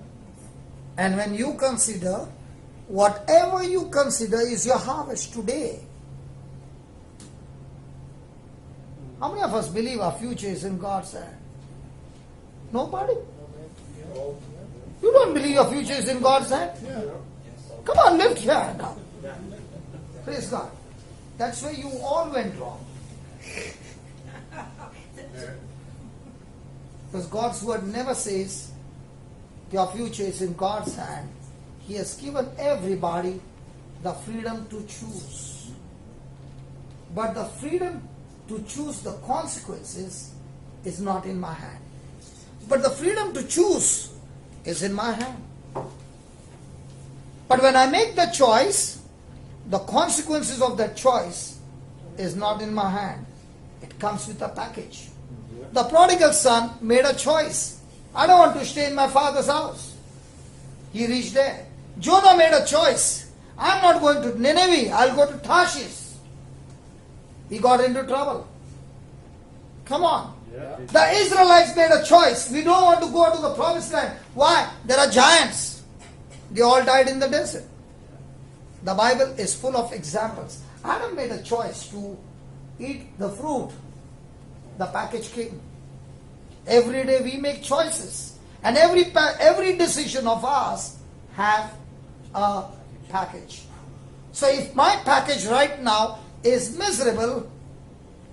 And when you consider, whatever you consider is your harvest today. How many of us believe our future is in God's hand? Nobody? You don't believe your future is in God's hand? Yeah. Come on, lift your hand up. Praise God. That's where you all went wrong. Because God's word never says your future is in God's hand. He has given everybody the freedom to choose. But the freedom to choose the consequences is not in my hand. But the freedom to choose is in my hand. But when I make the choice, the consequences of that choice is not in my hand. It comes with a package. The prodigal son made a choice. I don't want to stay in my father's house. He reached there. Jonah made a choice. I'm not going to Nineveh. I'll go to Tarshish. He got into trouble. Come on. Yeah. The Israelites made a choice. We don't want to go to the promised land. Why? There are giants. They all died in the desert. The Bible is full of examples. Adam made a choice to eat the fruit. The package came. Every day we make choices. And every decision of ours have a package. So if my package right now is miserable,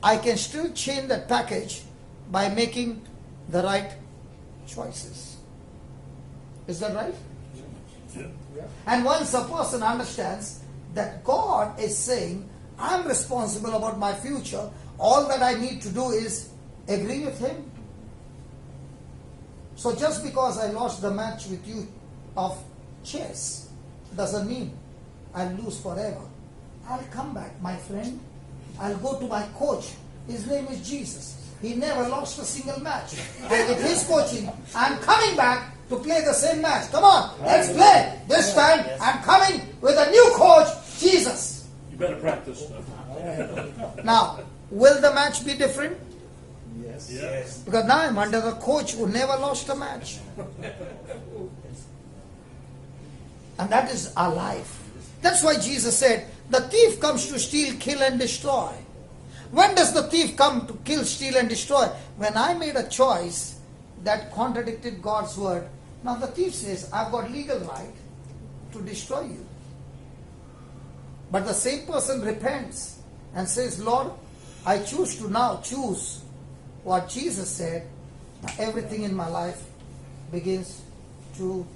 I can still change that package by making the right choices. Is that right? Yeah. And once a person understands that God is saying, I'm responsible about my future, all that I need to do is agree with Him. So just because I lost the match with you of chess doesn't mean I'll lose forever. I'll come back, my friend. I'll go to my coach. His name is Jesus. He never lost a single match. And with his coaching, I'm coming back to play the same match. Come on, let's play. This time, I'm coming with a new coach, Jesus. You better practice. Now, will the match be different? Yes. Because now I'm under the coach who never lost a match. And that is our life. That's why Jesus said, the thief comes to steal, kill and destroy. When does the thief come to kill, steal and destroy? When I made a choice that contradicted God's word. Now the thief says, I've got legal right to destroy you. But the same person repents and says, Lord, I choose to now choose what Jesus said. Now everything in my life begins to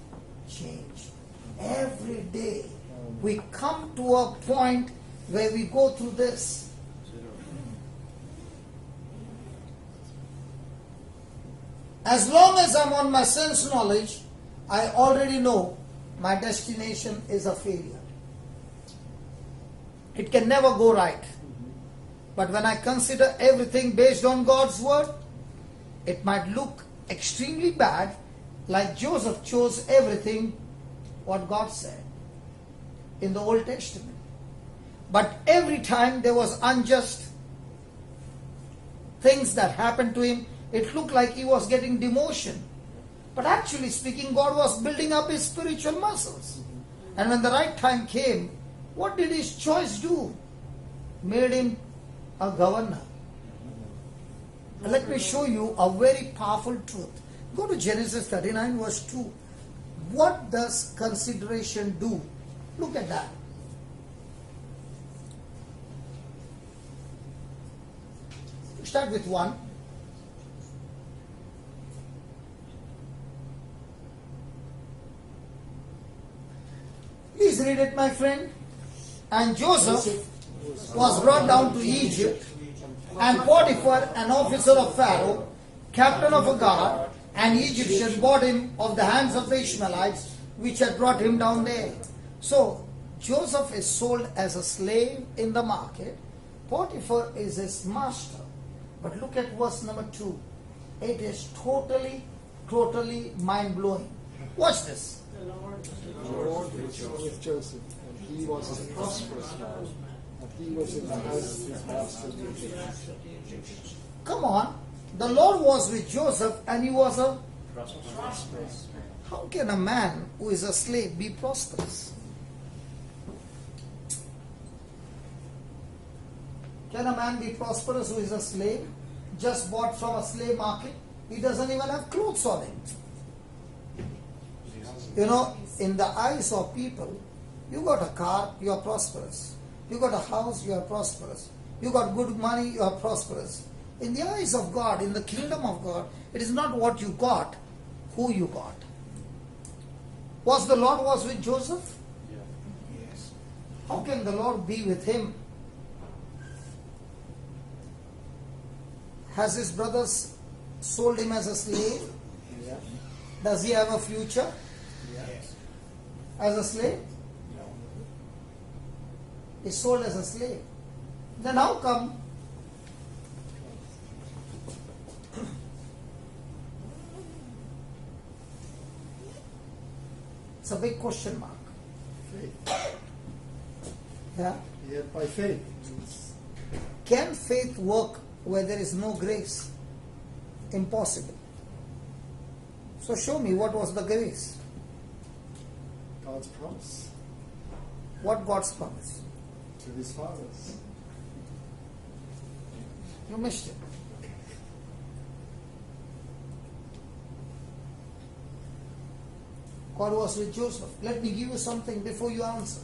change. Every day we come to a point where we go through this. As long as I'm on my sense knowledge, I already know my destination is a failure. It can never go right. But when I consider everything based on God's word, it might look extremely bad, like Joseph chose everything what God said in the Old Testament. But every time there was unjust things that happened to him, it looked like he was getting demotion. But actually speaking, God was building up his spiritual muscles. And when the right time came, what did his choice do? Made him a governor. And let me show you a very powerful truth. Go to Genesis 39 verse 2. What does consideration do? Look at that. Start with 1. Please read it, my friend. And Joseph was brought down to Egypt, and Potiphar, an officer of Pharaoh, captain of a guard, an Egyptian, bought him of the hands of the Ishmaelites, which had brought him down there. So, Joseph is sold as a slave in the market. Potiphar is his master. But look at verse number 2. It is totally mind-blowing. Watch this. The Lord was with Joseph, and he was a prosperous man, and he was in the house of his master the Egyptian. Come on. The Lord was with Joseph, and he was a prosperous. How can a man who is a slave be prosperous? Can a man be prosperous who is a slave? Just bought from a slave market? He doesn't even have clothes on him. You know, in the eyes of people, you got a car, you are prosperous. You got a house, you are prosperous. You got good money, you are prosperous. In the eyes of God, in the kingdom of God, it is not what you got, who you got. Was the Lord was with Joseph? Yes. How can the Lord be with him? Has his brothers sold him as a slave? Yeah. Does he have a future? Yes. As a slave? No. He's sold as a slave. Then how come it's a big question mark? Faith. Yeah? Yet by faith. Can faith work where there is no grace? Impossible. So show me what was the grace. God's promise What God's promise? to his fathers. You missed it. God was with Joseph. Let me give you something before you answer.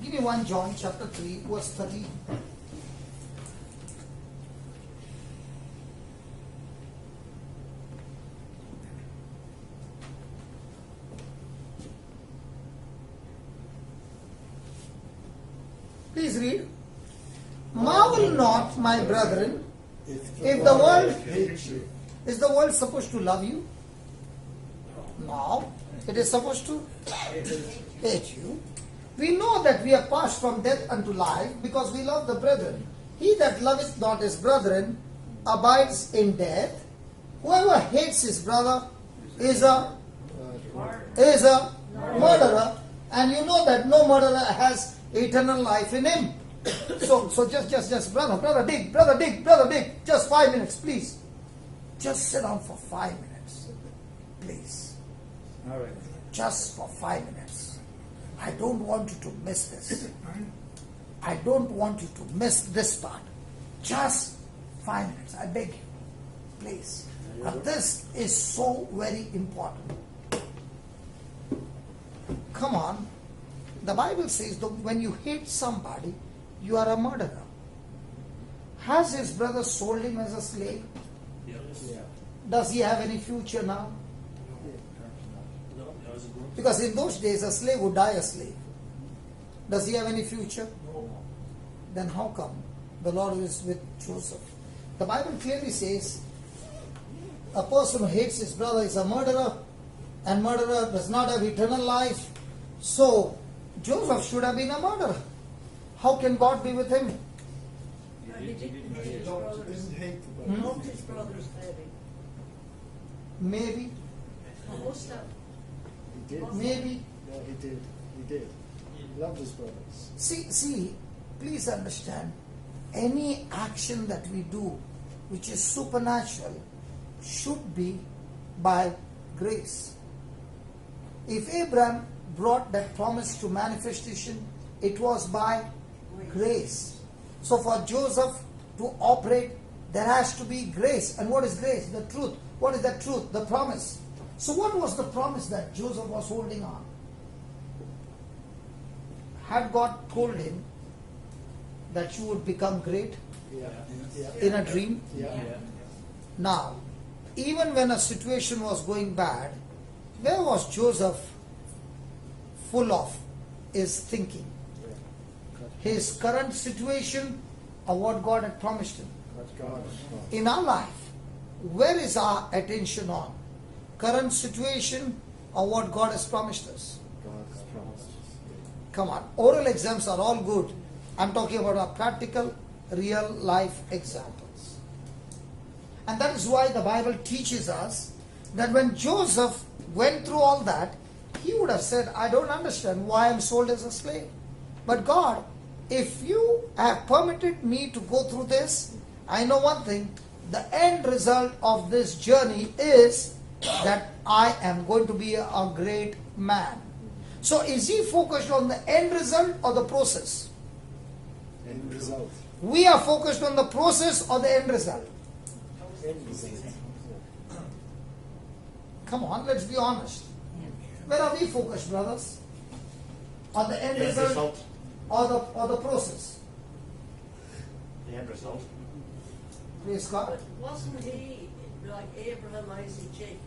Give me 1 John chapter 3 verse 13. Please read. Marvel not, my brethren, if the world hates you. is the world supposed to love you? No, it is supposed to hate you. We know that we are passed from death unto life because we love the brethren. He that loveth not his brethren abides in death. Whoever hates his brother is a murderer, and you know that no murderer has eternal life in him. So just brother Dick, just 5 minutes, please. Just sit down for 5 minutes, please. All right. Just for 5 minutes. I don't want you to miss this. I don't want you to miss this part. Just 5 minutes, I beg you, please. But this is so very important. Come on. The Bible says that when you hate somebody, you are a murderer. Has his brother sold him as a slave? Yes. Yeah. Does he have any future now? No, he hasn't. Because in those days, a slave would die a slave. Does he have any future? No. Then how come the Lord is with Joseph? The Bible clearly says a person who hates his brother is a murderer, and murderer does not have eternal life. So Joseph should have been a murderer. How can God be with him? He didn't hate his No, he brothers. didn't hate the He brothers. loved his brothers, maybe. Maybe, He must have. He did. maybe. No, he did. He did. He loved his brothers. See, please understand, any action that we do which is supernatural should be by grace. If Abraham brought that promise to manifestation, it was by grace. So for Joseph to operate, there has to be grace. And what is grace? The truth. What is that truth? The promise. So what was the promise that Joseph was holding on? Had God told him that you would become great Yeah. Yeah. in a dream? Yeah. Now, even when a situation was going bad, where was Joseph full of his thinking? His current situation or what God had promised him? What God. In our life, where is our attention on? Current situation or what God has promised us? God's promised. Come on, oral exams are all good. I'm talking about our practical, real life examples. And that is why the Bible teaches us that when Joseph went through all that, he would have said, I don't understand why I'm sold as a slave. But God, if you have permitted me to go through this, I know one thing, the end result of this journey is that I am going to be a great man. So is he focused on the end result or the process? End result. We are focused on the process or the end result. End result. Come on, let's be honest. Where are we focused, brothers? On the end result or the process? The end result. Praise God. But wasn't he like Abraham, Isaac, Jacob?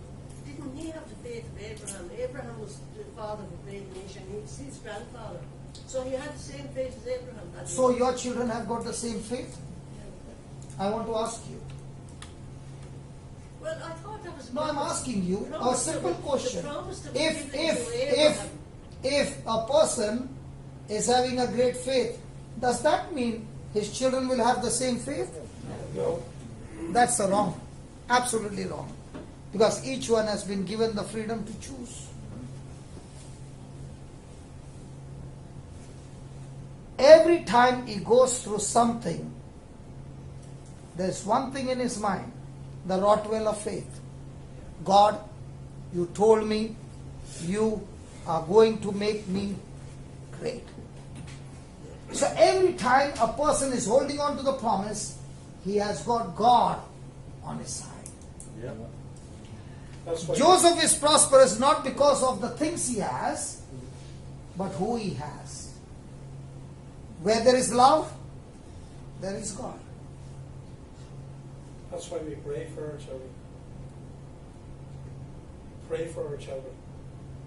Didn't he have the faith of Abraham? Abraham was the father of a great nation. He's his grandfather. So he had the same faith as Abraham. hadn't he? So your children have got the same faith? I want to ask you. Well, I thought that was. No, I'm asking you a simple question. If If a person is having a great faith, does that mean his children will have the same faith? No. That's wrong. Absolutely wrong. Because each one has been given the freedom to choose. Every time he goes through something, there's one thing in his mind, the Rottweiler faith. God, you told me you are going to make me great. So every time a person is holding on to the promise, he has got God on his side. Yeah. Joseph is prosperous not because of the things he has, but who he has. Where there is love, there is God. That's why we pray for our children. Pray for our children.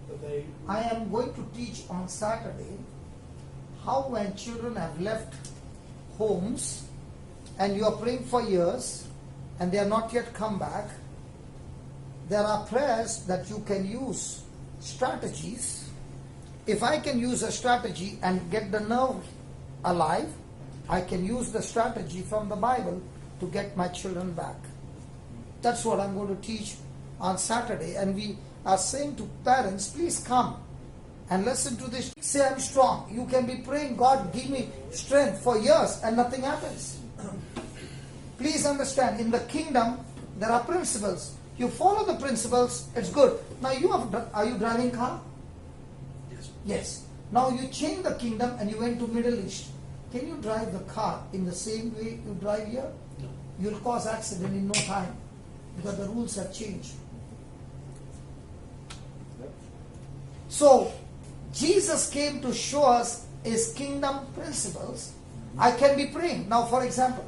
That they I am going to teach on Saturday how when children have left homes and you are praying for years and they have not yet come back, there are prayers that you can use, strategies. If I can use a strategy and get the nerve alive, I can use the strategy from the Bible to get my children back. That's what I'm going to teach on Saturday. And we are saying to parents, please come and listen to this. Say, I'm strong. You can be praying, God, give me strength for years and nothing happens. Please understand, in the kingdom, there are principles. You follow the principles, it's good. Now, are you driving car? Yes. Yes. Now, you change the kingdom and you went to Middle East. Can you drive the car in the same way you drive here? No. You'll cause accident in no time because the rules have changed. So, Jesus came to show us his kingdom principles. I can be praying. Now, for example,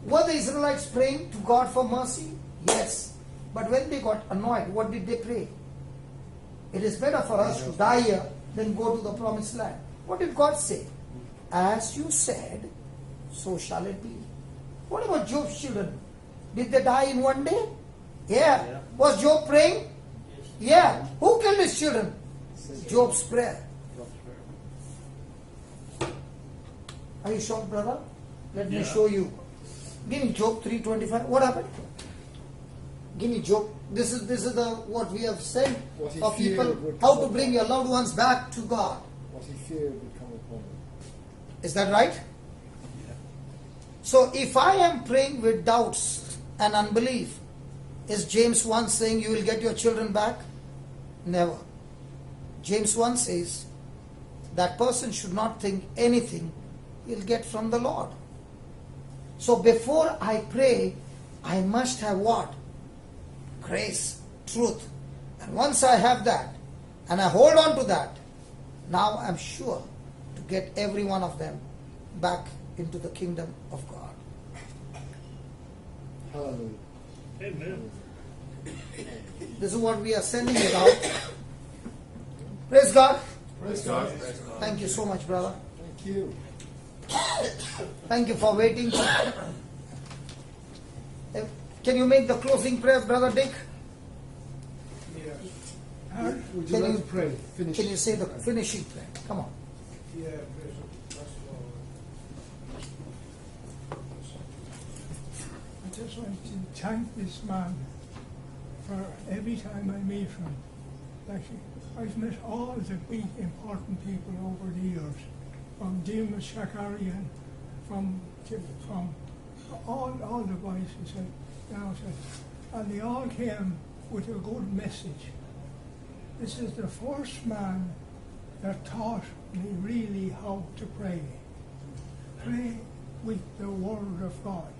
were the Israelites praying to God for mercy? Yes. But when they got annoyed, what did they pray? It is better for us to die here than go to the promised land. What did God say? As you said, so shall it be. What about Job's children? Did they die in one day? Yeah. Was Job praying? Yeah. Who killed his children? Job's prayer. Are you shocked, brother? Let me show you. Give me Job 3:25. What happened? Give me Job. This is the what we have said for people, how to bring your loved ones back to God. What he feared would come upon him. Is that right? Yeah. So if I am praying with doubts and unbelief, is James 1 saying you will get your children back? Never. James 1 says that person should not think anything he'll get from the Lord. So before I pray, I must have what? Grace, truth. And once I have that, and I hold on to that, now I'm sure to get every one of them back into the kingdom of God. Hallelujah. Amen. This is what we are sending it out. Praise God. Praise God. Thank you so much, brother. Thank you. Thank you for waiting. Can you make the closing prayer, Brother Dick? Would you Can like you to pray? Finish. Can you say the finishing prayer? Come on. Yeah, first of all, I just want to thank this man for every time I meet him. Like, I've met all the big important people over the years, from Demas Shakarian, from all the boys who said, and they all came with a good message. This is the first man that taught me really how to pray. Pray with the Word of God.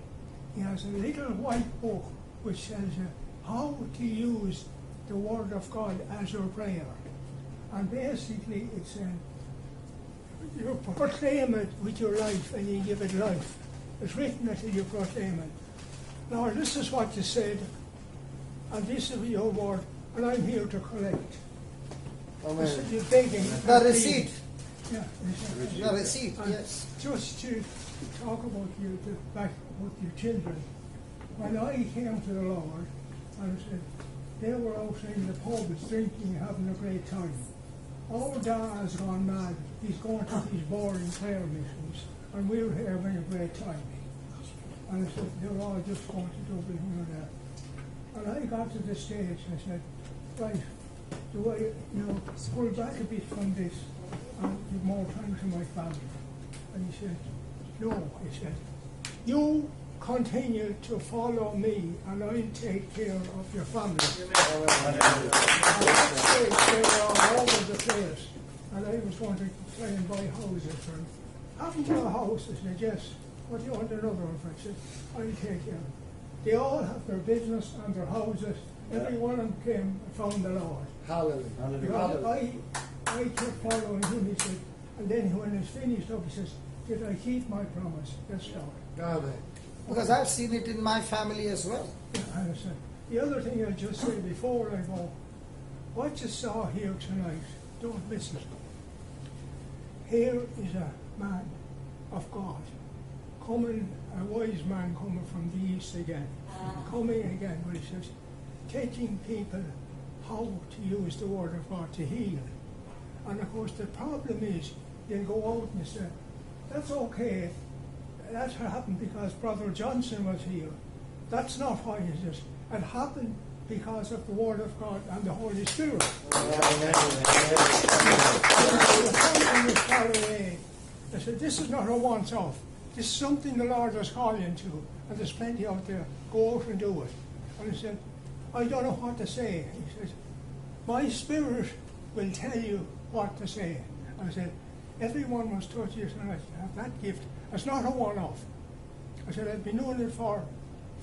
He has a little white book which tells you how to use the Word of God as your prayer. And basically it said, you proclaim it with your life and you give it life. It's written that you proclaim it. Lord, this is what you said, and this is your word, and I'm here to collect. Amen. You're begging. The receipt. Yeah. The receipt, And yes. just to talk about you, back with your children. When I came to the Lord, and I said, they were outside in the pubs drinking, having a great time. Our dad has gone mad. He's going to these boring prayer meetings, and we're here having a great time. And I said, they're all just going to Dublin here and there. And I got to the stage and I said, right, do I, pull back a bit from this and give more time to my family? And he said, no, he said, you continue to follow me and I'll take care of your family. And that stage, they were all over the place. And I was going to try and buy houses for them. Haven't you a house? I said, yes. What do you want another one for? I said, I'll take care. They all have their business and their houses. Every one of them came and found the Lord. Hallelujah. Because I kept following him, he said, and then when it's finished up, he says, did I keep my promise? Yes, Lord. Amen. Because I've seen it in my family as well. Yeah, I understand. The other thing I'll just say before I go, what you saw here tonight, don't miss it. here is a man of God, coming, a wise man coming from the east again, coming again, where he says, teaching people how to use the word of God to heal. And of course the problem is, they'll go out and say, that's okay, that happened because Brother Johnson was here. That's not why it is. It happened because of the Word of God and the Holy Spirit. I said, this is not a once-off. This is something the Lord is calling to, and there's plenty out there. Go out and do it. And he said, I don't know what to say. He says, my spirit will tell you what to say. I said, everyone must touch this and have that gift. It's not a one-off. I said, I've been doing it for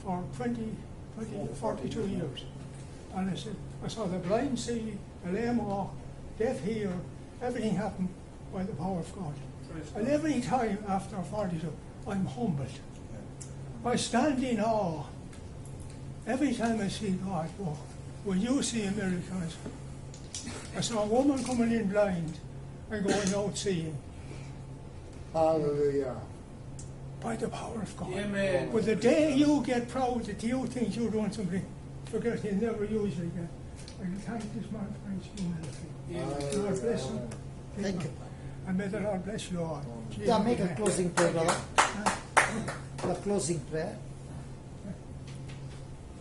42 years. And I said, I saw the blind see, the lame walk, deaf hear, everything happened by the power of God. And every time after 42, I'm humbled. I stand in awe. Every time I see God walk, when you see a miracle, I saw a woman coming in blind and going out seeing. Hallelujah. By the power of God. Amen. But the day you get proud that you think you're doing something, forget he'll never use it again. I thank this man for his humility. Lord bless him. Thank you. And may the Lord bless you all. Yeah, make a closing prayer, brother. A closing prayer.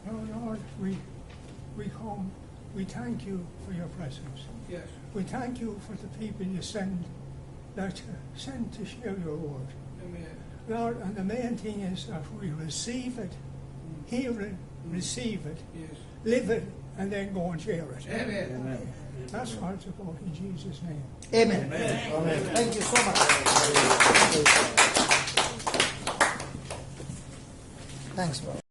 Oh Lord, we come, we thank you for your presence. Yes. We thank you for the people you send to share your word. Amen. Lord, and the main thing is that we receive it, hear it, receive it, Yes. live it, and then go and share it. Amen. That's what it's about in Jesus' name. Amen. Amen. Thank you so much. Thanks, brother.